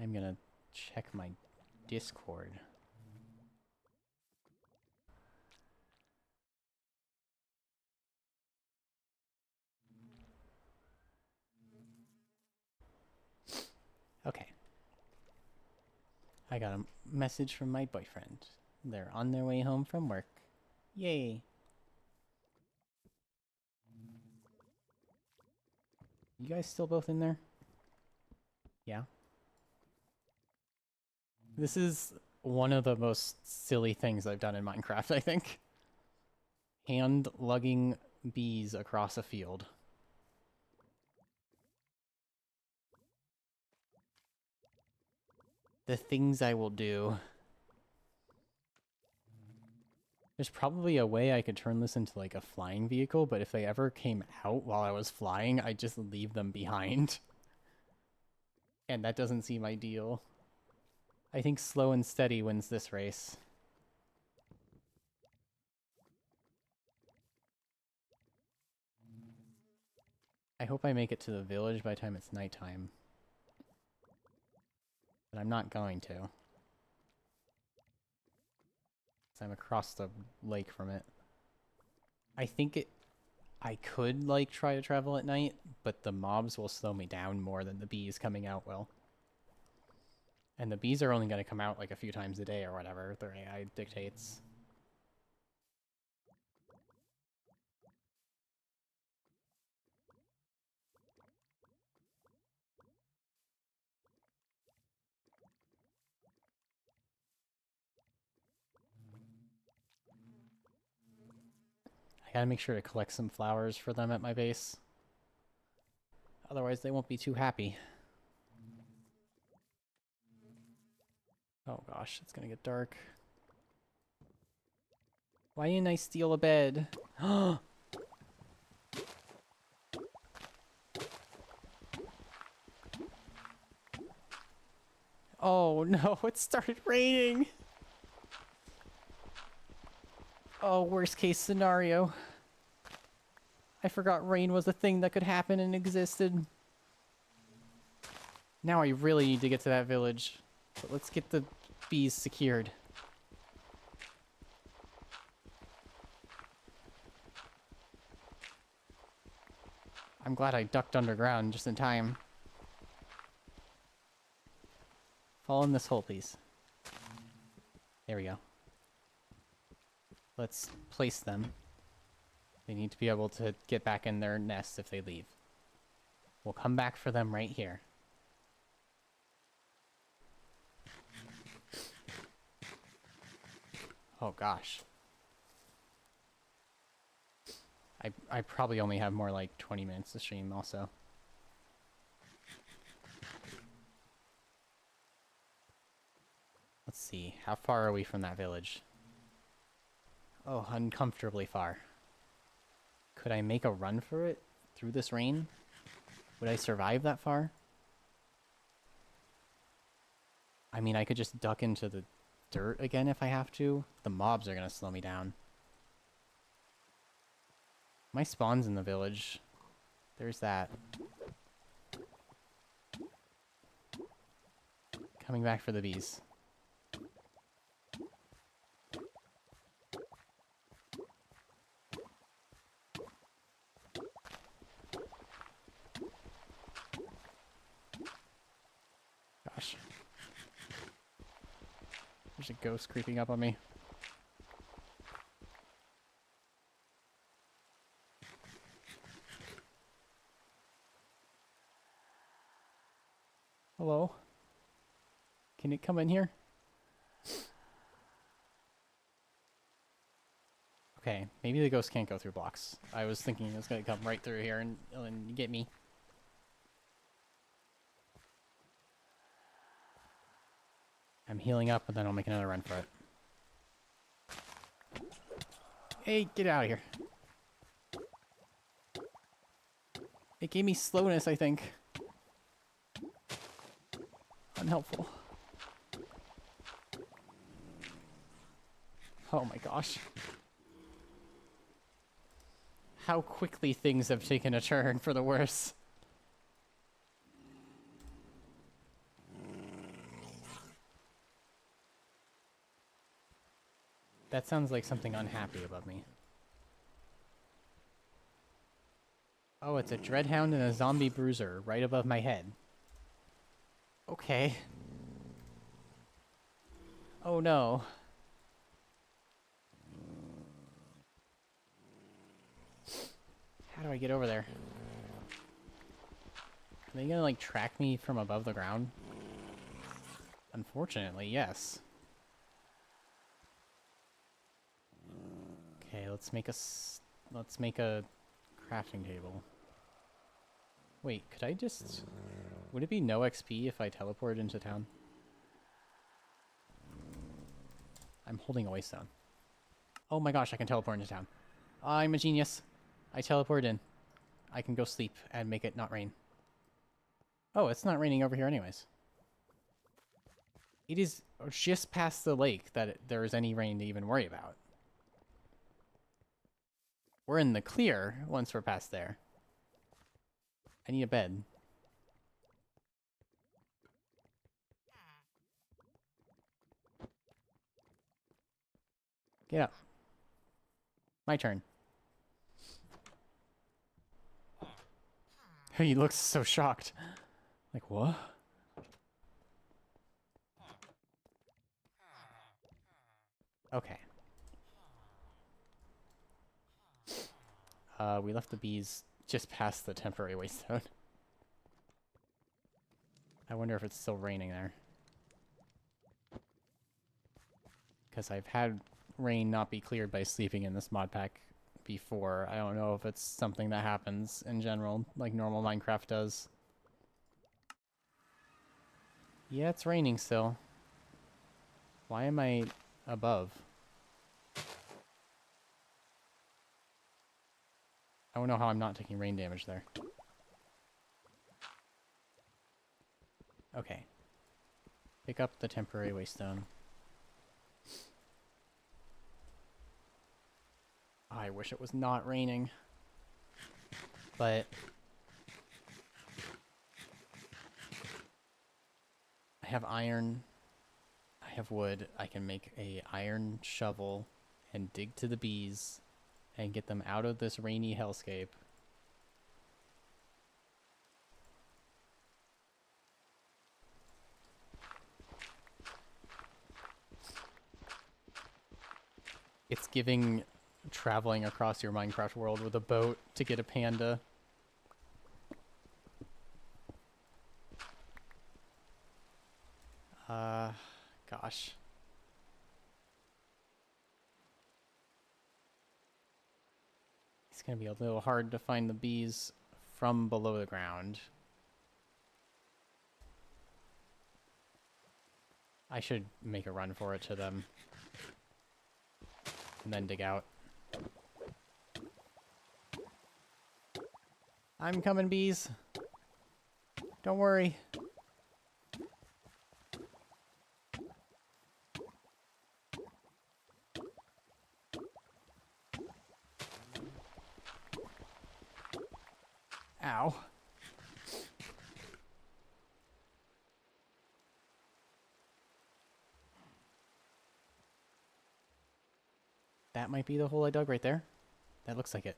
Speaker 1: I'm gonna check my Discord. Okay. I got a message from my boyfriend. They're on their way home from work. Yay. You guys still both in there? Yeah. This is one of the most silly things I've done in Minecraft, I think. Hand lugging bees across a field. The things I will do. There's probably a way I could turn this into like a flying vehicle, but if they ever came out while I was flying, I'd just leave them behind. And that doesn't seem ideal. I think slow and steady wins this race. I hope I make it to the village by the time it's nighttime. But I'm not going to. 'Cause I'm across the lake from it. I think I could, like, try to travel at night, but the mobs will slow me down more than the bees coming out will. And the bees are only going to come out, like, a few times a day or whatever their AI dictates. I gotta make sure to collect some flowers for them at my base. Otherwise, they won't be too happy. Oh gosh, it's gonna get dark. Why didn't I steal a bed? Oh no, it started raining! Oh, worst case scenario. I forgot rain was a thing that could happen and existed. Now I really need to get to that village. But let's get the bees secured. I'm glad I ducked underground just in time. Fall in this hole, please. There we go. Let's place them. They need to be able to get back in their nest if they leave. We'll come back for them right here. Oh gosh. I probably only have more like 20 minutes to stream also. Let's see. How far are we from that village? Oh, uncomfortably far. Could I make a run for it through this rain? Would I survive that far? I mean, I could just duck into the dirt again if I have to. The mobs are gonna slow me down. My spawn's in the village. There's that. Coming back for the bees. Gosh. There's a ghost creeping up on me. Hello? Can it come in here? Okay, maybe the ghost can't go through blocks. I was thinking it was going to come right through here and get me. I'm healing up, and then I'll make another run for it. Hey, get out of here. It gave me slowness, I think. Unhelpful. Oh my gosh. How quickly things have taken a turn for the worse. That sounds like something unhappy above me. Oh, it's a dreadhound and a zombie bruiser right above my head. Okay. Oh no. How do I get over there? Are they gonna, like, track me from above the ground? Unfortunately, yes. Okay, let's make a crafting table. Wait, could I just... Would it be no XP if I teleported into town? I'm holding a waystone. Oh my gosh, I can teleport into town. I'm a genius. I teleported in. I can go sleep and make it not rain. Oh, it's not raining over here anyways. It is just past the lake that there is any rain to even worry about. We're in the clear once we're past there. I need a bed. Get up. My turn. He looks so shocked. Like, what? Okay. We left the bees just past the temporary waste zone. I wonder if it's still raining there. Because I've had rain not be cleared by sleeping in this mod pack before. I don't know if it's something that happens in general, like normal Minecraft does. Yeah, it's raining still. Why am I above? I don't know how I'm not taking rain damage there. Okay. Pick up the temporary waystone. Oh, I wish it was not raining. But... I have iron. I have wood. I can make a iron shovel and dig to the bees and get them out of this rainy hellscape. It's giving traveling across your Minecraft world with a boat to get a panda. Gosh. It's gonna be a little hard to find the bees from below the ground. I should make a run for it to them. And then dig out. I'm coming, bees. Don't worry. Ow. That might be the hole I dug right there. That looks like it.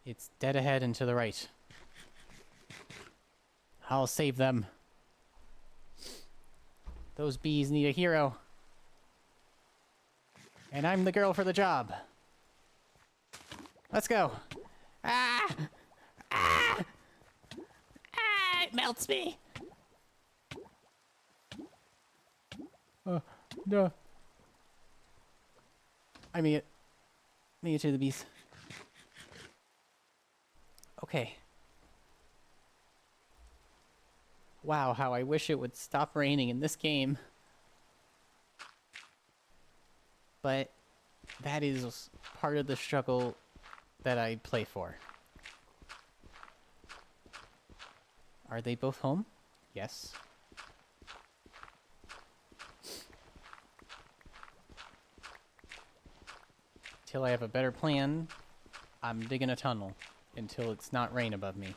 Speaker 1: It's dead ahead and to the right. I'll save them. Those bees need a hero. And I'm the girl for the job. Let's go. Ah! Ah! Ah! It melts me. No. I made it. Made it to the bees. Okay. Wow, how I wish it would stop raining in this game. But that is part of the struggle that I play for. Are they both home? Yes. Till I have a better plan, I'm digging a tunnel until it's not rain above me.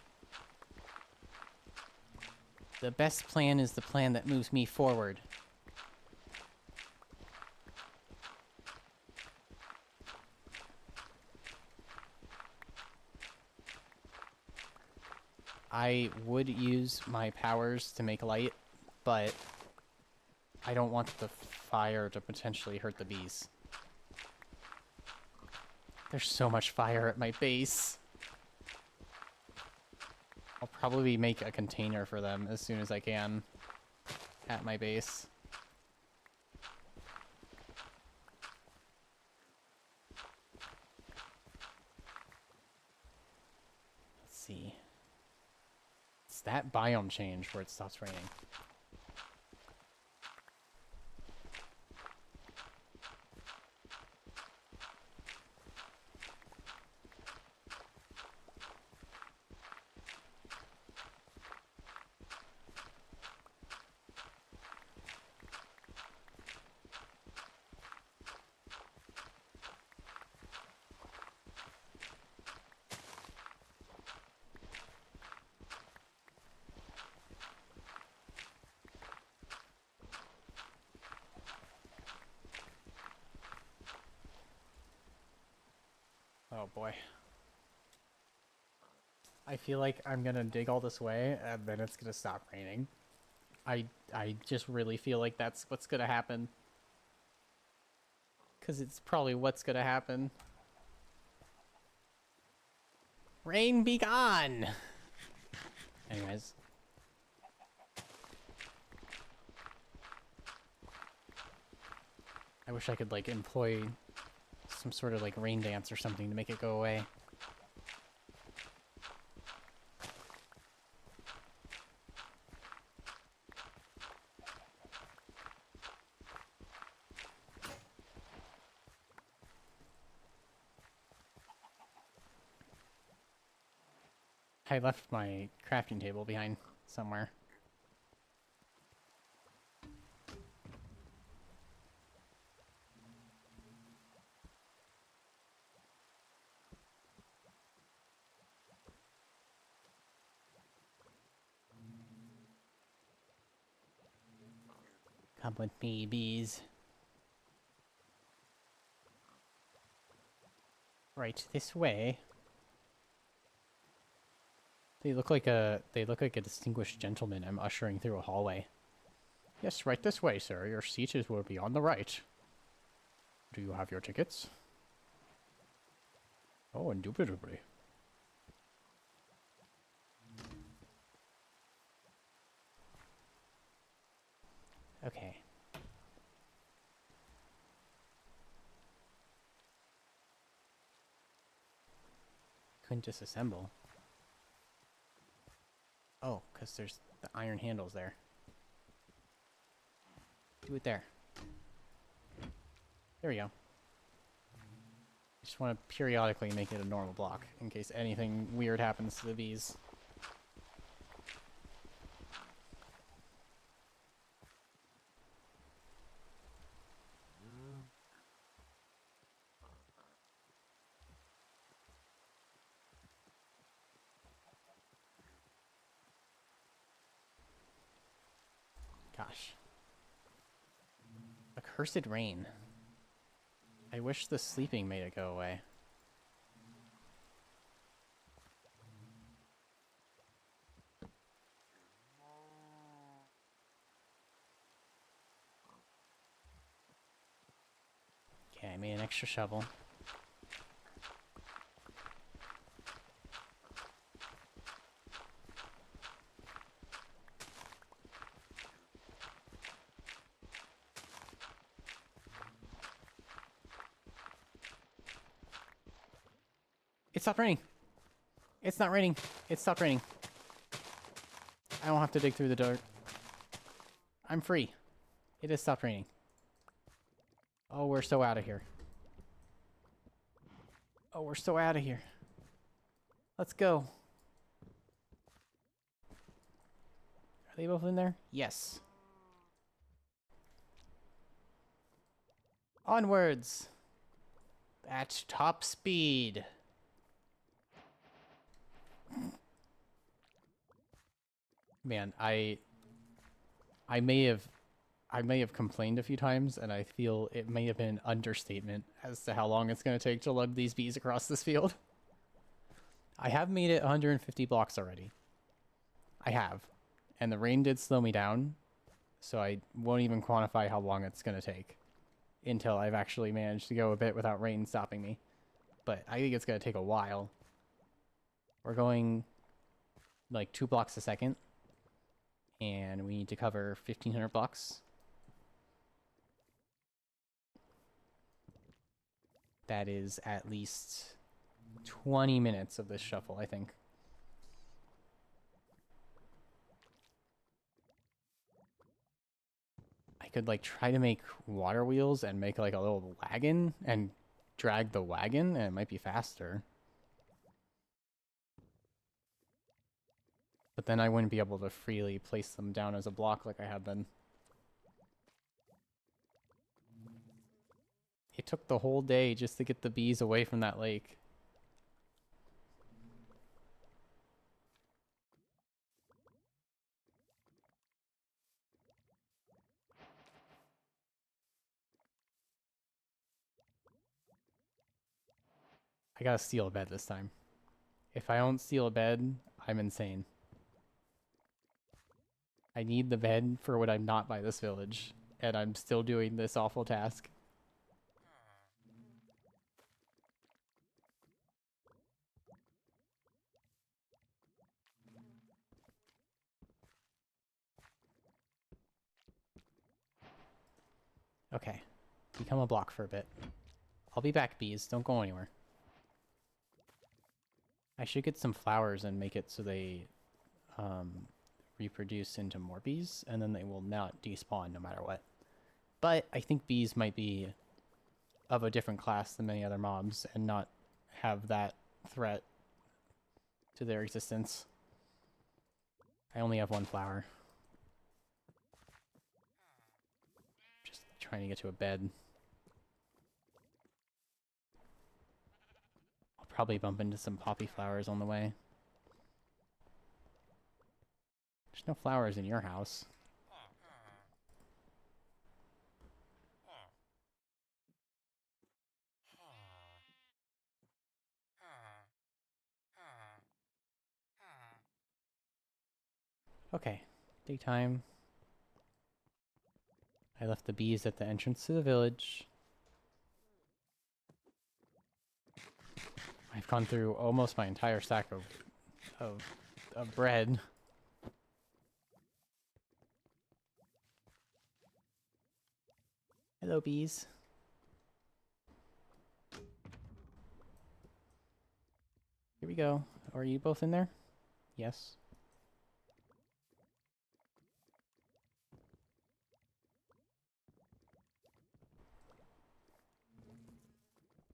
Speaker 1: The best plan is the plan that moves me forward. I would use my powers to make light, but I don't want the fire to potentially hurt the bees. There's so much fire at my base. I'll probably make a container for them as soon as I can at my base. Let's see. It's that biome change where it stops raining. Oh boy. I feel like I'm gonna dig all this way and then it's gonna stop raining. I just really feel like that's what's gonna happen. 'Cause it's probably what's gonna happen. Rain be gone! Anyways. I wish I could like employ some sort of like rain dance or something to make it go away. I left my crafting table behind somewhere. Come with me, bees. Right, this way. They look like a distinguished gentleman I'm ushering through a hallway. Yes, right this way, sir. Your seat will be on the right. Do you have your tickets? Oh, indubitably. Okay. Couldn't disassemble. Oh, because there's the iron handles there. Do it there. There we go. Just want to periodically make it a normal block in case anything weird happens to the bees. Gosh. Accursed rain. I wish the sleeping made it go away. Okay, I made an extra shovel. It stopped raining. It's not raining. It stopped raining. I don't have to dig through the dirt. I'm free. It has stopped raining. Oh, we're so out of here. Oh, we're so out of here. Let's go. Are they both in there? Yes. Onwards. At top speed. Man, I may have complained a few times, and I feel it may have been an understatement as to how long it's going to take to lug these bees across this field. I have made it 150 blocks already. I have. And the rain did slow me down, so I won't even quantify how long it's going to take until I've actually managed to go a bit without rain stopping me. But I think it's going to take a while. We're going like 2 blocks a second, and we need to cover 1,500 blocks. That is at least 20 minutes of this shuffle, I think. I could like try to make water wheels and make like a little wagon and drag the wagon, and it might be faster. But then I wouldn't be able to freely place them down as a block like I had been. It took the whole day just to get the bees away from that lake. I gotta steal a bed this time. If I don't steal a bed, I'm insane. I need the bed for when I'm not by this village, and I'm still doing this awful task. Okay, become a block for a bit. I'll be back, bees. Don't go anywhere. I should get some flowers and make it so they reproduce into more bees, and then they will not despawn no matter what. But I think bees might be of a different class than many other mobs and not have that threat to their existence. I only have 1 flower. Just trying to get to a bed. I'll probably bump into some poppy flowers on the way. There's no flowers in your house. Okay, daytime. I left the bees at the entrance to the village. I've gone through almost my entire stack of bread. Hello, bees. Here we go. Are you both in there? Yes.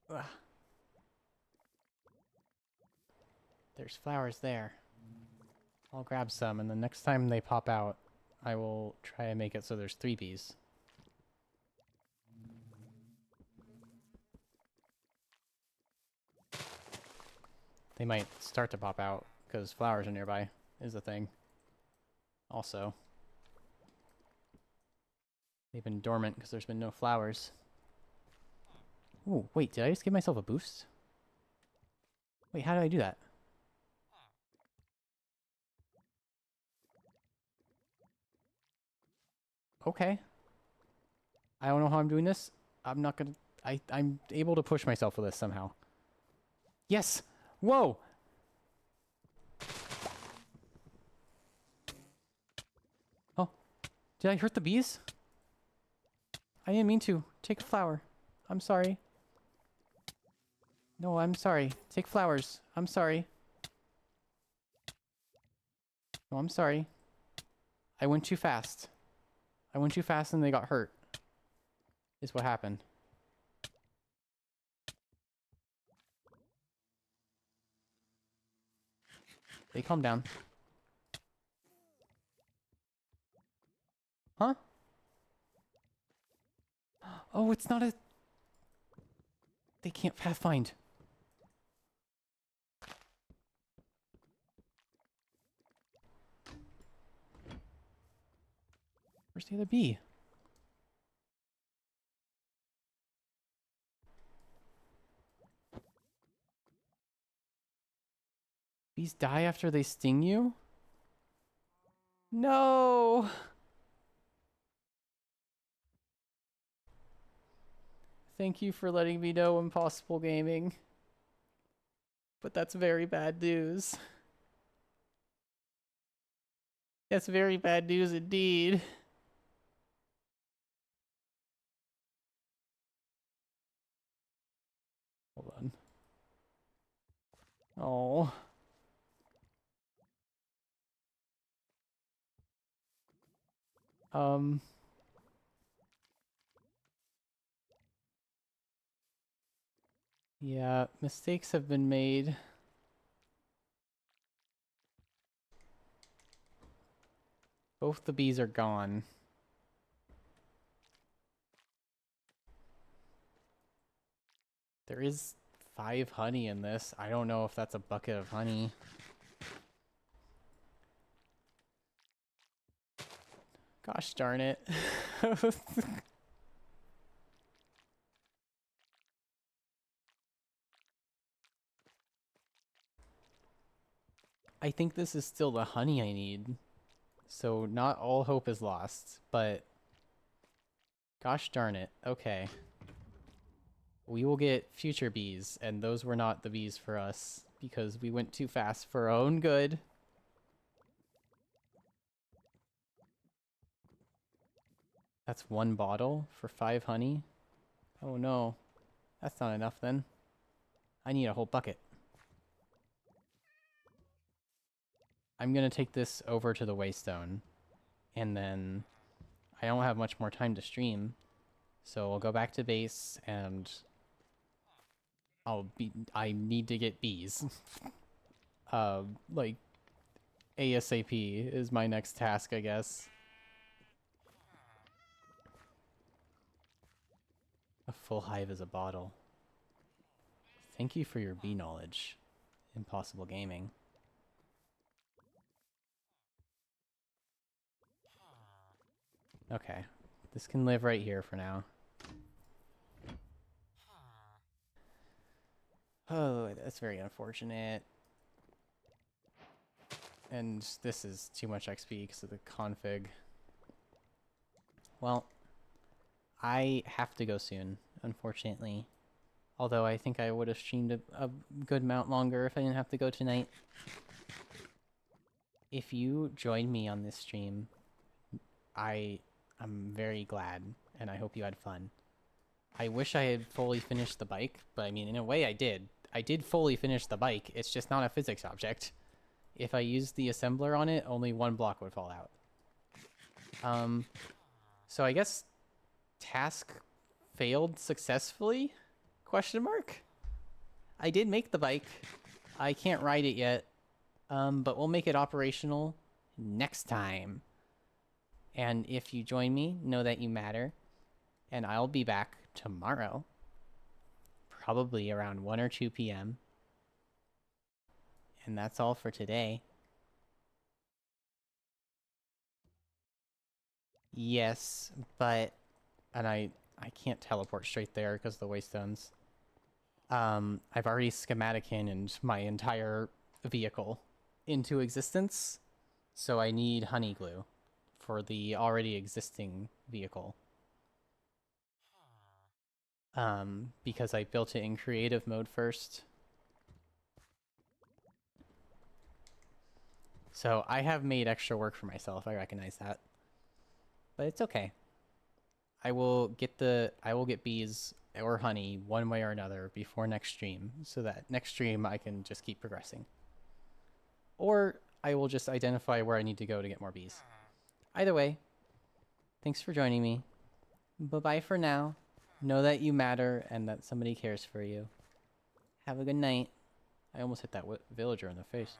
Speaker 1: Ugh. There's flowers there. I'll grab some, and the next time they pop out, I will try and make it so there's 3 bees. They might start to pop out, because flowers are nearby, is the thing. Also. They've been dormant because there's been no flowers. Ooh, wait, did I just give myself a boost? Wait, how did I do that? Okay. I don't know how I'm doing this. I'm not gonna... I'm able to push myself with this somehow. Yes! Whoa! Oh. Did I hurt the bees? I didn't mean to. Take a flower. I'm sorry. No, I'm sorry. Take flowers. I'm sorry. No, I'm sorry. I went too fast. I went too fast and they got hurt. Is what happened. They calm down. Huh? Oh, it's not a... They can't pathfind. Where's the other bee? Bees die after they sting you? No! Thank you for letting me know, Impossible Gaming. But that's very bad news. That's very bad news indeed. Hold on. Oh. Um. Yeah, mistakes have been made. Both the bees are gone. There is 5 honey in this. I don't know if that's a bucket of honey. Gosh darn it. I think this is still the honey I need. So not all hope is lost, but gosh darn it. Okay. We will get future bees, and those were not the bees for us because we went too fast for our own good. That's 1 bottle for 5 honey. Oh no. That's not enough then. I need a whole bucket. I'm gonna take this over to the Waystone, and then I don't have much more time to stream, so I'll go back to base and I need to get bees. Like ASAP is my next task, I guess. A full hive is a bottle. Thank you for your bee knowledge, Impossible Gaming. Okay, this can live right here for now. Oh, that's very unfortunate. And this is too much XP because of the config. Well, I have to go soon, unfortunately. Although I think I would have streamed a good amount longer if I didn't have to go tonight. If you join me on this stream, I'm very glad, and I hope you had fun. I wish I had fully finished the bike, but I mean, in a way I did. I did fully finish the bike, it's just not a physics object. If I used the assembler on it, only 1 block would fall out. So I guess task failed successfully? Question mark? I did make the bike. I can't ride it yet, but we'll make it operational next time. And if you join me, know that you matter. And I'll be back tomorrow, probably around 1 or 2 p.m. And that's all for today. Yes, but... And I can't teleport straight there because of the waystones. I've already schematic-ed my entire vehicle into existence, so I need honey glue for the already existing vehicle. Because I built it in creative mode first. So I have made extra work for myself, I recognize that. But it's okay. I will get bees or honey one way or another before next stream, so that next stream I can just keep progressing. Or I will just identify where I need to go to get more bees. Either way, thanks for joining me. Bye-bye for now. Know that you matter and that somebody cares for you. Have a good night. I almost hit that villager in the face.